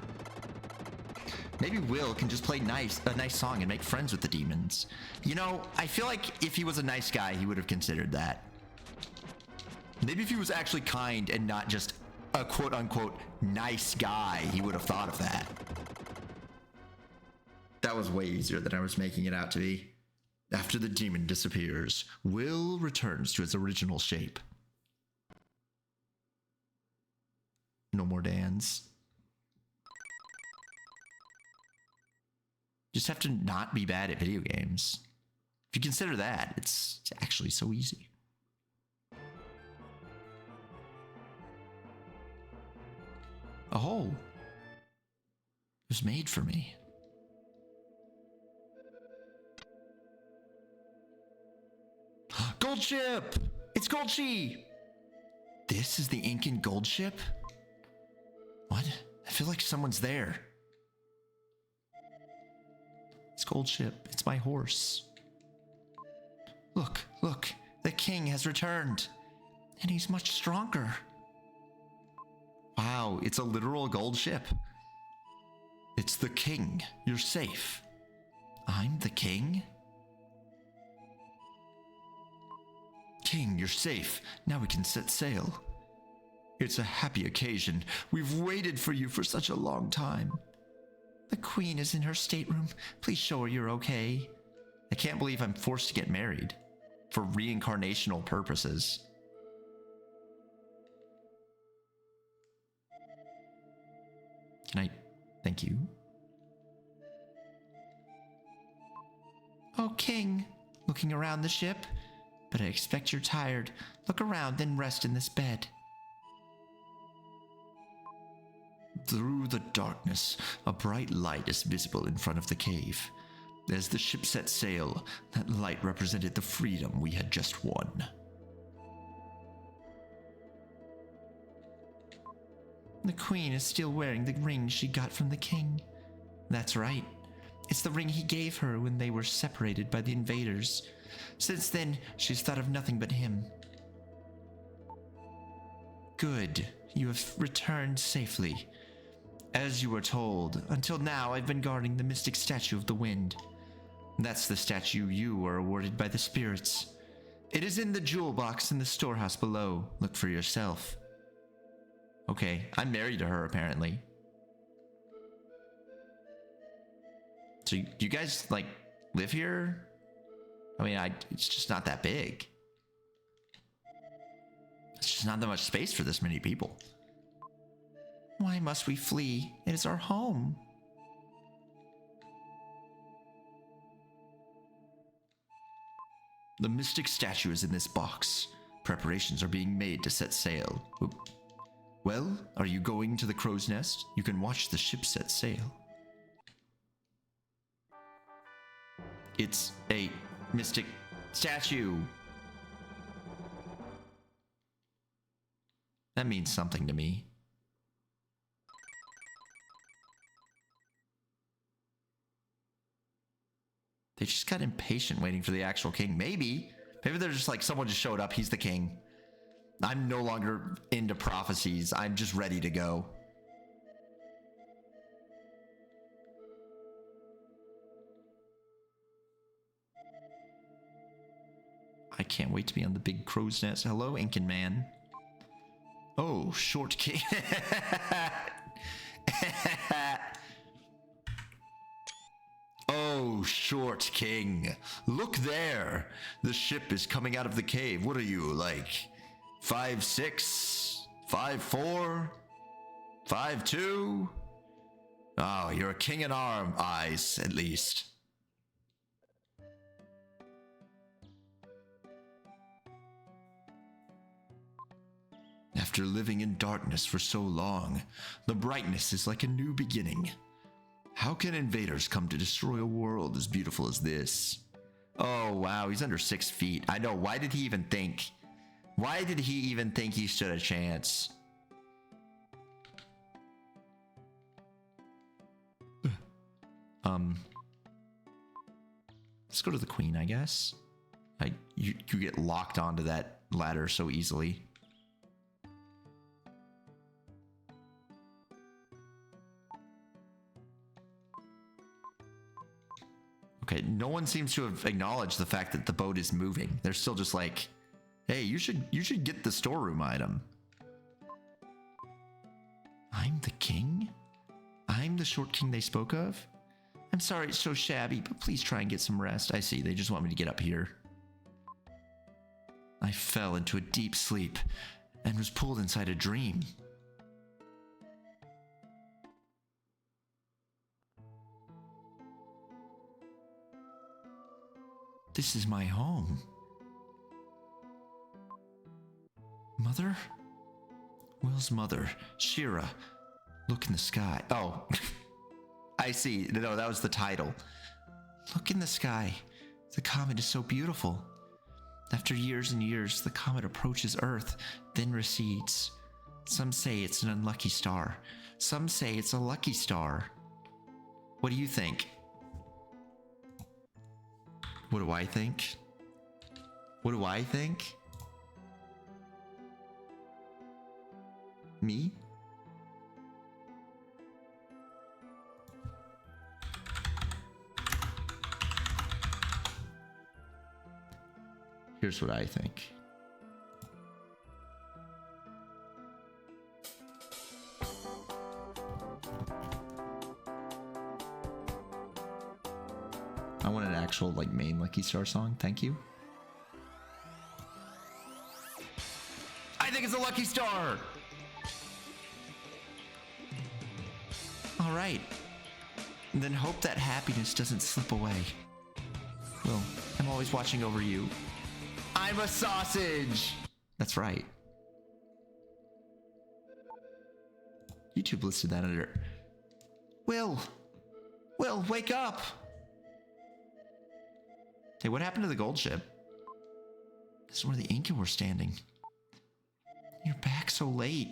Maybe Will can just play a nice song and make friends with the demons. You know, I feel like if he was a nice guy, he would have considered that. Maybe if he was actually kind and not just a quote-unquote nice guy, he would have thought of that. That was way easier than I was making it out to be. After the demon disappears, Will returns to his original shape. No more Dans. Just have to not be bad at video games. If you consider that, it's actually so easy. A hole. It was made for me. Gold ship! It's Gold Chi! This is the Incan gold ship? What? I feel like someone's there. It's Gold Ship. It's my horse. Look, look. The king has returned. And he's much stronger. Wow, it's a literal gold ship. It's the king. You're safe. I'm the king? King, you're safe. Now we can set sail. It's a happy occasion. We've waited for you for such a long time. The queen is in her stateroom. Please show her you're okay. I can't believe I'm forced to get married. For reincarnational purposes. Can I... Thank you. Oh, King. Looking around the ship? But I expect you're tired. Look around, then rest in this bed. Through the darkness, a bright light is visible in front of the cave. As the ship set sail, that light represented the freedom we had just won. The queen is still wearing the ring she got from the king. That's right. It's the ring he gave her when they were separated by the invaders. Since then, she's thought of nothing but him. Good. You have returned safely. As you were told, until now I've been guarding the mystic statue of the wind. That's the statue you were awarded by the spirits. It is in the jewel box in the storehouse below. Look for yourself. Okay, I'm married to her apparently. So you guys like live here? I mean, it's just not that big. It's just not that much space for this many people. Why must we flee? It is our home. The mystic statue is in this box. Preparations are being made to set sail. Oop. Well, are you going to the crow's nest? You can watch the ship set sail. It's a mystic statue. That means something to me. They just got impatient waiting for the actual king. Maybe they're just like, someone just showed up, he's the king. I'm no longer into prophecies. I'm just ready to go. I can't wait to be on the big crow's nest. Hello, Incan man. Oh, short king. Oh, short king. Look there. The ship is coming out of the cave. What are you, like 5'6", 5'4", 5'2"? Oh, you're a king in our eyes, at least. After living in darkness for so long, the brightness is like a new beginning. How can invaders come to destroy a world as beautiful as this? Oh, wow, he's under 6 feet. I know, why did he even think? Why did he even think he stood a chance? Let's go to the queen, I guess. You get locked onto that ladder so easily. Okay, no one seems to have acknowledged the fact that the boat is moving. They're still just like, hey, you should get the storeroom item. I'm the king? I'm the short king they spoke of? I'm sorry it's so shabby, but please try and get some rest. I see, they just want me to get up here. I fell into a deep sleep and was pulled inside a dream. This is my home. Mother? Will's mother, Shira. Look in the sky. Oh, I see. No, that was the title. Look in the sky. The comet is so beautiful. After years and years, the comet approaches Earth, then recedes. Some say it's an unlucky star. Some say it's a lucky star. What do you think? What do I think? What do I think? Me? Here's what I think. I want an actual, like, main Lucky Star song. Thank you. I think it's a Lucky Star! Alright. Then hope that happiness doesn't slip away. Well, I'm always watching over you. I'm a sausage! That's right. YouTube listed that under. Will, wake up. Hey, what happened to the gold ship? This is where the Inca were standing. You're back so late.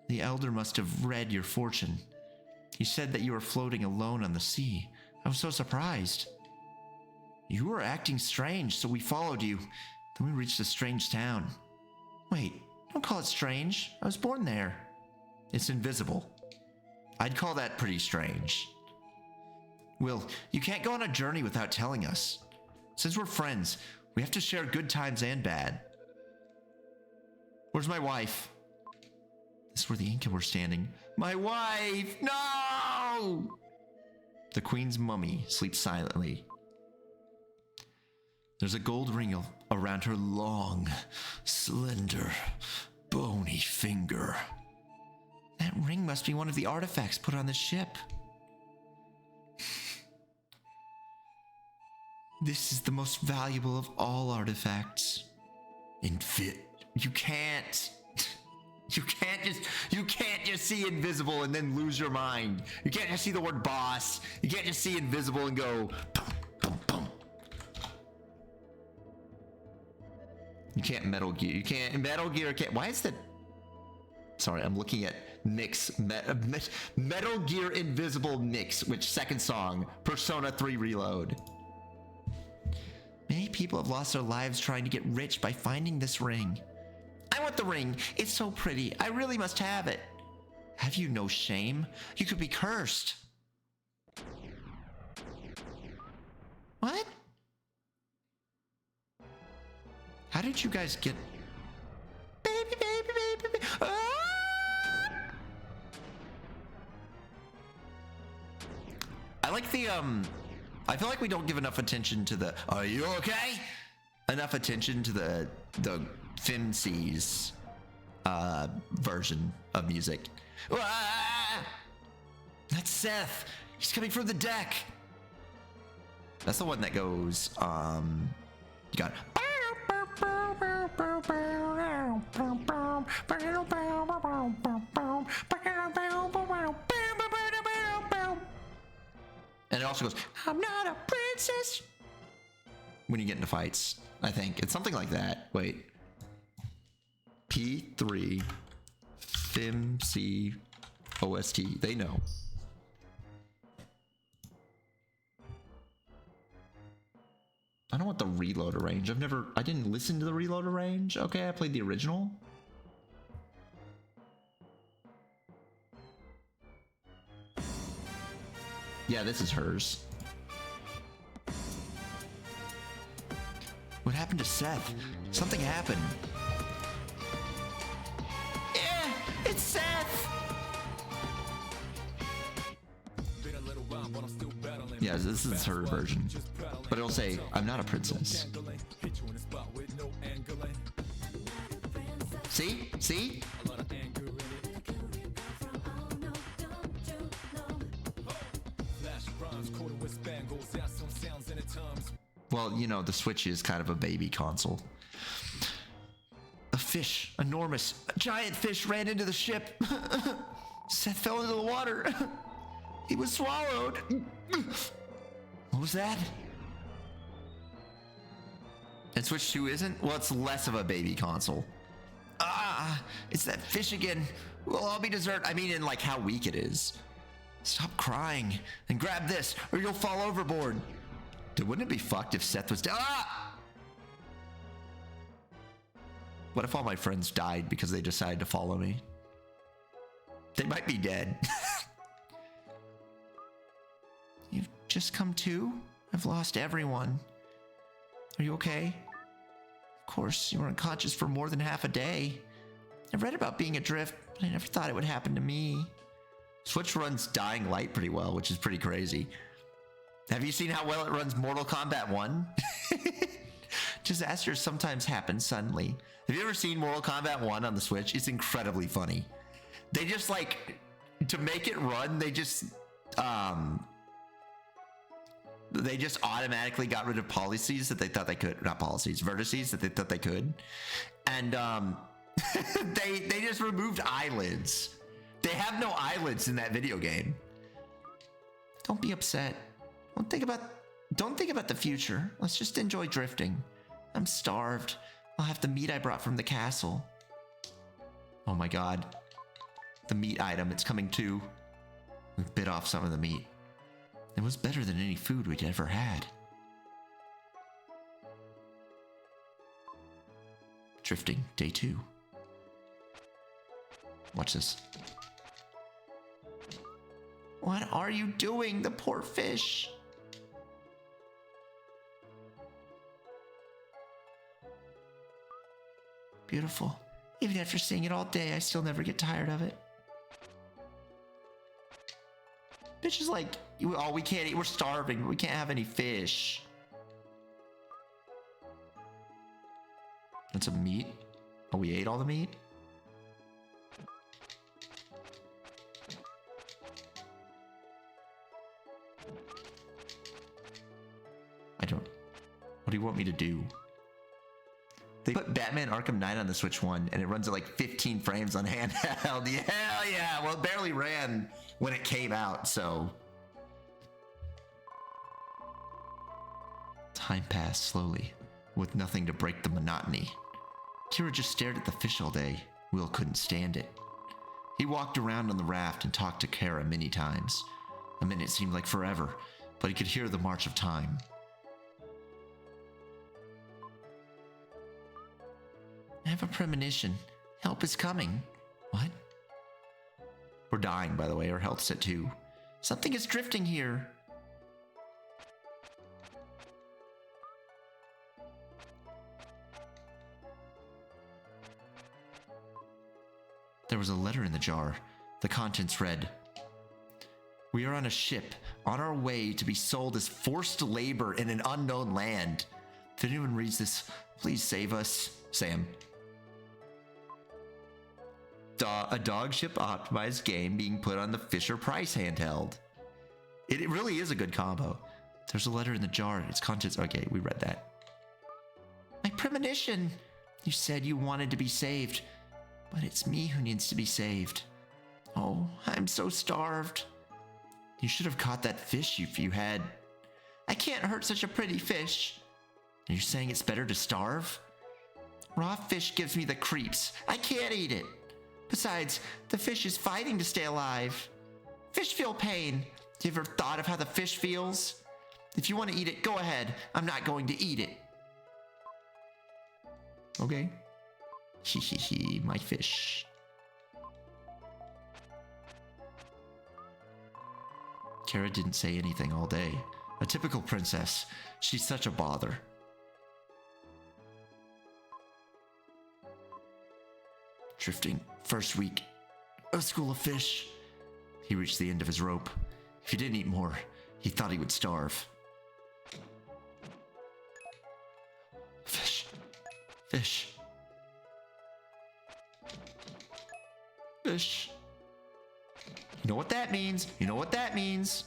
The elder must have read your fortune. He said that you were floating alone on the sea. I was so surprised. You were acting strange, so we followed you. Then we reached a strange town. Wait, don't call it strange. I was born there. It's invisible. I'd call that pretty strange. Will, you can't go on a journey without telling us. Since we're friends, we have to share good times and bad. Where's my wife? This is where the Inca were standing. My wife! No! The queen's mummy sleeps silently. There's a gold ring around her long, slender, bony finger. That ring must be one of the artifacts put on the ship. This is the most valuable of all artifacts. You can't just see invisible and then lose your mind. You can't just see the word boss. You can't just see invisible and go boom, boom, boom. You can't Metal Gear. Why is that? Sorry, I'm looking at Metal Gear Invisible Mix, which second song, Persona 3 Reload. Many people have lost their lives trying to get rich by finding this ring. I want the ring. It's so pretty. I really must have it. Have you no shame? You could be cursed. What? How did you guys get... Baby. Ah! I like the, I feel like we don't give enough attention to the, are you okay? Enough attention to the Fimc's version of music. Ah! That's Seth. He's coming from the deck. That's the one that goes, you got... And it also goes, I'm not a princess. When you get into fights, I think. It's something like that. Wait. P3 FimC OST. They know. I don't want the reloader range. I didn't listen to the reloader range. Okay, I played the original. Yeah, this is hers. What happened to Seth? Something happened. Yeah, it's Seth! Yeah, this is her version. But it'll say, I'm not a princess. See? See? Well, you know, the Switch is kind of a baby console. A fish, enormous, a giant fish ran into the ship. Seth fell into the water. He was swallowed. What was that? And Switch 2 isn't? Well, it's less of a baby console. Ah, it's that fish again. We'll all be dessert. I mean, in like how weak it is. Stop crying and grab this or you'll fall overboard. Dude, wouldn't it be fucked if Seth was dead? Ah! What if all my friends died because they decided to follow me? They might be dead. You've just come to? I've lost everyone. Are you okay? Of course, you were unconscious for more than half a day. I read about being adrift, but I never thought it would happen to me. Switch runs Dying Light pretty well, which is pretty crazy. Have you seen how well it runs Mortal Kombat 1? Disasters sometimes happen suddenly. Have you ever seen Mortal Kombat 1 on the Switch? It's incredibly funny. They just like, to make it run, they just automatically got rid of policies that they thought they could, not policies, vertices that they thought they could. And they just removed eyelids. They They have no eyelids in that video game. Don't be upset. Don't think about the future. Let's just enjoy drifting. I'm starved. I'll have the meat I brought from the castle. Oh my god. The meat item, it's coming too. We bit off some of the meat. It was better than any food we'd ever had. Drifting, day 2. Watch this. What are you doing? The poor fish. Beautiful. Even after seeing it all day, I still never get tired of it. Bitch is like, oh, we can't eat. We're starving. We can't have any fish. And some meat. Oh, we ate all the meat? What do you want me to do? They put Batman Arkham Knight on the Switch 1 and it runs at like 15 frames on handheld. Hell yeah! Well, it barely ran when it came out, so. Time passed slowly, with nothing to break the monotony. Kira just stared at the fish all day. Will couldn't stand it. He walked around on the raft and talked to Kara many times. A minute seemed like forever, but he could hear the march of time. I have a premonition. Help is coming. What? We're dying, by the way. Our health's at 2. Something is drifting here. There was a letter in the jar. The contents read, "We are on a ship, on our way to be sold as forced labor in an unknown land. If anyone reads this, please save us. Sam." A dog ship optimized game being put on the Fisher Price handheld. It really is a good combo. There's a letter in the jar. Its contents. Okay, we read that. My premonition. You said you wanted to be saved, but it's me who needs to be saved. Oh, I'm so starved. You should have caught that fish if you had. I can't hurt such a pretty fish. Are you saying it's better to starve? Raw fish gives me the creeps. I can't eat it. Besides, the fish is fighting to stay alive. Fish feel pain. You ever thought of how the fish feels? If you want to eat it, go ahead. I'm not going to eat it. Okay. Hee, my fish. Kara didn't say anything all day. A typical princess. She's such a bother. Drifting. First week. A school of fish. He reached the end of his rope. If he didn't eat more, he thought he would starve. Fish. Fish. Fish. You know what that means? You know what that means?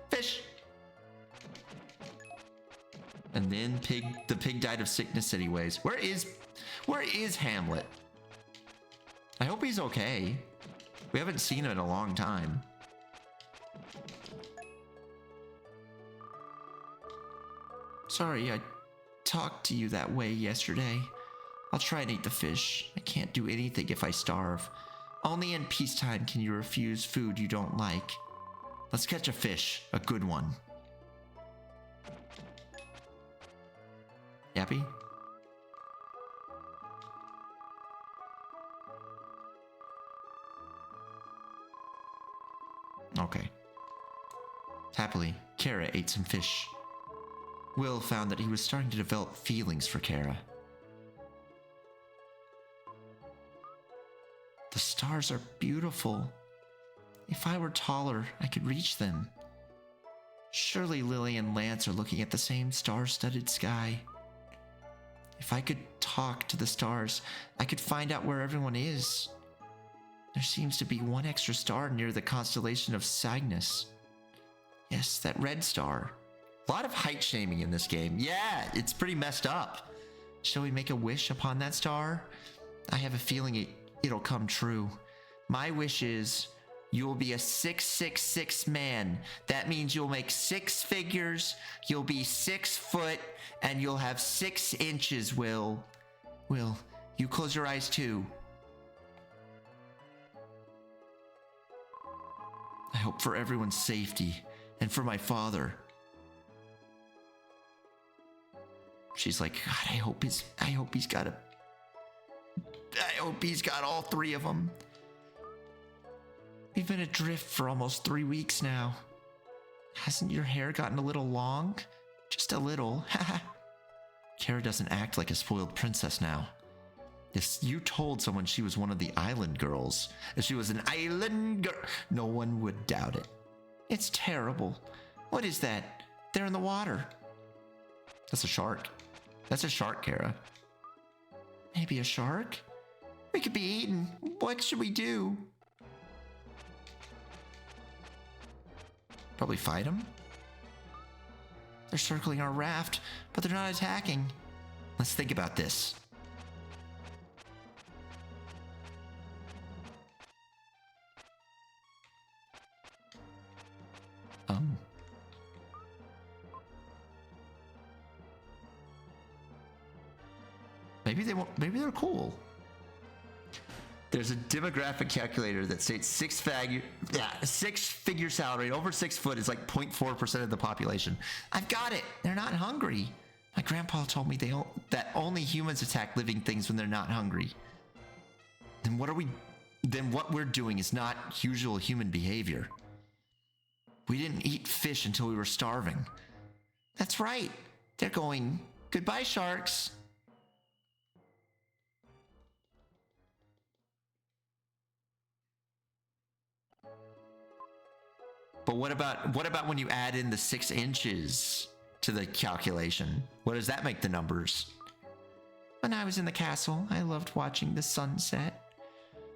Fish. And then the pig died of sickness anyways. Where is Hamlet? I hope he's okay. We haven't seen him in a long time. Sorry, I talked to you that way yesterday. I'll try and eat the fish. I can't do anything if I starve. Only in peacetime can you refuse food you don't like. Let's catch a fish, a good one. Yappy? Okay. Happily, Kara ate some fish. Will found that he was starting to develop feelings for Kara. The stars are beautiful. If I were taller, I could reach them. Surely Lily and Lance are looking at the same star-studded sky. If I could talk to the stars, I could find out where everyone is. There seems to be one extra star near the constellation of Cygnus. Yes, that red star. A lot of height shaming in this game. Yeah, it's pretty messed up. Shall we make a wish upon that star? I have a feeling it'll come true. My wish is, You'll be a 666 man. That means you'll make 6 figures, you'll be 6 foot, and you'll have 6 inches, Will. Will, you close your eyes too. I hope for everyone's safety and for my father. She's like, God, I hope he's got all 3 of them. We've been adrift for almost 3 weeks now. Hasn't your hair gotten a little long? Just a little. Kara doesn't act like a spoiled princess now. If you told someone she was one of the island girls, if she was an island girl, no one would doubt it. It's terrible. What is that? They're in the water. That's a shark. That's a shark, Kara. Maybe a shark? We could be eaten. What should we do? Probably fight them. They're circling our raft, but they're not attacking. Let's think about this. Maybe they won't. Maybe they're cool. There's a demographic calculator that states 6-figure salary over 6 foot is like 0.4% of the population. I've got it. They're not hungry. My grandpa told me that only humans attack living things when they're not hungry. Then what we're doing is not usual human behavior. We didn't eat fish until we were starving. That's right. They're going, goodbye, sharks. But what about when you add in the 6 inches to the calculation? What does that make the numbers? When I was in the castle, I loved watching the sunset.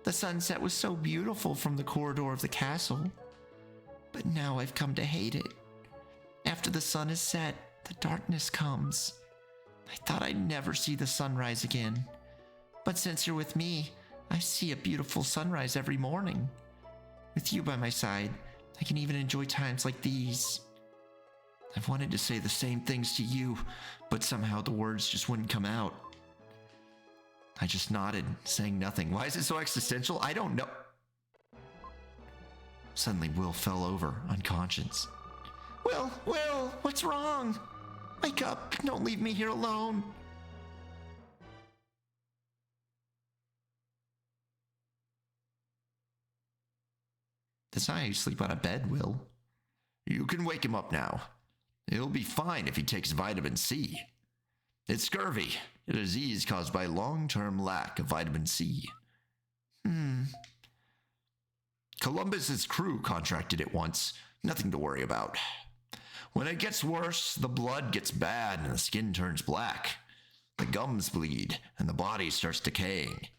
The sunset was so beautiful from the corridor of the castle. But now I've come to hate it. After the sun is set, the darkness comes. I thought I'd never see the sunrise again. But since you're with me, I see a beautiful sunrise every morning. With you by my side, I can even enjoy times like these. I've wanted to say the same things to you, but somehow the words just wouldn't come out. I just nodded, saying nothing. Why is it so existential? I don't know. Suddenly, Will fell over, unconscious. Will, what's wrong? Wake up, don't leave me here alone. That's not how you sleep on a bed, Will. You can wake him up now. He'll be fine if he takes vitamin C. It's scurvy, a disease caused by long-term lack of vitamin C. Columbus's crew contracted it once. Nothing to worry about. When it gets worse, the blood gets bad and the skin turns black. The gums bleed and the body starts decaying.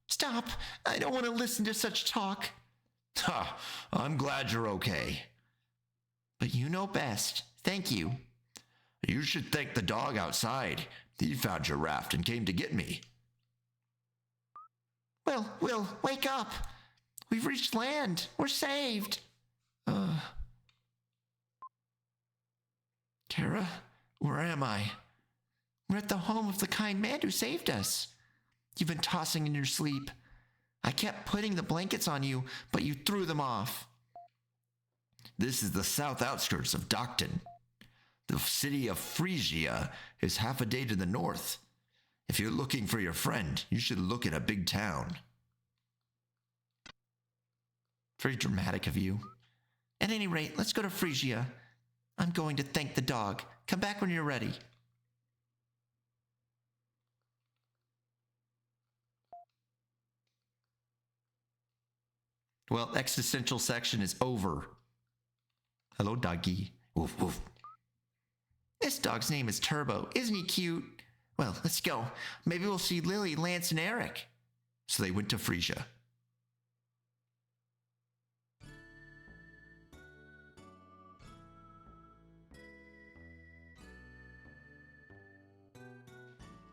Stop! I don't want to listen to such talk. Ha! I'm glad you're okay. But you know best. Thank you. You should thank the dog outside. He found your raft and came to get me. Will, wake up. We've reached land. We're saved. Kara, where am I? We're at the home of the kind man who saved us. You've been tossing in your sleep. I kept putting the blankets on you, but you threw them off. This is the south outskirts of Docton. The city of Phrygia is half a day to the north. If you're looking for your friend, you should look at a big town. Very dramatic of you. At any rate, let's go to Phrygia. I'm going to thank the dog. Come back when you're ready. Well, existential section is over. Hello, doggy. Woof, woof. This dog's name is Turbo. Isn't he cute? Well, let's go. Maybe we'll see Lily, Lance, and Eric. So they went to Phrygia.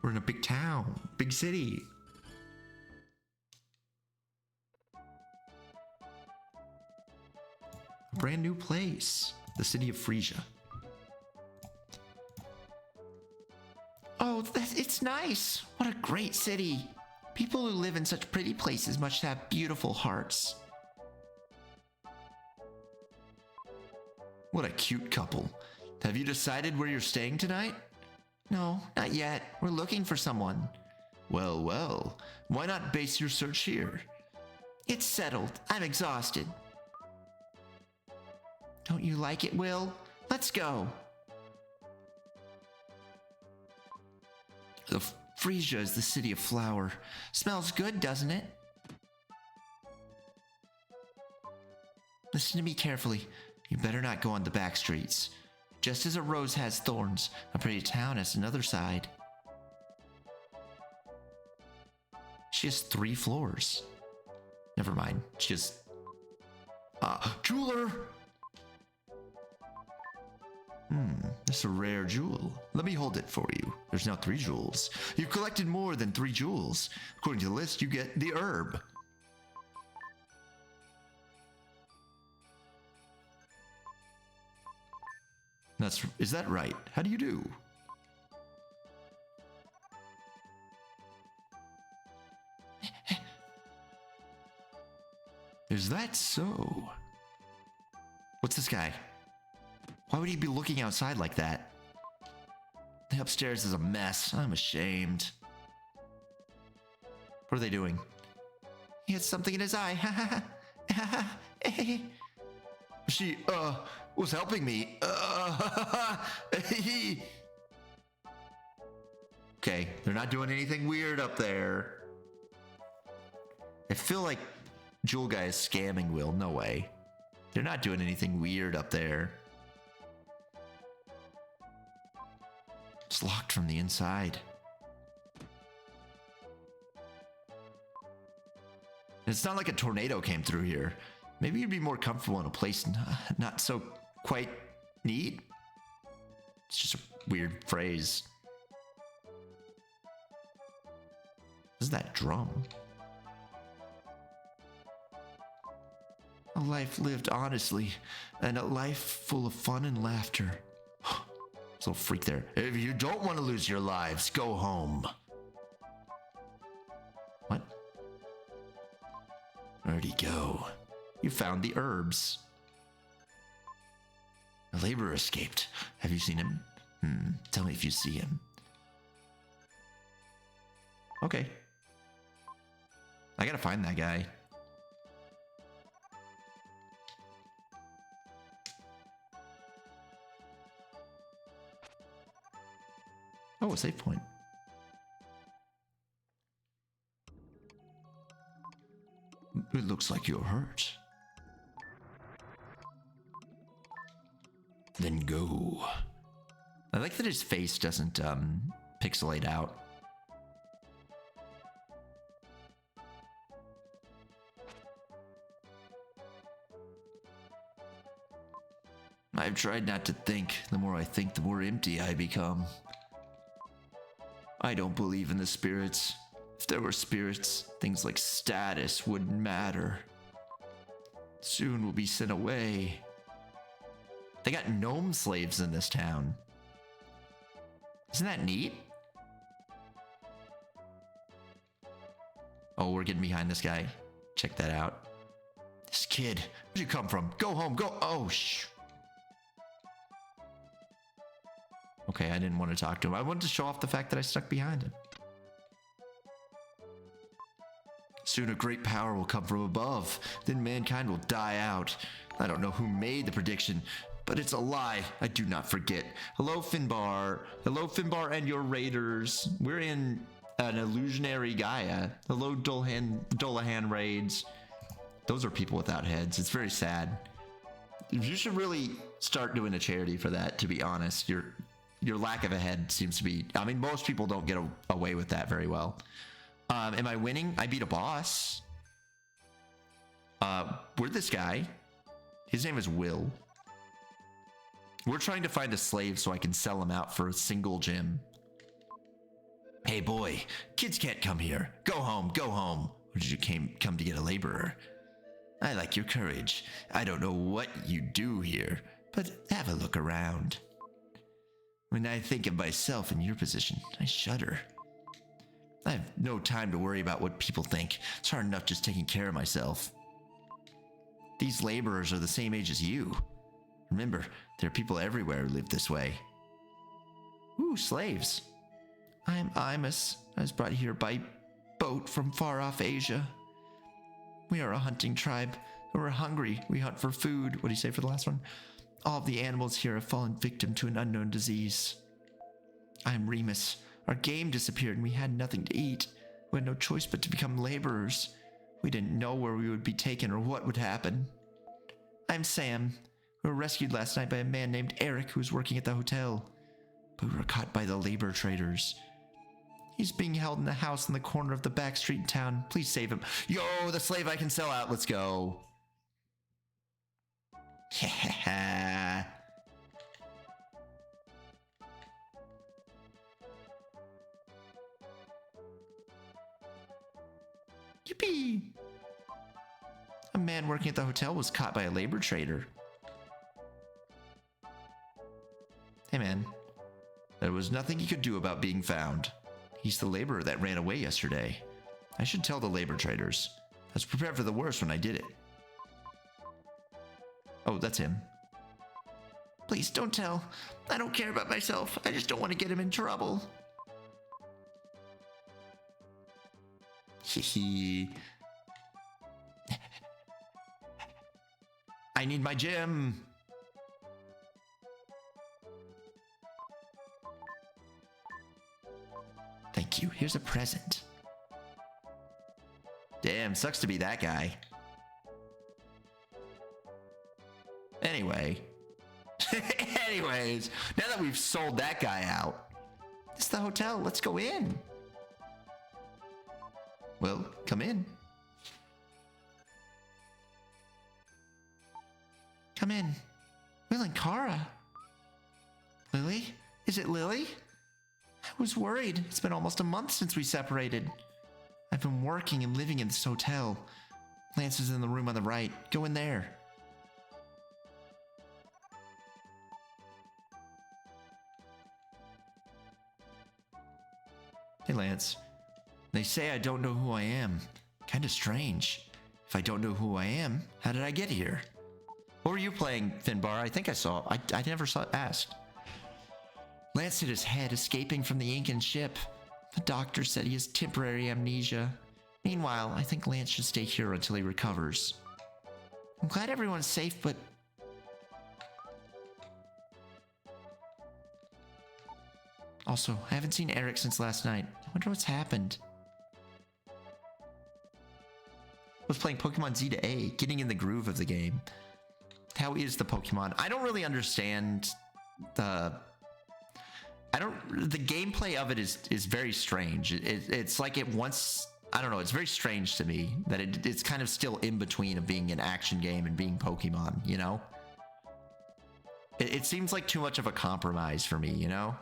We're in a big town, big city. Brand new place. The city of Frisia. Oh, it's nice. What a great city. People who live in such pretty places must have beautiful hearts. What a cute couple. Have you decided where you're staying tonight? No, not yet. We're looking for someone. Well, well. Why not base your search here? It's settled. I'm exhausted. Don't you like it, Will? Let's go. The Frisia is the city of flower. Smells good, doesn't it? Listen to me carefully. You better not go on the back streets. Just as a rose has thorns, a pretty town has another side. She has 3 floors. Never mind. She has... jeweler! This is a rare jewel. Let me hold it for you. There's now 3 jewels. You've collected more than 3 jewels. According to the list, you get the herb. Is that right? How do you do? Is that so? What's this guy? Why would he be looking outside like that? The upstairs is a mess. I'm ashamed. What are they doing? He has something in his eye. She, was helping me. Okay, they're not doing anything weird up there. I feel like Jewel Guy is scamming Will. No way. They're not doing anything weird up there. It's locked from the inside. It's not like a tornado came through here. Maybe you'd be more comfortable in a place not so quite neat. It's just a weird phrase. What is that drum? A life lived honestly, and a life full of fun and laughter. This little freak there. If you don't want to lose your lives, go home. What? Where'd he go? You found the herbs. A laborer escaped. Have you seen him? Tell me if you see him. Okay. I gotta find that guy. Oh, a save point. It looks like you're hurt. Then go. I like that his face doesn't pixelate out. I've tried not to think. The more I think, the more empty I become. I don't believe in the spirits. If there were spirits, things like status wouldn't matter. Soon we'll be sent away. They got gnome slaves in this town. Isn't that neat? Oh, we're getting behind this guy. Check that out. This kid, where'd you come from? Go home, go. Oh, shh. Okay, I didn't want to talk to him. I wanted to show off the fact that I stuck behind him. Soon a great power will come from above. Then mankind will die out. I don't know who made the prediction, but it's a lie. I do not forget. Hello, Finbar. Hello, Finbar and your raiders. We're in an illusionary Gaia. Hello, Dolahan raids. Those are people without heads. It's very sad. You should really start doing a charity for that, to be honest. Your lack of a head seems to be... I mean, most people don't get away with that very well. Am I winning? I beat a boss. Where'd this guy? His name is Will. We're trying to find a slave so I can sell him out for a single gem. Hey boy, kids can't come here. Go home, go home. Or did you come to get a laborer? I like your courage. I don't know what you do here, but have a look around. When I think of myself in your position, I shudder. I have no time to worry about what people think. It's hard enough just taking care of myself. These laborers are the same age as you. Remember, there are people everywhere who live this way. Ooh, slaves. I'm Imus. I was brought here by boat from far off Asia. We are a hunting tribe. We're hungry. We hunt for food. What do you say for the last one? All of the animals here have fallen victim to an unknown disease. I'm Remus. Our game disappeared and we had nothing to eat. We had no choice but to become laborers. We didn't know where we would be taken or what would happen. I'm Sam. We were rescued last night by a man named Eric who was working at the hotel. But we were caught by the labor traders. He's being held in a house in the corner of the back street in town. Please save him. Yo, the slave I can sell out. Let's go. Yippee! A man working at the hotel was caught by a labor trader. Hey man, there was nothing he could do about being found. He's the laborer that ran away yesterday. I should tell the labor traders. I was prepared for the worst when I did it. Oh, that's him. Please don't tell. I don't care about myself. I just don't want to get him in trouble. Hee. I need my gem. Thank you. Here's a present. Damn, sucks to be that guy. Anyway. Anyways, now that we've sold that guy out, it's the hotel. Let's go in. Well, come in. Come in. Will and Kara. Lily? Is it Lily? I was worried. It's been almost a month since we separated. I've been working and living in this hotel. Lance is in the room on the right. Go in there. Hey, Lance. They say I don't know who I am. Kinda strange. If I don't know who I am, how did I get here? What were you playing, Finbar? I think I saw. I never asked. Lance hit his head escaping from the Incan ship. The doctor said he has temporary amnesia. Meanwhile, I think Lance should stay here until he recovers. I'm glad everyone's safe, but... Also, I haven't seen Eric since last night. I wonder what's happened. I was playing Pokemon Z to A, getting in the groove of the game. How is the Pokemon? I don't really understand the gameplay of it is very strange. It's like it wants, I don't know, it's very strange to me that it's kind of still in between of being an action game and being Pokemon, you know? It seems like too much of a compromise for me, you know?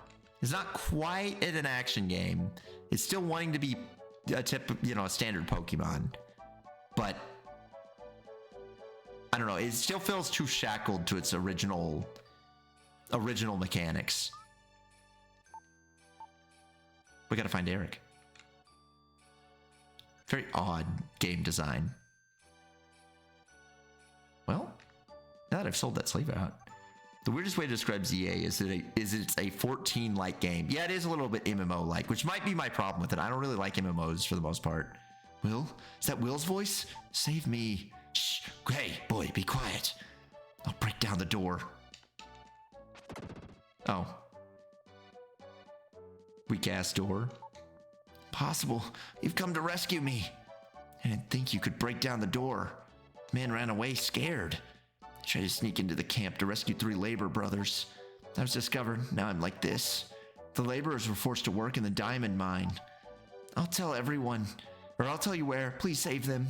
It's not quite an action game. It's still wanting to be a standard Pokemon. But I don't know, it still feels too shackled to its original mechanics. We gotta find Eric. Very odd game design. Well, now that I've sold that slave out, the weirdest way to describe ZA is it's a 14-like game. Yeah, it is a little bit MMO-like, which might be my problem with it. I don't really like MMOs for the most part. Will? Is that Will's voice? Save me. Shh. Hey, boy, be quiet. I'll break down the door. Oh. Weak-ass door. Possible. You've come to rescue me. I didn't think you could break down the door. The man ran away scared. I tried to sneak into the camp to rescue 3 labor brothers. I was discovered. Now I'm like this. The laborers were forced to work in the diamond mine. I'll tell everyone. Or I'll tell you where. Please save them.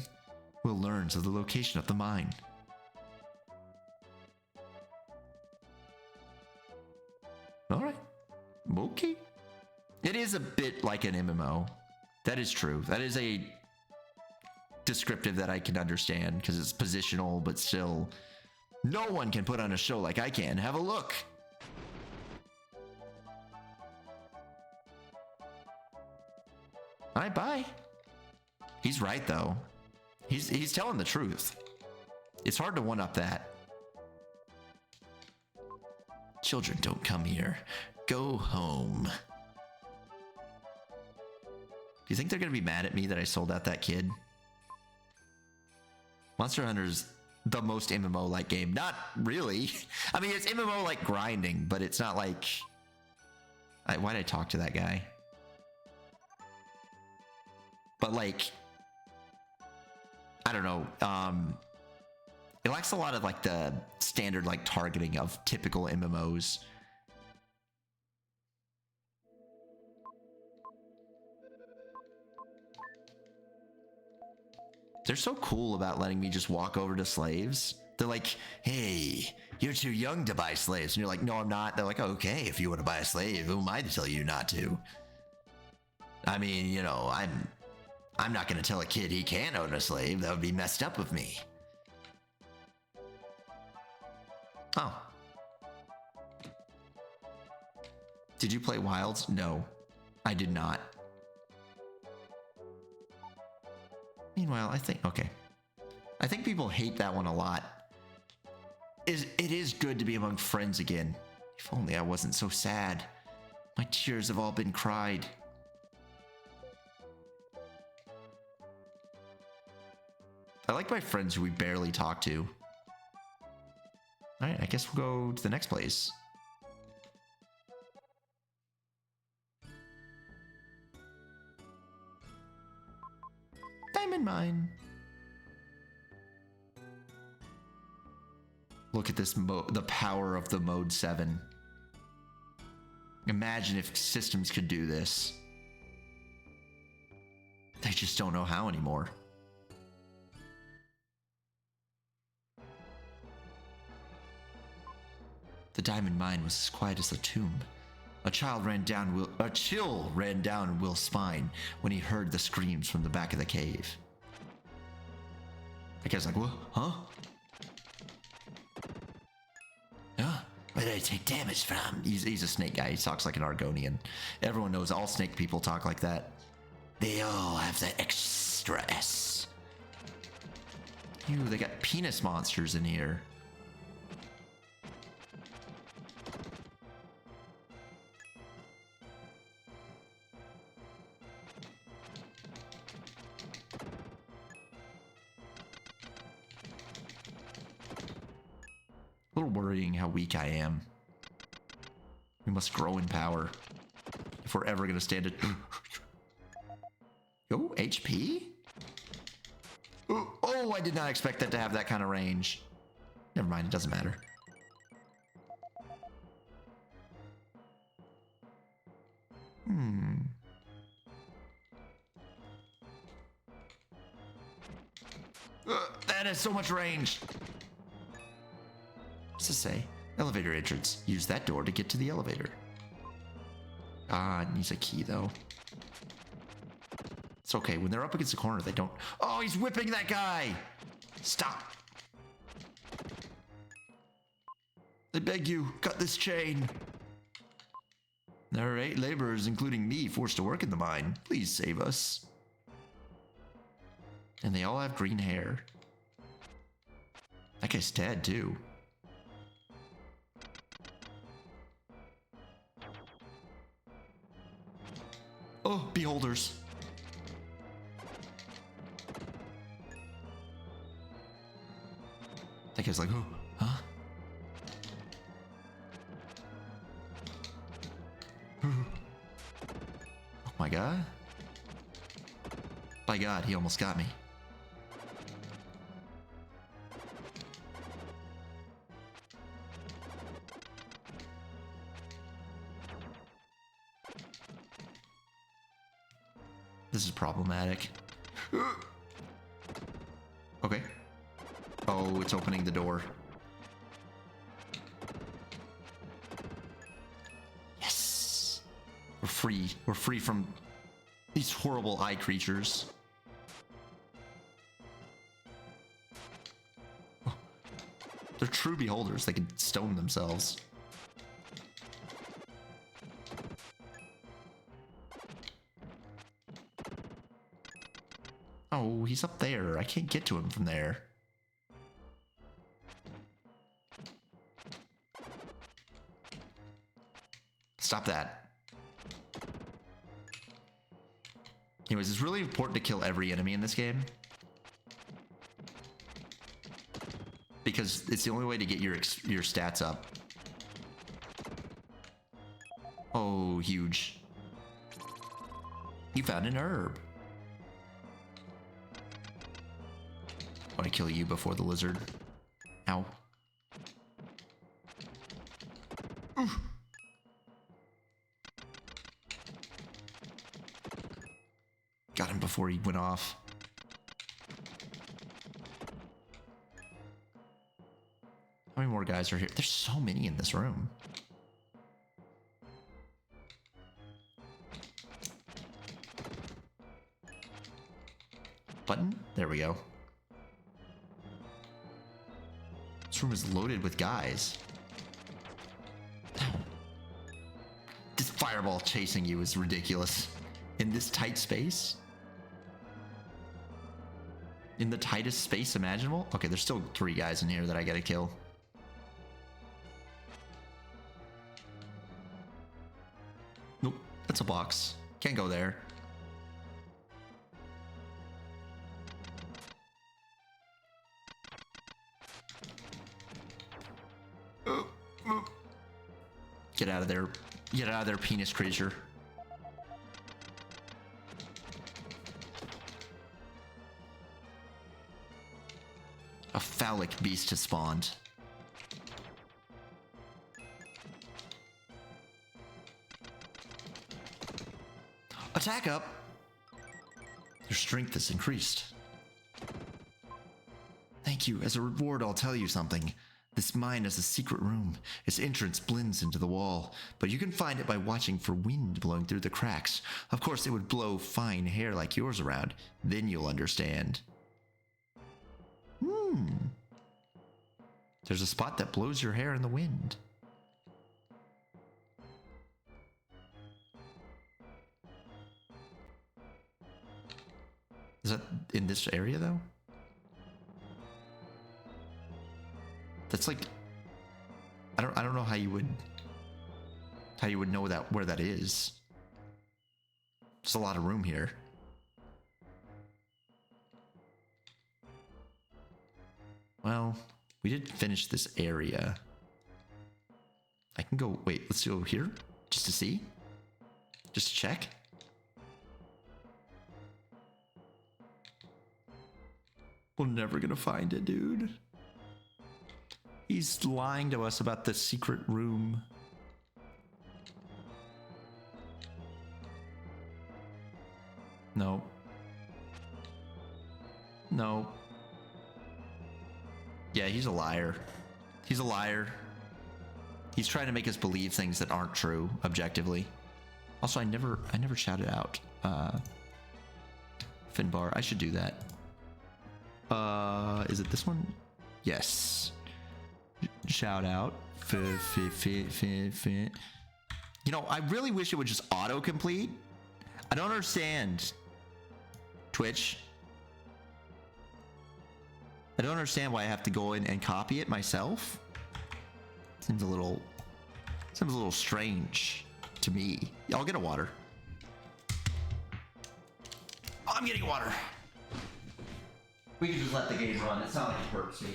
Will learns of the location of the mine. Alright. Okay. It is a bit like an MMO. That is true. That is a descriptive that I can understand because it's positional, but still, no one can put on a show like I can. Have a look. All right, bye. He's right though. He's telling the truth. It's hard to one up that. Children don't come here. Go home. Do you think they're gonna be mad at me that I sold out that kid? Monster Hunter's the most MMO-like game. Not really. I mean, it's MMO-like grinding, but it's not like... why'd I talk to that guy? But like... I don't know. It lacks a lot of like the standard like targeting of typical MMOs. They're so cool about letting me just walk over to slaves. They're like, hey, you're too young to buy slaves. And you're like, no, I'm not. They're like, okay, if you want to buy a slave, who am I to tell you not to? I mean, you know, I'm not going to tell a kid he can't own a slave. That would be messed up with me. Oh. Did you play Wilds? No, I did not. Meanwhile, I think people hate that one a lot. It is good to be among friends again. If only I wasn't so sad. My tears have all been cried. I like my friends who we barely talk to. Alright, I guess we'll go to the next place. Diamond Mine. Look at this the power of the Mode 7. Imagine if systems could do this. They just don't know how anymore. The diamond mine was as quiet as a tomb. A chill ran down Will's spine when he heard the screams from the back of the cave. The guy's like, what? Huh? Yeah? Where did I take damage from? He's a snake guy. He talks like an Argonian. Everyone knows all snake people talk like that. They all have that extra S. Ew, they got penis monsters in here. A little worrying how weak I am. We must grow in power if we're ever going to stand it. Oh, HP? Oh, I did not expect that to have that kind of range. Never mind, it doesn't matter. That has so much range. What's it say? Elevator entrance. Use that door to get to the elevator. Ah, it needs a key though. It's okay. When they're up against the corner, they don't... Oh, he's whipping that guy! Stop. I beg you, cut this chain. There are 8 laborers, including me, forced to work in the mine. Please save us. And they all have green hair. That guy's dead, too. Oh, beholders. That guy's like, oh, huh? Oh my god. By God, he almost got me. This is problematic. Okay. Oh, it's opening the door. Yes! We're free. We're free from these horrible eye creatures. They're true beholders. They can stone themselves. Oh, he's up there. I can't get to him from there. Stop that. Anyways, it's really important to kill every enemy in this game, because it's the only way to get your stats up. Oh, huge. You found an herb. I want to kill you before the lizard. Ow. Oof. Got him before he went off. How many more guys are here? There's so many in this room. Button? There we go. This room is loaded with guys. This fireball chasing you is ridiculous. In this tight space? In the tightest space imaginable? Okay, there's still 3 guys in here that I gotta kill. Nope, that's a box. Can't go there. Get out of there. Get out of there, penis creature. A phallic beast has spawned. Attack up! Your strength is increased. Thank you. As a reward, I'll tell you something. This mine is a secret room. Its entrance blends into the wall, but you can find it by watching for wind blowing through the cracks. Of course, it would blow fine hair like yours around. Then you'll understand. There's a spot that blows your hair in the wind. Is that in this area though? That's like, I don't know how you would know that where that is. There's a lot of room here. Well, we did finish this area. I can go, wait, let's go here just to see, just to check. We're never gonna find it, dude. He's lying to us about the secret room. No. No. Yeah, he's a liar. He's a liar. He's trying to make us believe things that aren't true, objectively. Also, I never shouted out Finbar. I should do that. Is it this one? Yes. Shout out. You know, I really wish it would just auto-complete. I don't understand, Twitch. I don't understand why I have to go in and copy it myself. Seems a little strange to me. I'll get a water. Oh, I'm getting water. We can just let the game run. It's not like a purposely.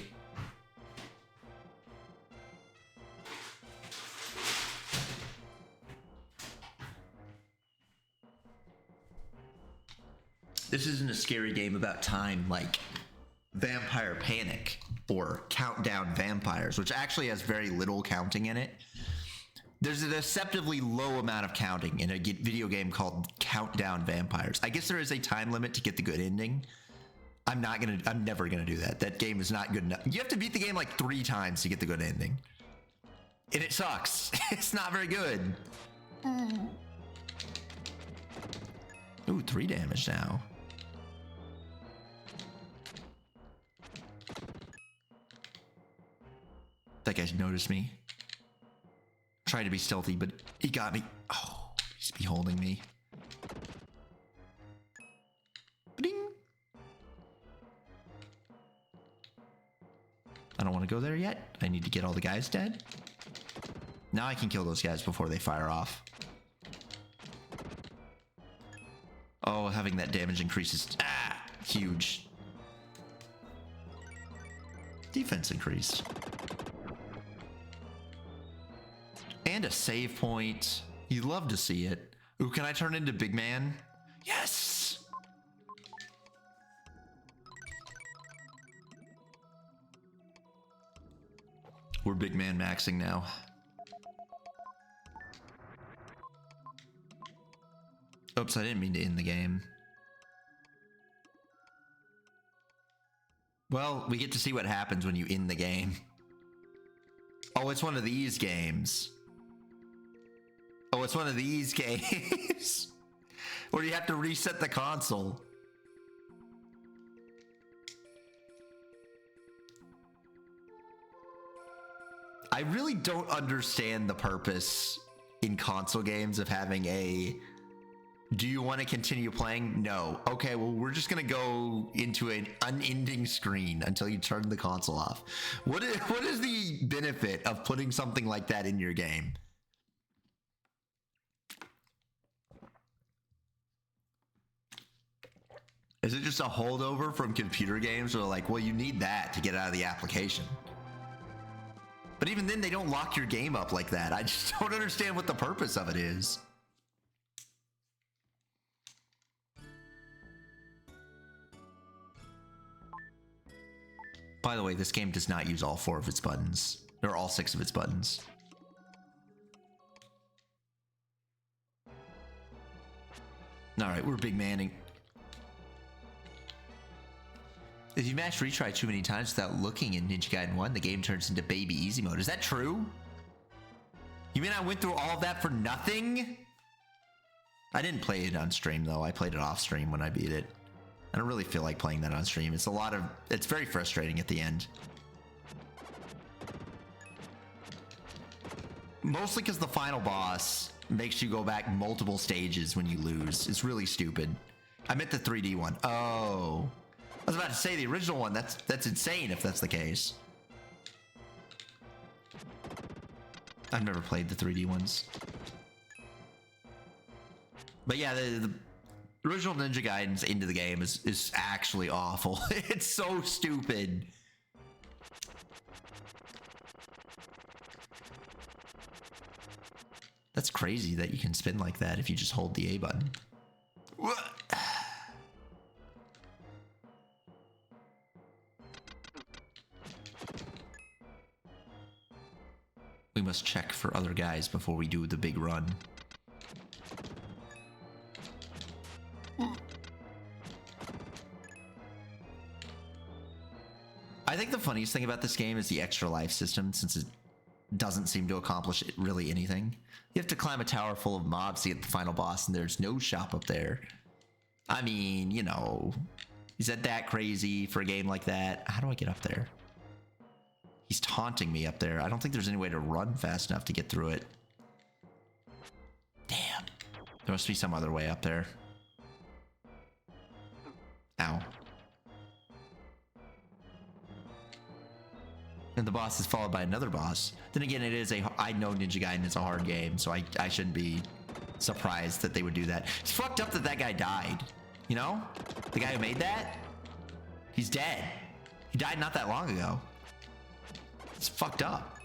This isn't a scary game about time like Vampire Panic or Countdown Vampires, which actually has very little counting in it. There's a deceptively low amount of counting in a video game called Countdown Vampires. I guess there is a time limit to get the good ending. I'm never gonna do that. That game is not good enough. You have to beat the game like 3 times to get the good ending. And it sucks. It's not very good. Ooh, 3 damage now. That guy noticed me. Tried to be stealthy, but he got me. Oh, he's beholding me. Ding. I don't want to go there yet. I need to get all the guys dead. Now I can kill those guys before they fire off. Oh, having that damage increases. Ah, huge. Defense increased. And a save point. You'd love to see it. Ooh, can I turn into Big Man? Yes! We're Big Man maxing now. Oops, I didn't mean to end the game. Well, we get to see what happens when you end the game. Oh, it's one of these games. Oh, it's one of these games. Where you have to reset the console. I really don't understand the purpose in console games of having a... Do you want to continue playing? No. Okay, well, we're just going to go into an unending screen until you turn the console off. What is the benefit of putting something like that in your game? Is it just a holdover from computer games where like, well, you need that to get out of the application? But even then, they don't lock your game up like that. I just don't understand what the purpose of it is. By the way, this game does not use all 4 of its buttons. Or all 6 of its buttons. Alright, we're big manning. If you mash retry too many times without looking in Ninja Gaiden 1, the game turns into baby easy mode. Is that true? You mean I went through all of that for nothing? I didn't play it on stream though. I played it off stream when I beat it. I don't really feel like playing that on stream. It's very frustrating at the end. Mostly because the final boss makes you go back multiple stages when you lose. It's really stupid. I meant the 3D one. Oh. I was about to say the original one. That's insane if that's the case. I've never played the 3D ones. But yeah, the original Ninja Gaiden's into the game is actually awful. It's so stupid. That's crazy that you can spin like that if you just hold the A button. We must check for other guys before we do the big run. I think the funniest thing about this game is the extra life system, since it doesn't seem to accomplish really anything. You have to climb a tower full of mobs to get the final boss, and there's no shop up there. I mean, you know, is that crazy for a game like that? How do I get up there? He's taunting me up there. I don't think there's any way to run fast enough to get through it. Damn. There must be some other way up there. Ow. And the boss is followed by another boss. Then again, I know Ninja Gaiden is a hard game, so I shouldn't be surprised that they would do that. It's fucked up that guy died. You know? The guy who made that? He's dead. He died not that long ago. It's fucked up.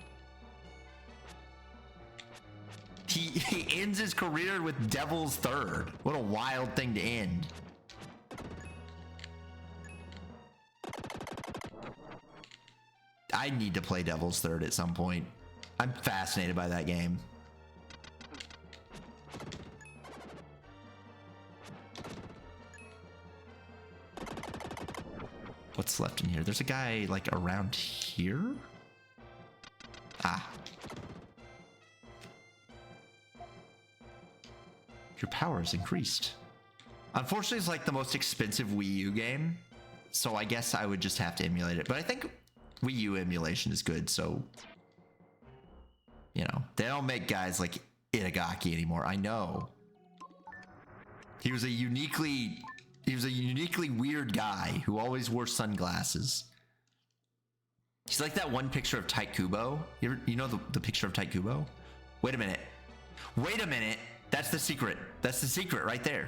He ends his career with Devil's Third. What a wild thing to end. I need to play Devil's Third at some point. I'm fascinated by that game. What's left in here? There's a guy like around here? Ah. Your power is increased. Unfortunately, it's like the most expensive Wii U game, so I guess I would just have to emulate it. But I think Wii U emulation is good, so You know, they don't make guys like Itagaki anymore. I know. He was a uniquely weird guy who always wore sunglasses. He's like that one picture of Tite Kubo. You know the picture of Tite Kubo? Wait a minute. Wait a minute. That's the secret. That's the secret right there.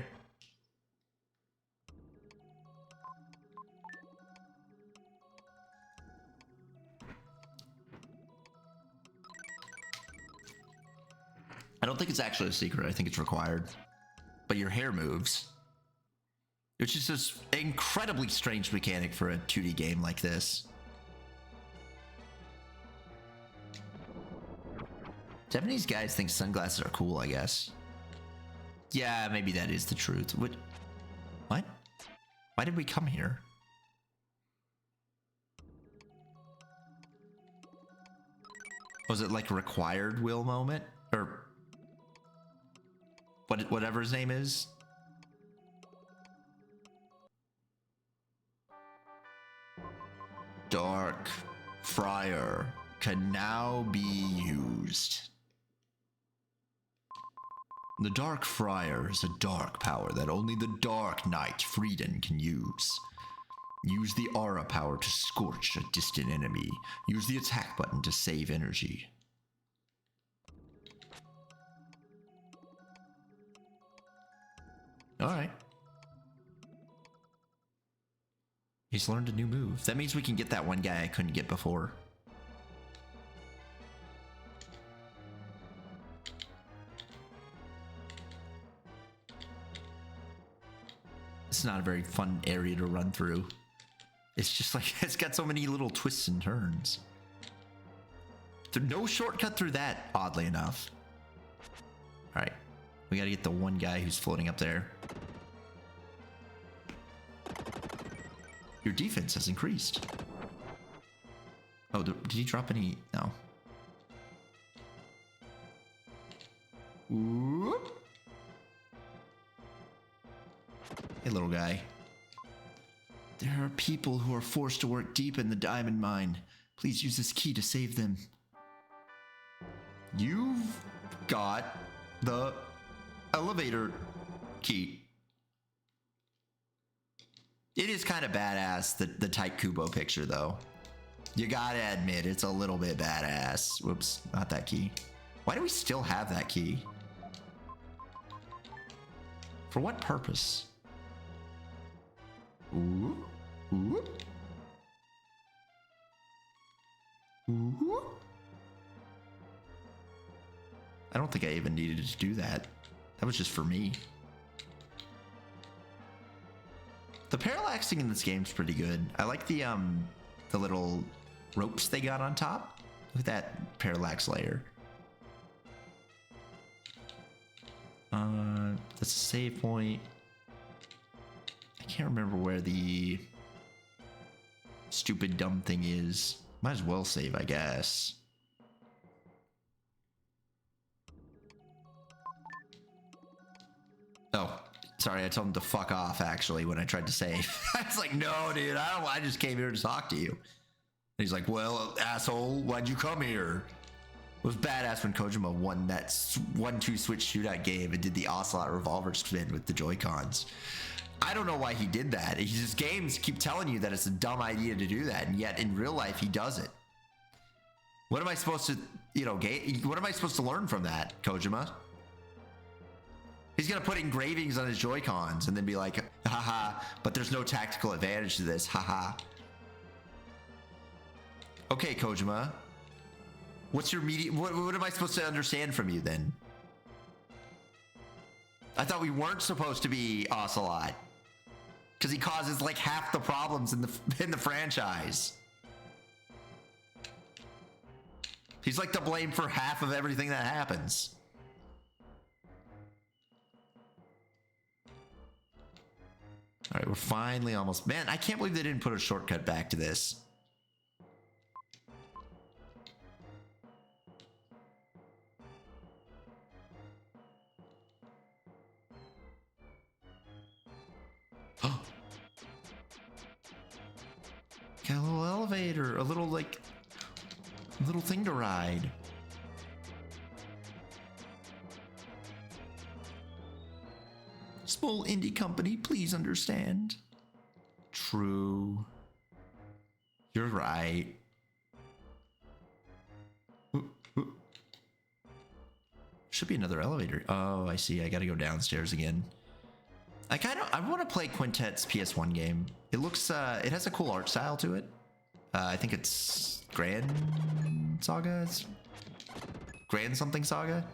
I don't think it's actually a secret. I think it's required. But your hair moves. Which is just an incredibly strange mechanic for a 2D game like this. Japanese guys think sunglasses are cool, I guess. Yeah, maybe that is the truth. What? Why did we come here? Was it like a required will moment? Or whatever his name is? Dark Friar can now be used. The Dark Friar is a dark power that only the Dark Knight Frieden can use. Use the aura power to scorch a distant enemy. Use the attack button to save energy. Alright. He's learned a new move. That means we can get that one guy I couldn't get before. It's not a very fun area to run through. It's just like, it's got so many little twists and turns. There's no shortcut through that, oddly enough. Alright. We gotta get the one guy who's floating up there. Your defense has increased. Oh, did he drop any? No. Whoop. Hey, little guy. There are people who are forced to work deep in the diamond mine. Please use this key to save them. You've got the elevator key. It is kind of badass, the Tite Kubo picture, though. You gotta admit, it's a little bit badass. Whoops, not that key. Why do we still have that key? For what purpose? Ooh, ooh. Ooh. I don't think I even needed to do that. That was just for me. The parallaxing in this game's pretty good. I like the little ropes they got on top. Look at that parallax layer. That's a save point. I can't remember where the stupid dumb thing is. Might as well save, I guess. Oh, sorry, I told him to fuck off, actually, when I tried to save. I was like, no, dude, I just came here to talk to you. And he's like, well, asshole, why'd you come here? It was badass when Kojima won that 1-2 switch shootout game and did the Ocelot revolver spin with the Joy-Cons. I don't know why he did that. His games keep telling you that it's a dumb idea to do that, and yet in real life he does it. What am I supposed to, what am I supposed to learn from that, Kojima? He's gonna put engravings on his Joy-Cons and then be like, haha, but there's no tactical advantage to this, haha. Okay, Kojima. What's your what am I supposed to understand from you then? I thought we weren't supposed to be Ocelot. Because he causes like half the problems in the franchise. He's like to blame for half of everything that happens. All right, we're finally almost... Man, I can't believe they didn't put a shortcut back to this. Got a little elevator, a little thing to ride. small indie company. Please understand. True. You're right. Should be another elevator. Oh, I see. I gotta go downstairs again. I want to play Quintet's PS1 game. It looks, it has a cool art style to it. I think it's Grand Saga? It's Grand something Saga?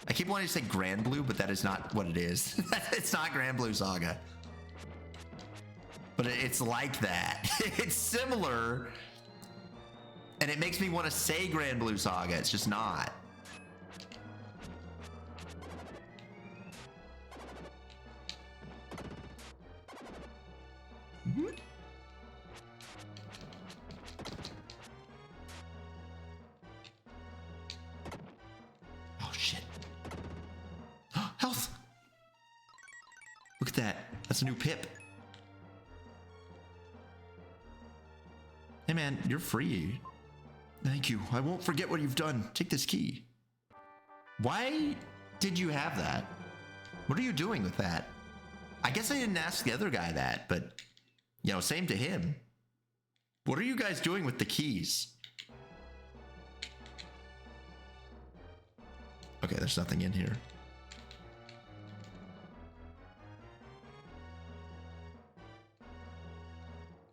I keep wanting to say Grand Blue, but that is not what it is. It's not Grand Blue Saga. But it's like that. It's similar. And it makes me want to say Grand Blue Saga. It's just not. Oh shit. Health. Look at that. That's a new pip. Hey man, you're free. Thank you. I won't forget what you've done. Take this key. Why did you have that? What are you doing with that? I guess I didn't ask the other guy that, but you know, same to him. What are you guys doing with the keys? Okay, there's nothing in here.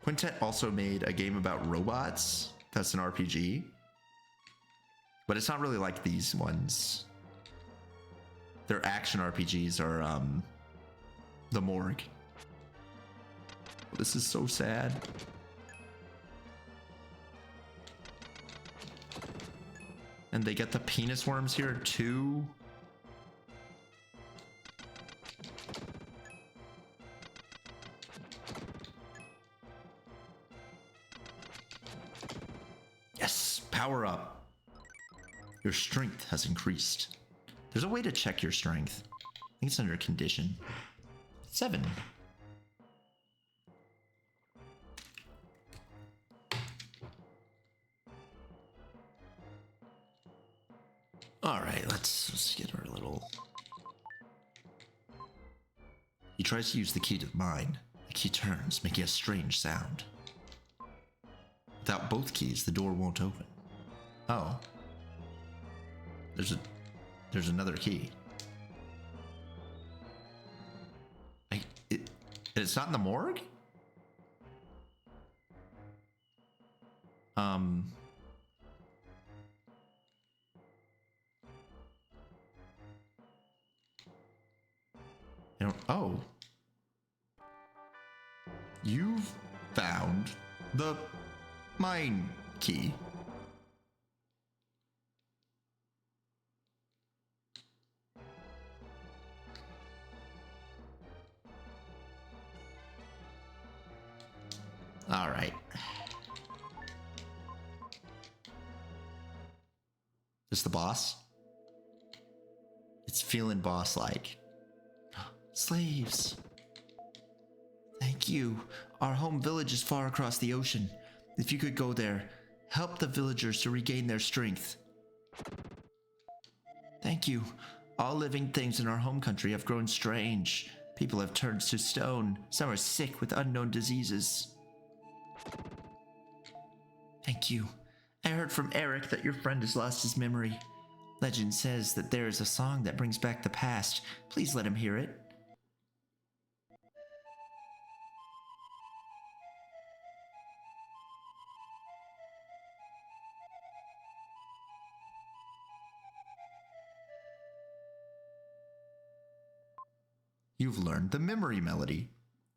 Quintet also made a game about robots. That's an RPG. But it's not really like these ones. Their action RPGs are the Morgue. This is so sad. And they get the penis worms here too. Yes, power up. Your strength has increased. There's a way to check your strength. I think it's under condition. 7. All right, let's get our little... He tries to use the key to mine. The key turns, making a strange sound. Without both keys, the door won't open. Oh. There's another key. It's not in the morgue? Oh. You've found the mine key. All right. This the boss? It's feeling boss-like. Slaves. Thank you. Our home village is far across the ocean. If you could go there, help the villagers to regain their strength. Thank you. All living things in our home country have grown strange. People have turned to stone. Some are sick with unknown diseases. Thank you. I heard from Eric that your friend has lost his memory. Legend says that there is a song that brings back the past. Please let him hear it. You've learned the memory melody.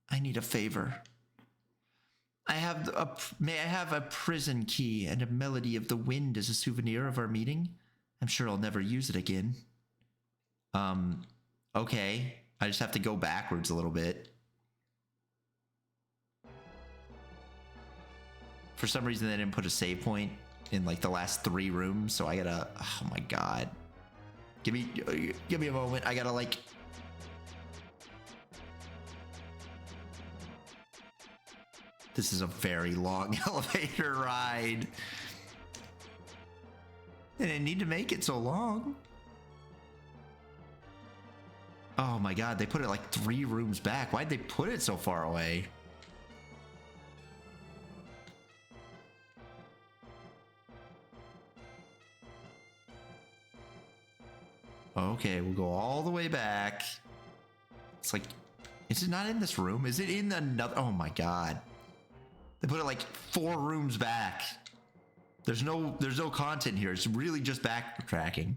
I need a favor. May I have a prison key and a melody of the wind as a souvenir of our meeting? I'm sure I'll never use it again. Okay. I just have to go backwards a little bit. For some reason, they didn't put a save point in like the last 3 rooms, so I gotta, oh my God. Give me a moment. I gotta like... This is a very long elevator ride. They didn't need to make it so long. Oh my god, they put it like 3 rooms back. Why'd they put it so far away? Okay, we'll go all the way back. It's like, is it not in this room? Is it in another? Oh my god. They put it like 4 rooms back. There's no content here. It's really just backtracking.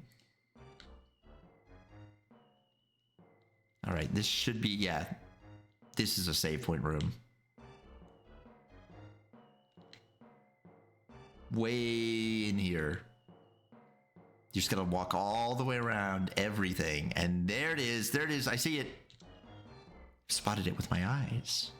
All right, this should be, yeah. This is a save point room. Way in here. You just gotta walk all the way around everything. And there it is. There it is. I see it. Spotted it with my eyes.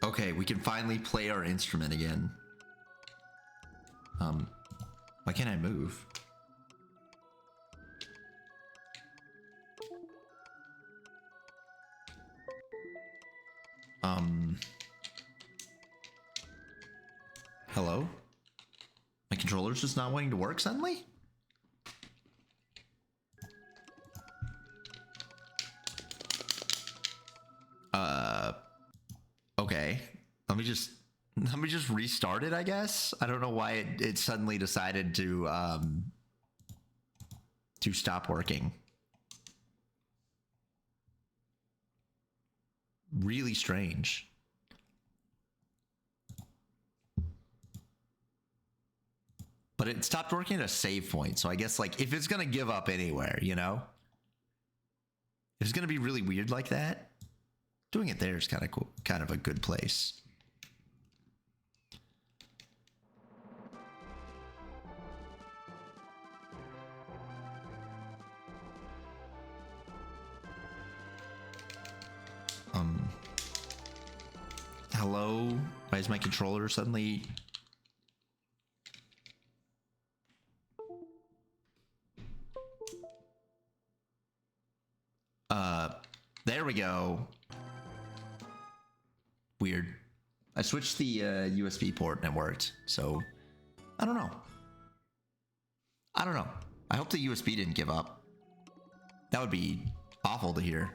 Okay, we can finally play our instrument again. Why can't I move? Hello? My controller's just not wanting to work suddenly? Okay. Let me just restart it, I guess. I don't know why it suddenly decided to stop working. Really strange. But it stopped working at a save point, so I guess like if it's gonna give up anywhere, you know? If it's gonna be really weird like that, doing it there is kind of cool, kind of a good place. Hello? Why is my controller suddenly... There we go. Weird. I switched the USB port and it worked, so I don't know. I hope the USB didn't give up. That would be awful to hear.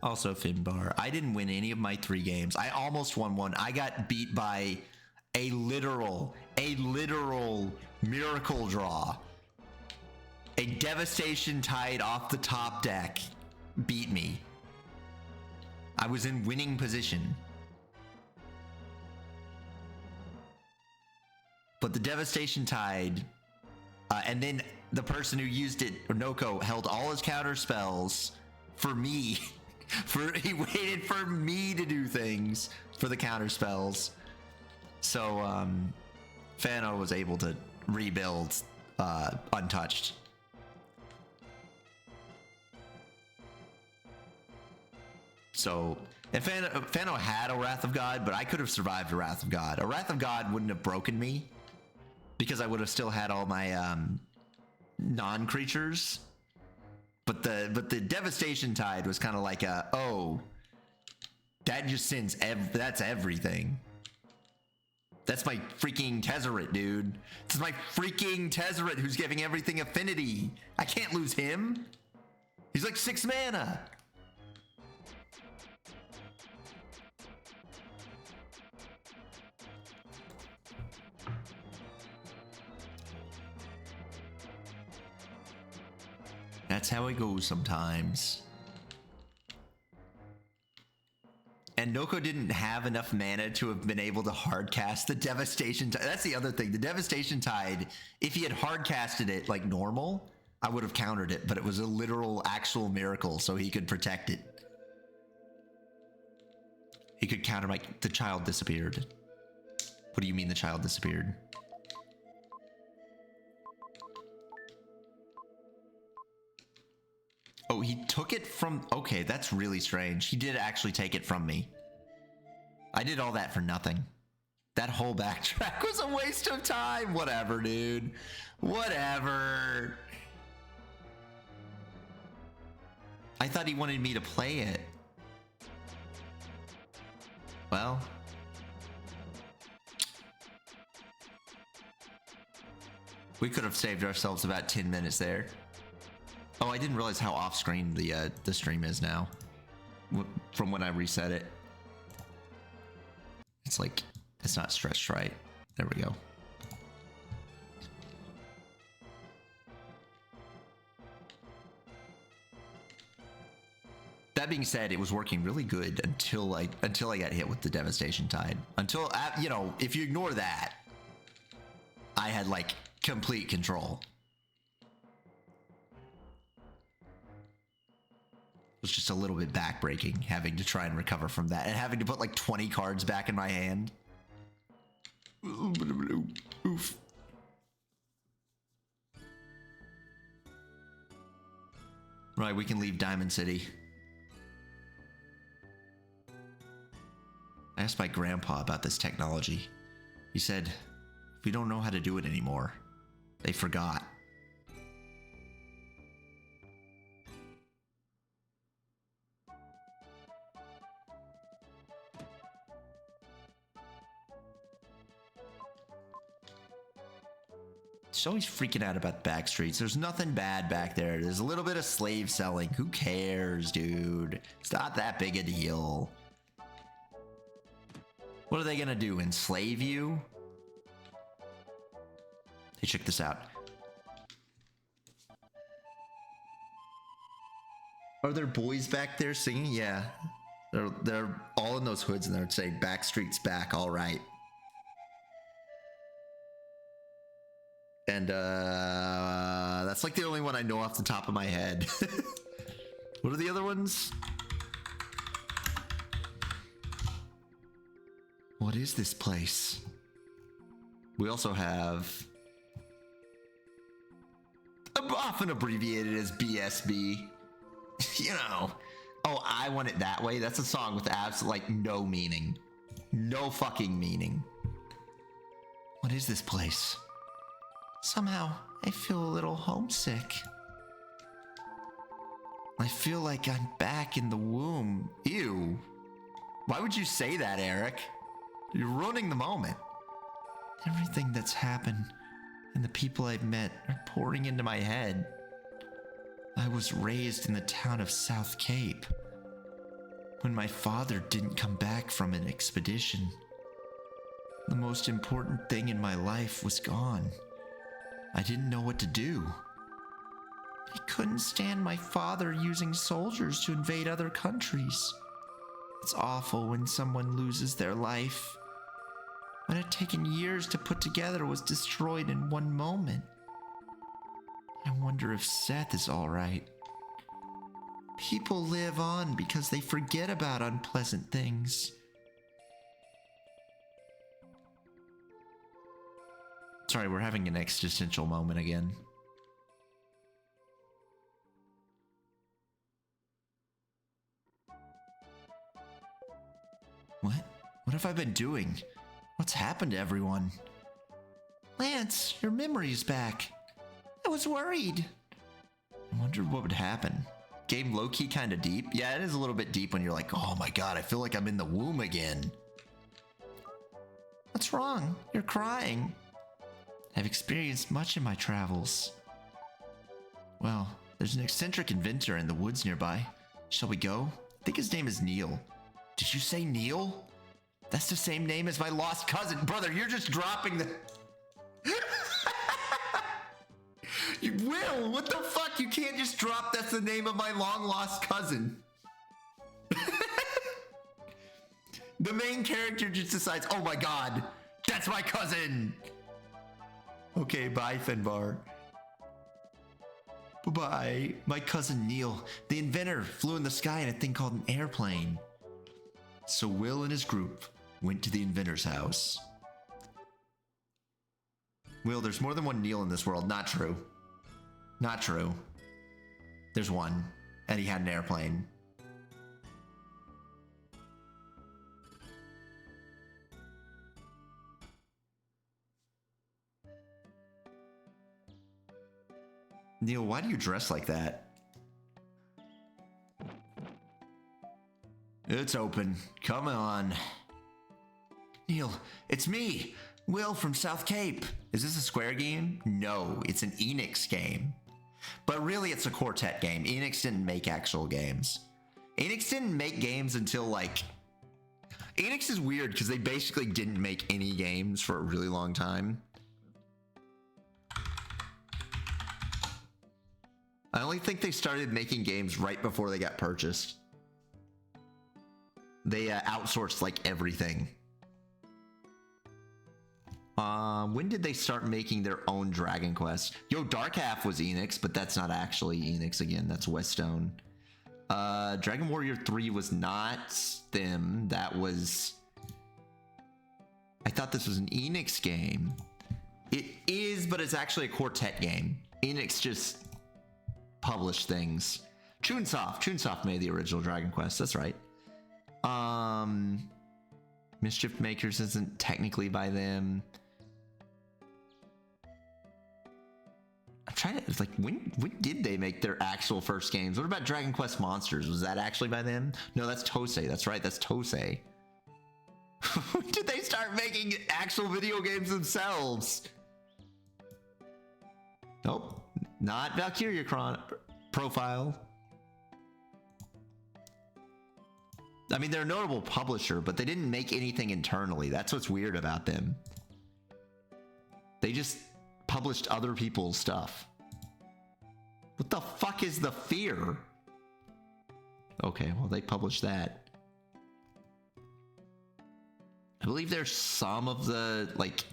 Also, Finbar, I didn't win any of my 3 games. I almost won one. I got beat by a literal miracle draw. A devastation tide off the top deck beat me. I was in winning position. But the devastation tide, and then the person who used it, or Noko, held all his counter spells for me. He waited for me to do things for the counter spells. So Fano was able to rebuild untouched. So, and Fano had a Wrath of God, but I could have survived a Wrath of God. A Wrath of God wouldn't have broken me because I would have still had all my non-creatures. But the Devastation Tide was kind of like a, oh, that just sends that's everything. That's my freaking Tezzeret, dude. This is my freaking Tezzeret who's giving everything affinity. I can't lose him. He's like 6 mana. That's how it goes sometimes. And Noko didn't have enough mana to have been able to hardcast the Devastation Tide. That's the other thing. The Devastation Tide, if he had hardcasted it like normal, I would have countered it, but it was a literal, actual miracle, so he could protect it. He could counter the child disappeared. What do you mean the child disappeared? Oh, he took it from... Okay, that's really strange. He did actually take it from me. I did all that for nothing. That whole backtrack was a waste of time. Whatever, dude. Whatever. I thought he wanted me to play it. Well... we could have saved ourselves about 10 minutes there. Oh, I didn't realize how off-screen the stream is now. From when I reset it. It's like, it's not stretched right. There we go. That being said, it was working really good until I got hit with the Devastation Tide. Until, you know, if you ignore that, I had like complete control. It was just a little bit backbreaking having to try and recover from that and having to put like 20 cards back in my hand. Oof. Right, we can leave Diamond City. I asked my grandpa about this technology. He said, we don't know how to do it anymore. They forgot. She's always freaking out about the back streets. There's nothing bad back there. There's a little bit of slave selling. Who cares, dude? It's not that big a deal. What are they gonna do? Enslave you? Hey, check this out. Are there boys back there singing? Yeah. They're all in those hoods and they're saying Backstreet's back, all right. And that's like the only one I know off the top of my head. What are the other ones? What is this place? We also have... often abbreviated as BSB. You know. Oh, I Want It That Way. That's a song with absolutely like no meaning. No fucking meaning. What is this place? Somehow, I feel a little homesick. I feel like I'm back in the womb. Ew. Why would you say that, Eric? You're ruining the moment. Everything that's happened and the people I've met are pouring into my head. I was raised in the town of South Cape. When my father didn't come back from an expedition, the most important thing in my life was gone. I didn't know what to do. I couldn't stand my father using soldiers to invade other countries. It's awful when someone loses their life. What had taken years to put together was destroyed in one moment. I wonder if Seth is all right. People live on because they forget about unpleasant things. Sorry, we're having an existential moment again. What? What have I been doing? What's happened to everyone? Lance, your memory's back. I was worried. I wondered what would happen. Game low-key kind of deep. Yeah, it is a little bit deep when you're like, oh my god, I feel like I'm in the womb again. What's wrong? You're crying. I've experienced much in my travels. Well, there's an eccentric inventor in the woods nearby. Shall we go? I think his name is Neil. Did you say Neil? That's the same name as my lost cousin. Brother, you're just dropping the... Will, what the fuck? You can't just drop that's the name of my long-lost cousin. The main character just decides, oh my god, that's my cousin. Okay, bye, Finbar. Bye-bye. My cousin Neil, the inventor, flew in the sky in a thing called an airplane. So Will and his group went to the inventor's house. Will, there's more than one Neil in this world. Not true. Not true. There's one. And he had an airplane. Neil, why do you dress like that? It's open. Come on. Neil, it's me, Will from South Cape. Is this a Square game? No, it's an Enix game. But really, it's a Quartet game. Enix didn't make actual games. Enix didn't make games until like... Enix is weird because they basically didn't make any games for a really long time. I only think they started making games right before they got purchased. They outsourced like everything. When did they start making their own Dragon Quest? Yo, Dark Half was Enix, but that's not actually Enix again. That's Westone. Dragon Warrior 3 was not them. That was... I thought this was an Enix game. It is, but it's actually a Quartet game. Enix just published things. Chunsoft made the original Dragon Quest. That's right. Mischief Makers isn't technically by them. I'm trying to, it's like, when did they make their actual first games? What about Dragon Quest Monsters? Was that actually by them? No, that's Tosei. That's right, that's Tosei. When did they start making actual video games themselves? Nope, not Valkyria Profile. I mean, they're a notable publisher, but they didn't make anything internally. That's what's weird about them. They just published other people's stuff. What the fuck is the fear? Okay, well, they published that. I believe there's some of the, like...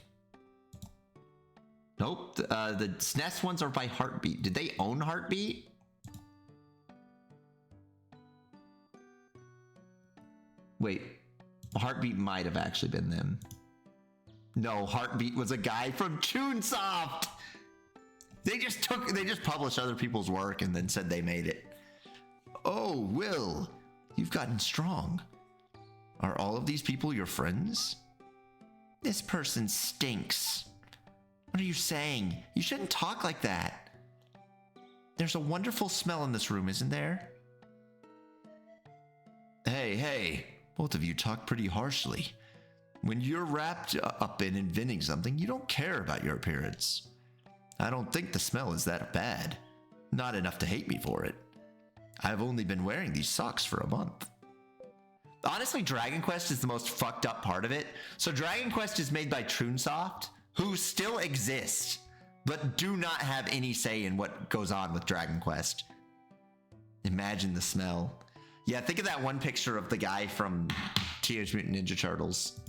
Nope, the SNES ones are by Heartbeat. Did they own Heartbeat? Wait, Heartbeat might have actually been them. No, Heartbeat was a guy from Chunsoft. They just published other people's work and then said they made it. Oh, Will, you've gotten strong. Are all of these people your friends? This person stinks. What are you saying? You shouldn't talk like that. There's a wonderful smell in this room, isn't there? Hey, both of you talk pretty harshly. When you're wrapped up in inventing something, you don't care about your appearance. I don't think the smell is that bad. Not enough to hate me for it. I've only been wearing these socks for a month. Honestly, Dragon Quest is the most fucked up part of it. So Dragon Quest is made by Chunsoft, who still exist, but do not have any say in what goes on with Dragon Quest. Imagine the smell. Yeah, think of that one picture of the guy from Teenage Mutant Ninja Turtles.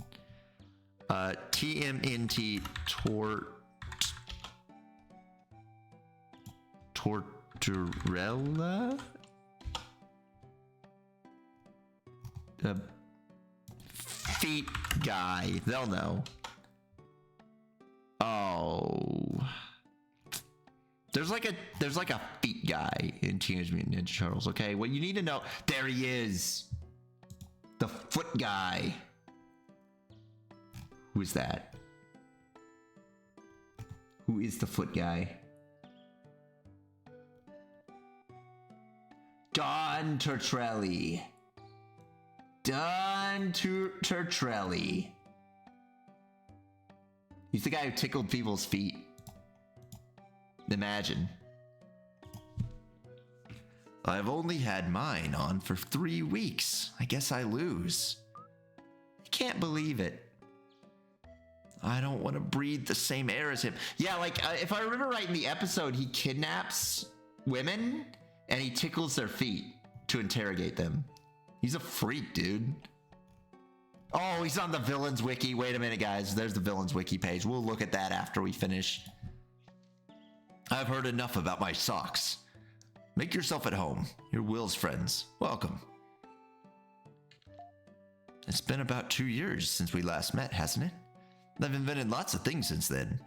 TMNT Tortorella? Feet guy. They'll know. Oh. There's like a feet guy in Teenage Mutant Ninja Turtles, okay? What you need to know, there he is. The foot guy. Who is that? Who is the foot guy? Don Turtrelli. Don Turtrelli. He's the guy who tickled people's feet. Imagine. I've only had mine on for 3 weeks. I guess I lose. I can't believe it. I don't want to breathe the same air as him. Yeah, like, if I remember right in the episode, he kidnaps women and he tickles their feet to interrogate them. He's a freak, dude. Oh, he's on the Villains Wiki. Wait a minute, guys. There's the Villains Wiki page. We'll look at that after we finish. I've heard enough about my socks. Make yourself at home. You're Will's friends. Welcome. It's been about 2 years since we last met, hasn't it? I've invented lots of things since then.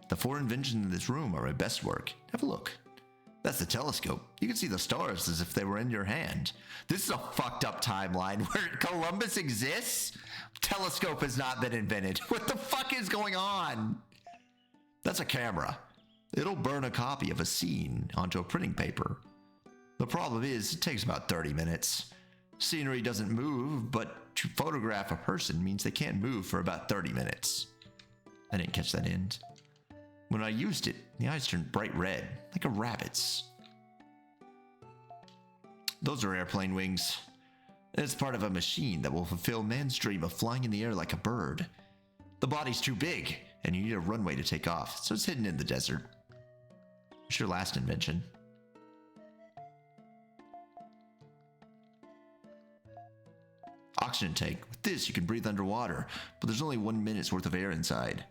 The 4 inventions in this room are my best work. Have a look. That's the telescope. You can see the stars as if they were in your hand. This is a fucked up timeline where Columbus exists. Telescope has not been invented. What the fuck is going on? That's a camera. It'll burn a copy of a scene onto a printing paper. The problem is, it takes about 30 minutes. Scenery doesn't move, but to photograph a person means they can't move for about 30 minutes. I didn't catch that end. When I used it, the eyes turned bright red, like a rabbit's. Those are airplane wings. It's part of a machine that will fulfill man's dream of flying in the air like a bird. The body's too big, and you need a runway to take off, so it's hidden in the desert. What's your last invention? Oxygen tank. With this, you can breathe underwater, but there's only 1 minute's worth of air inside.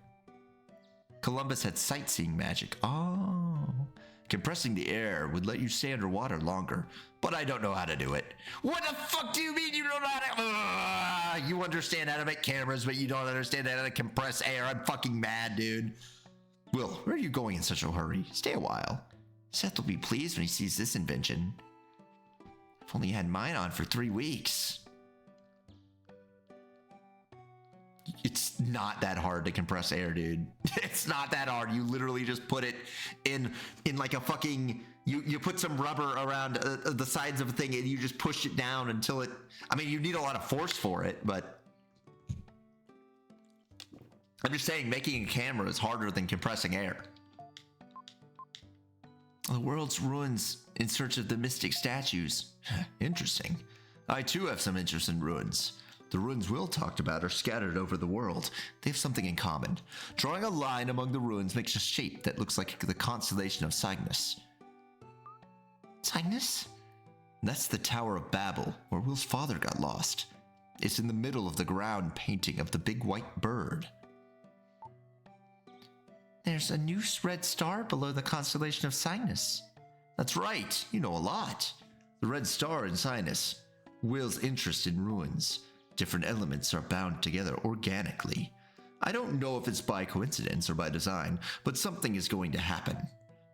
Columbus had sightseeing magic. Oh. Compressing the air would let you stay underwater longer, but I don't know how to do it. What the fuck do you mean you don't know how to... you understand how to make cameras, but you don't understand how to compress air. I'm fucking mad, dude. Will, where are you going in such a hurry? Stay a while. Seth will be pleased when he sees this invention. I've only had mine on for 3 weeks. It's not that hard to compress air, dude. It's not that hard. You literally just put it in like a fucking... You put some rubber around the sides of a thing and you just push it down until it... I mean, you need a lot of force for it, but... I'm just saying, making a camera is harder than compressing air. The world's ruins in search of the mystic statues. Interesting. I too have some interest in ruins. The ruins Will talked about are scattered over the world. They have something in common. Drawing a line among the ruins makes a shape that looks like the constellation of Cygnus. Cygnus? That's the Tower of Babel, where Will's father got lost. It's in the middle of the ground painting of the big white bird. There's a new red star below the constellation of Cygnus. That's right, you know a lot. The red star in Cygnus. Will's interest in ruins. Different elements are bound together organically. I don't know if it's by coincidence or by design, but something is going to happen.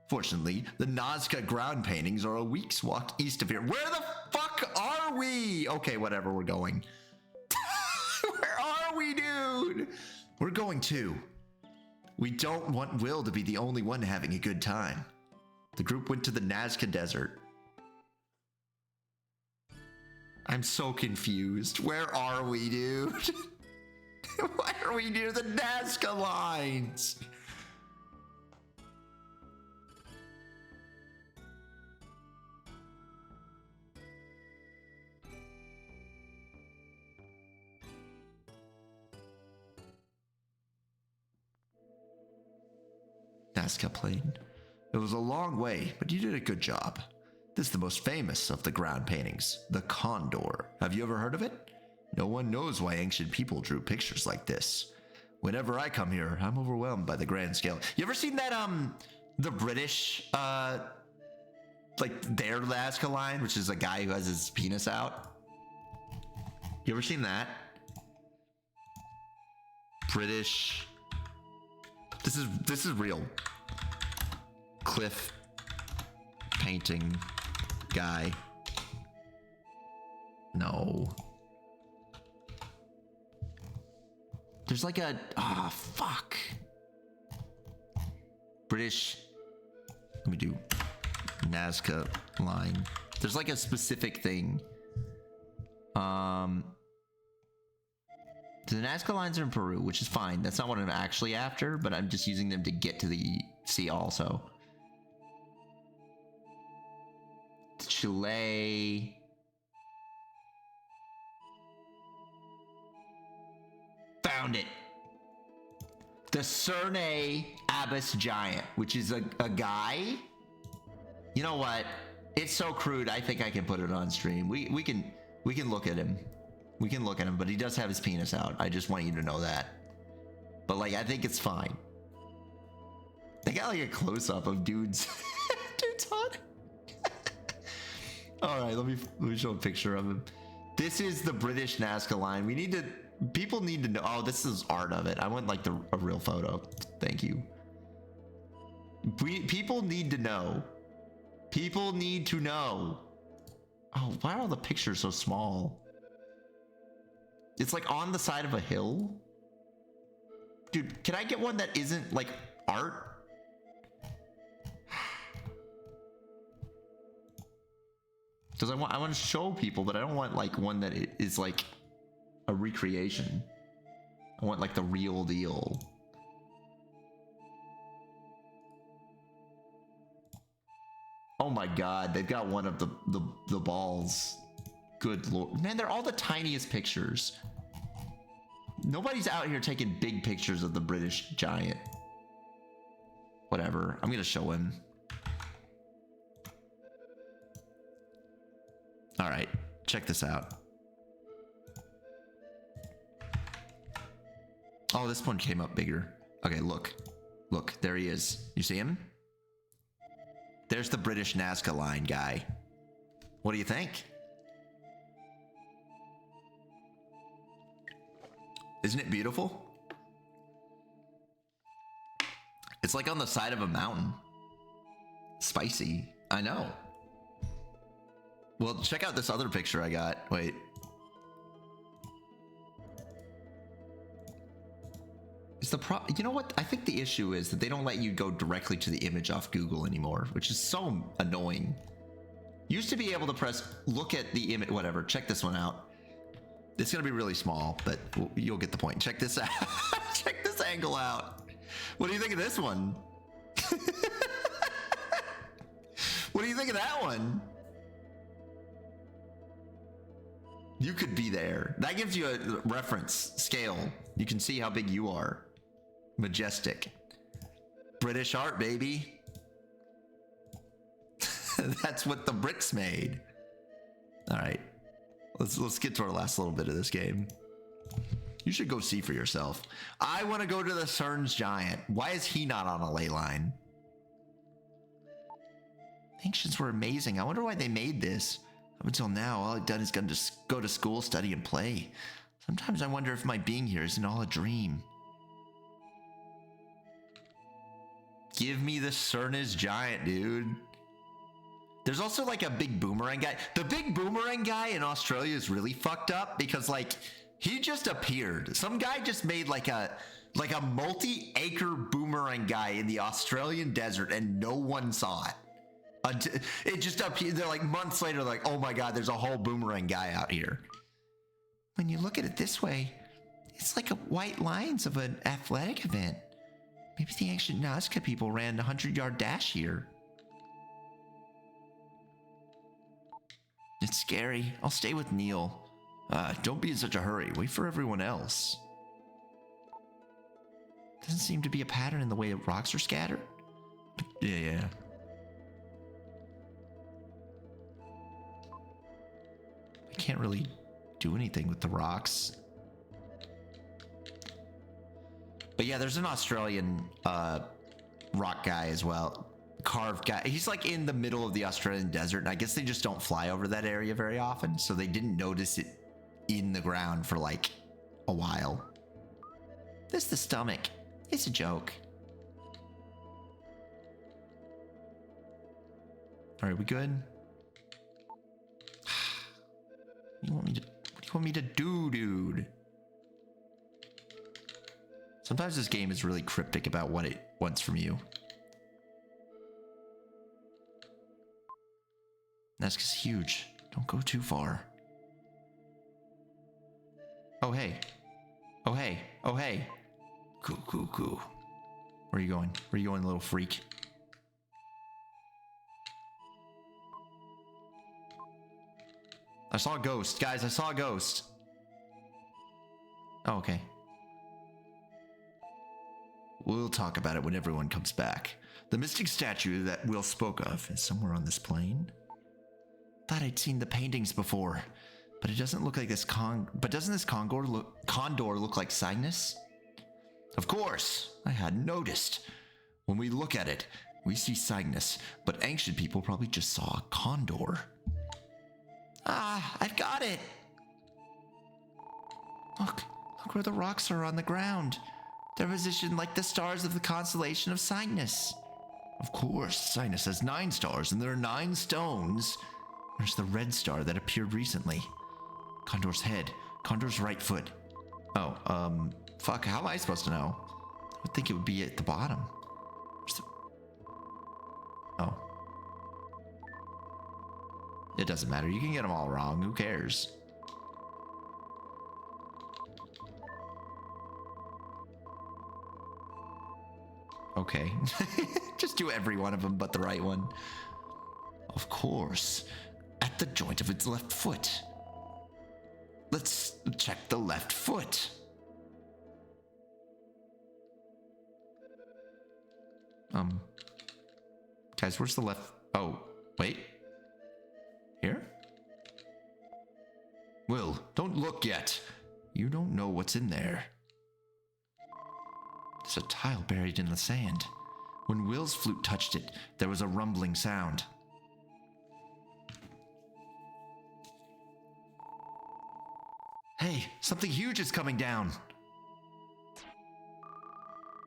Fortunately, the Nazca ground paintings are a week's walk east of here. Where the fuck are we? Okay, whatever, we're going. Where are we, dude? We're going too. We don't want Will to be the only one having a good time. The group went to the Nazca Desert. I'm so confused. Where are we, dude? Why are we near the Nazca lines? Nazca plane. It was a long way, but you did a good job. This is the most famous of the ground paintings, the Condor. Have you ever heard of it? No one knows why ancient people drew pictures like this. Whenever I come here, I'm overwhelmed by the grand scale. You ever seen that, the British, like their Nazca line, which is a guy who has his penis out? You ever seen that? British. This is real. Cliff painting guy. No. There's like a fuck. British. Let me do Nazca line. There's like a specific thing. The Nazca lines are in Peru, which is fine. That's not what I'm actually after, but I'm just using them to get to the sea also. Chile. Found it. The Cerne Abyss Giant, which is a guy. You know what? It's so crude. I think I can put it on stream. We can look at him. We can look at him, but he does have his penis out. I just want you to know that. But like, I think it's fine. They got like a close-up of dudes. Dude's hot. All right, let me show a picture of him. This is the British Nazca line. People need to know. Oh, this is art of it. I want like a real photo. Thank you. People need to know. People need to know. Oh, why are all the pictures so small? It's like on the side of a hill. Dude, can I get one that isn't like art? Because I want to show people, but I don't want like one that is like a recreation. I want like the real deal. Oh my god, they've got one of the balls. Good lord. Man, they're all the tiniest pictures. Nobody's out here taking big pictures of the British giant. Whatever. I'm gonna show him. Alright, check this out. Oh, this one came up bigger. Okay, look. Look, there he is. You see him? There's the British Nazca line guy. What do you think? Isn't it beautiful? It's like on the side of a mountain. Spicy. I know. Well, check out this other picture I got. Wait. Is the you know what? I think the issue is that they don't let you go directly to the image off Google anymore, which is so annoying. Used to be able to press look at the image, whatever. Check this one out. It's gonna be really small, but you'll get the point. Check this out. Check this angle out. What do you think of this one? What do you think of that one? You could be there. That gives you a reference scale. You can see how big you are. Majestic. British art, baby. That's what the Brits made. All right. Let's get to our last little bit of this game. You should go see for yourself. I want to go to the CERN's giant. Why is he not on a ley line? Ancients were amazing. I wonder why they made this. Up until now, all I've done is gone to go to school, study, and play. Sometimes I wonder if my being here isn't all a dream. Give me the CERN's giant, dude. There's also like a big boomerang guy. The big boomerang guy in Australia is really fucked up because like he just appeared. Some guy just made like a multi-acre boomerang guy in the Australian desert and no one saw it. Until it just appeared. They're like months later, like, oh my god, there's a whole boomerang guy out here. When you look at it this way, it's like a white lines of an athletic event. Maybe the ancient Nazca people ran a 100-yard dash here. It's scary. I'll stay with Neil. Don't be in such a hurry. Wait for everyone else. Doesn't seem to be a pattern in the way rocks are scattered. Yeah. I can't really do anything with the rocks. But yeah, there's an Australian rock guy as well. Carved guy. He's like in the middle of the Australian desert, and I guess they just don't fly over that area very often, so they didn't notice it in the ground for like a while. This is the stomach. It's a joke. All right, we good? What do you want me to do, dude? Sometimes this game is really cryptic about what it wants from you. Nazca's huge. Don't go too far. Oh, hey. Oh, hey. Oh, hey. Cool. Where are you going? Where are you going, little freak? I saw a ghost. Guys, I saw a ghost. Oh, okay. We'll talk about it when everyone comes back. The mystic statue that Will spoke of is somewhere on this plane. Thought I'd seen the paintings before, but it doesn't look like this doesn't this condor look like Cygnus? Of course, I hadn't noticed. When we look at it, we see Cygnus, but ancient people probably just saw a condor. Ah, I've got it. Look where the rocks are on the ground. They're positioned like the stars of the constellation of Cygnus. Of course, Sinus has 9 stars, and there are 9 stones. There's the red star that appeared recently. Condor's head. Condor's right foot. Oh, fuck, how am I supposed to know? I would think it would be at the bottom. Oh. It doesn't matter. You can get them all wrong. Who cares? Okay. Just do every one of them but the right one. Of course. At the joint of its left foot. Let's check the left foot. Guys, where's the left? Oh, wait. Here? Will, don't look yet. You don't know what's in there. There's a tile buried in the sand. When Will's flute touched it, there was a rumbling sound. Hey, something huge is coming down.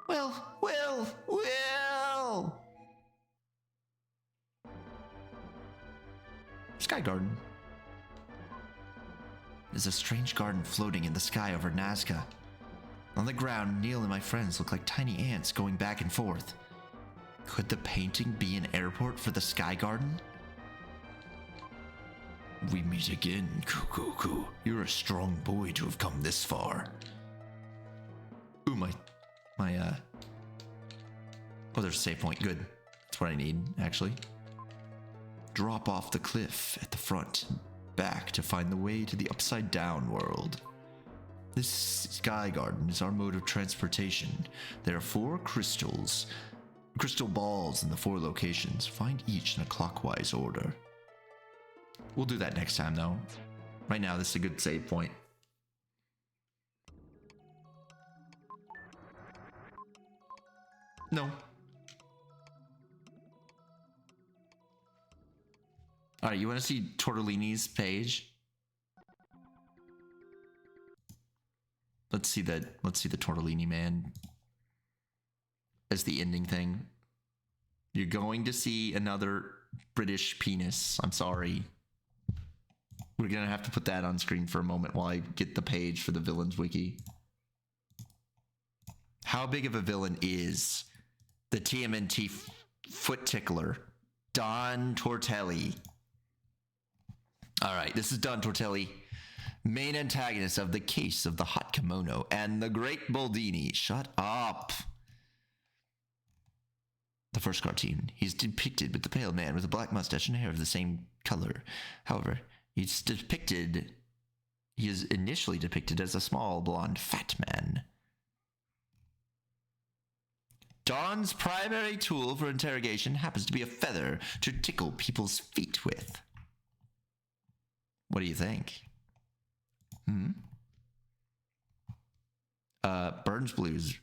Will! Sky Garden. There's a strange garden floating in the sky over Nazca. On the ground, Neil and my friends look like tiny ants going back and forth. Could the painting be an airport for the Sky Garden? We meet again, Cuckoo. You're a strong boy to have come this far. Ooh, Oh, there's a save point. Good. That's what I need, actually. Drop off the cliff at the front, back to find the way to the upside down world. This Sky Garden is our mode of transportation. There are 4 crystal balls in the 4 locations. Find each in a clockwise order. We'll do that next time, though. Right now, this is a good save point. No. All right, you want to see Tortellini's page? Let's see the Tortellini man as the ending thing. You're going to see another British penis. I'm sorry. We're gonna have to put that on screen for a moment while I get the page for the villains wiki. How big of a villain is the TMNT foot tickler, Don Tortelli? All right, this is Don Tortelli, main antagonist of The Case of the Hot Kimono and The Great Boldini. Shut up. The first cartoon, he's depicted with the pale man with a black mustache and hair of the same color. However, he is initially depicted as a small, blonde, fat man. Don's primary tool for interrogation happens to be a feather to tickle people's feet with. What do you think? Burns Blues.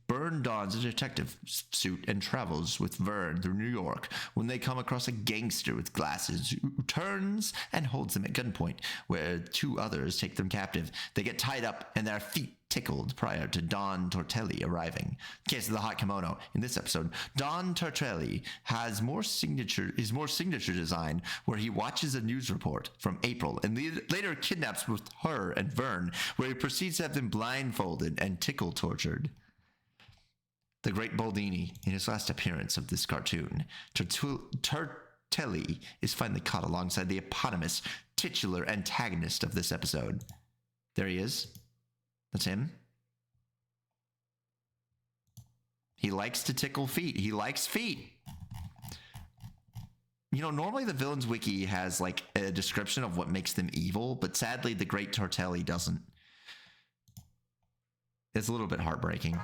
Vern dons a detective suit and travels with Vern through New York when they come across a gangster with glasses who turns and holds them at gunpoint, where 2 others take them captive. They get tied up and their feet tickled prior to Don Tortelli arriving. Case of the Hot Kimono. In this episode, Don Tortelli has his more signature design, where he watches a news report from April and later kidnaps with her and Vern, where he proceeds to have them blindfolded and tickle tortured. The Great Boldini, in his last appearance of this cartoon, Tortelli is finally caught alongside the eponymous titular antagonist of this episode. There he is. That's him. He likes to tickle feet. He likes feet. You know, normally the Villains Wiki has like a description of what makes them evil, but sadly the Great Tortelli doesn't. It's a little bit heartbreaking.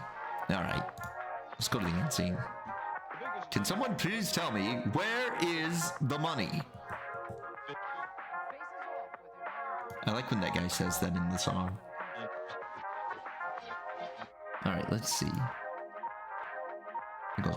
All right. Let's go to the end scene. Can someone please tell me, where is the money? I like when that guy says that in the song. All right, let's see. It goes.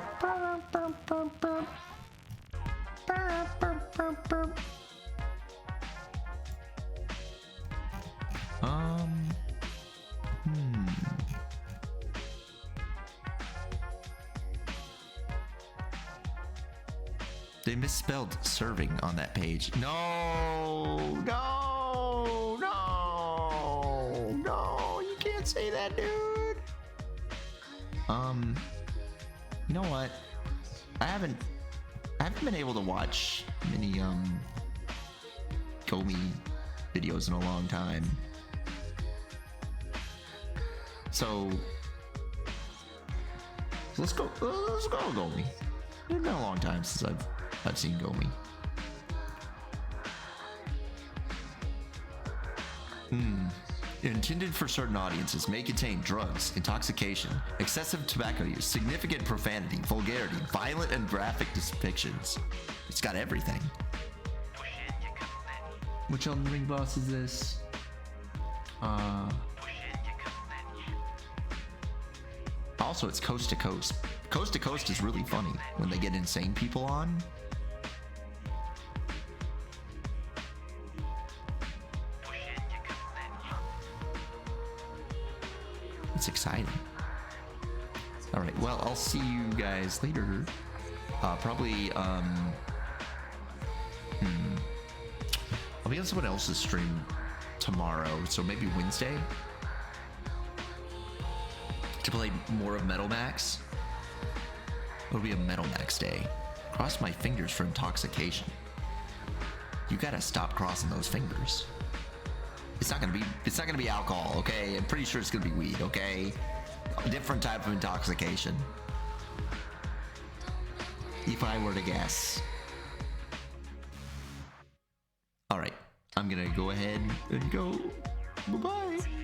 They misspelled serving on that page. No, no, no, no, you can't say that, dude. You know what? I haven't been able to watch many Gomi videos in a long time. So let's go Gomi. It's been a long time since I've seen Gomi. Intended for certain audiences, may contain drugs, intoxication, excessive tobacco use, significant profanity, vulgarity, violent and graphic depictions. It's got everything. Which Elden Ring boss is this? Also, it's Coast to Coast. Coast to Coast is really funny when they get insane people on. It's exciting. All right, well, I'll see you guys later. Probably, I'll be on someone else's stream tomorrow, so maybe Wednesday, to play more of Metal Max. It'll be a Metal Max day. Cross my fingers for intoxication. You gotta stop crossing those fingers. It's not gonna be alcohol, okay? I'm pretty sure it's gonna be weed, okay? A different type of intoxication. If I were to guess. All right, I'm gonna go ahead and go. Bye-bye.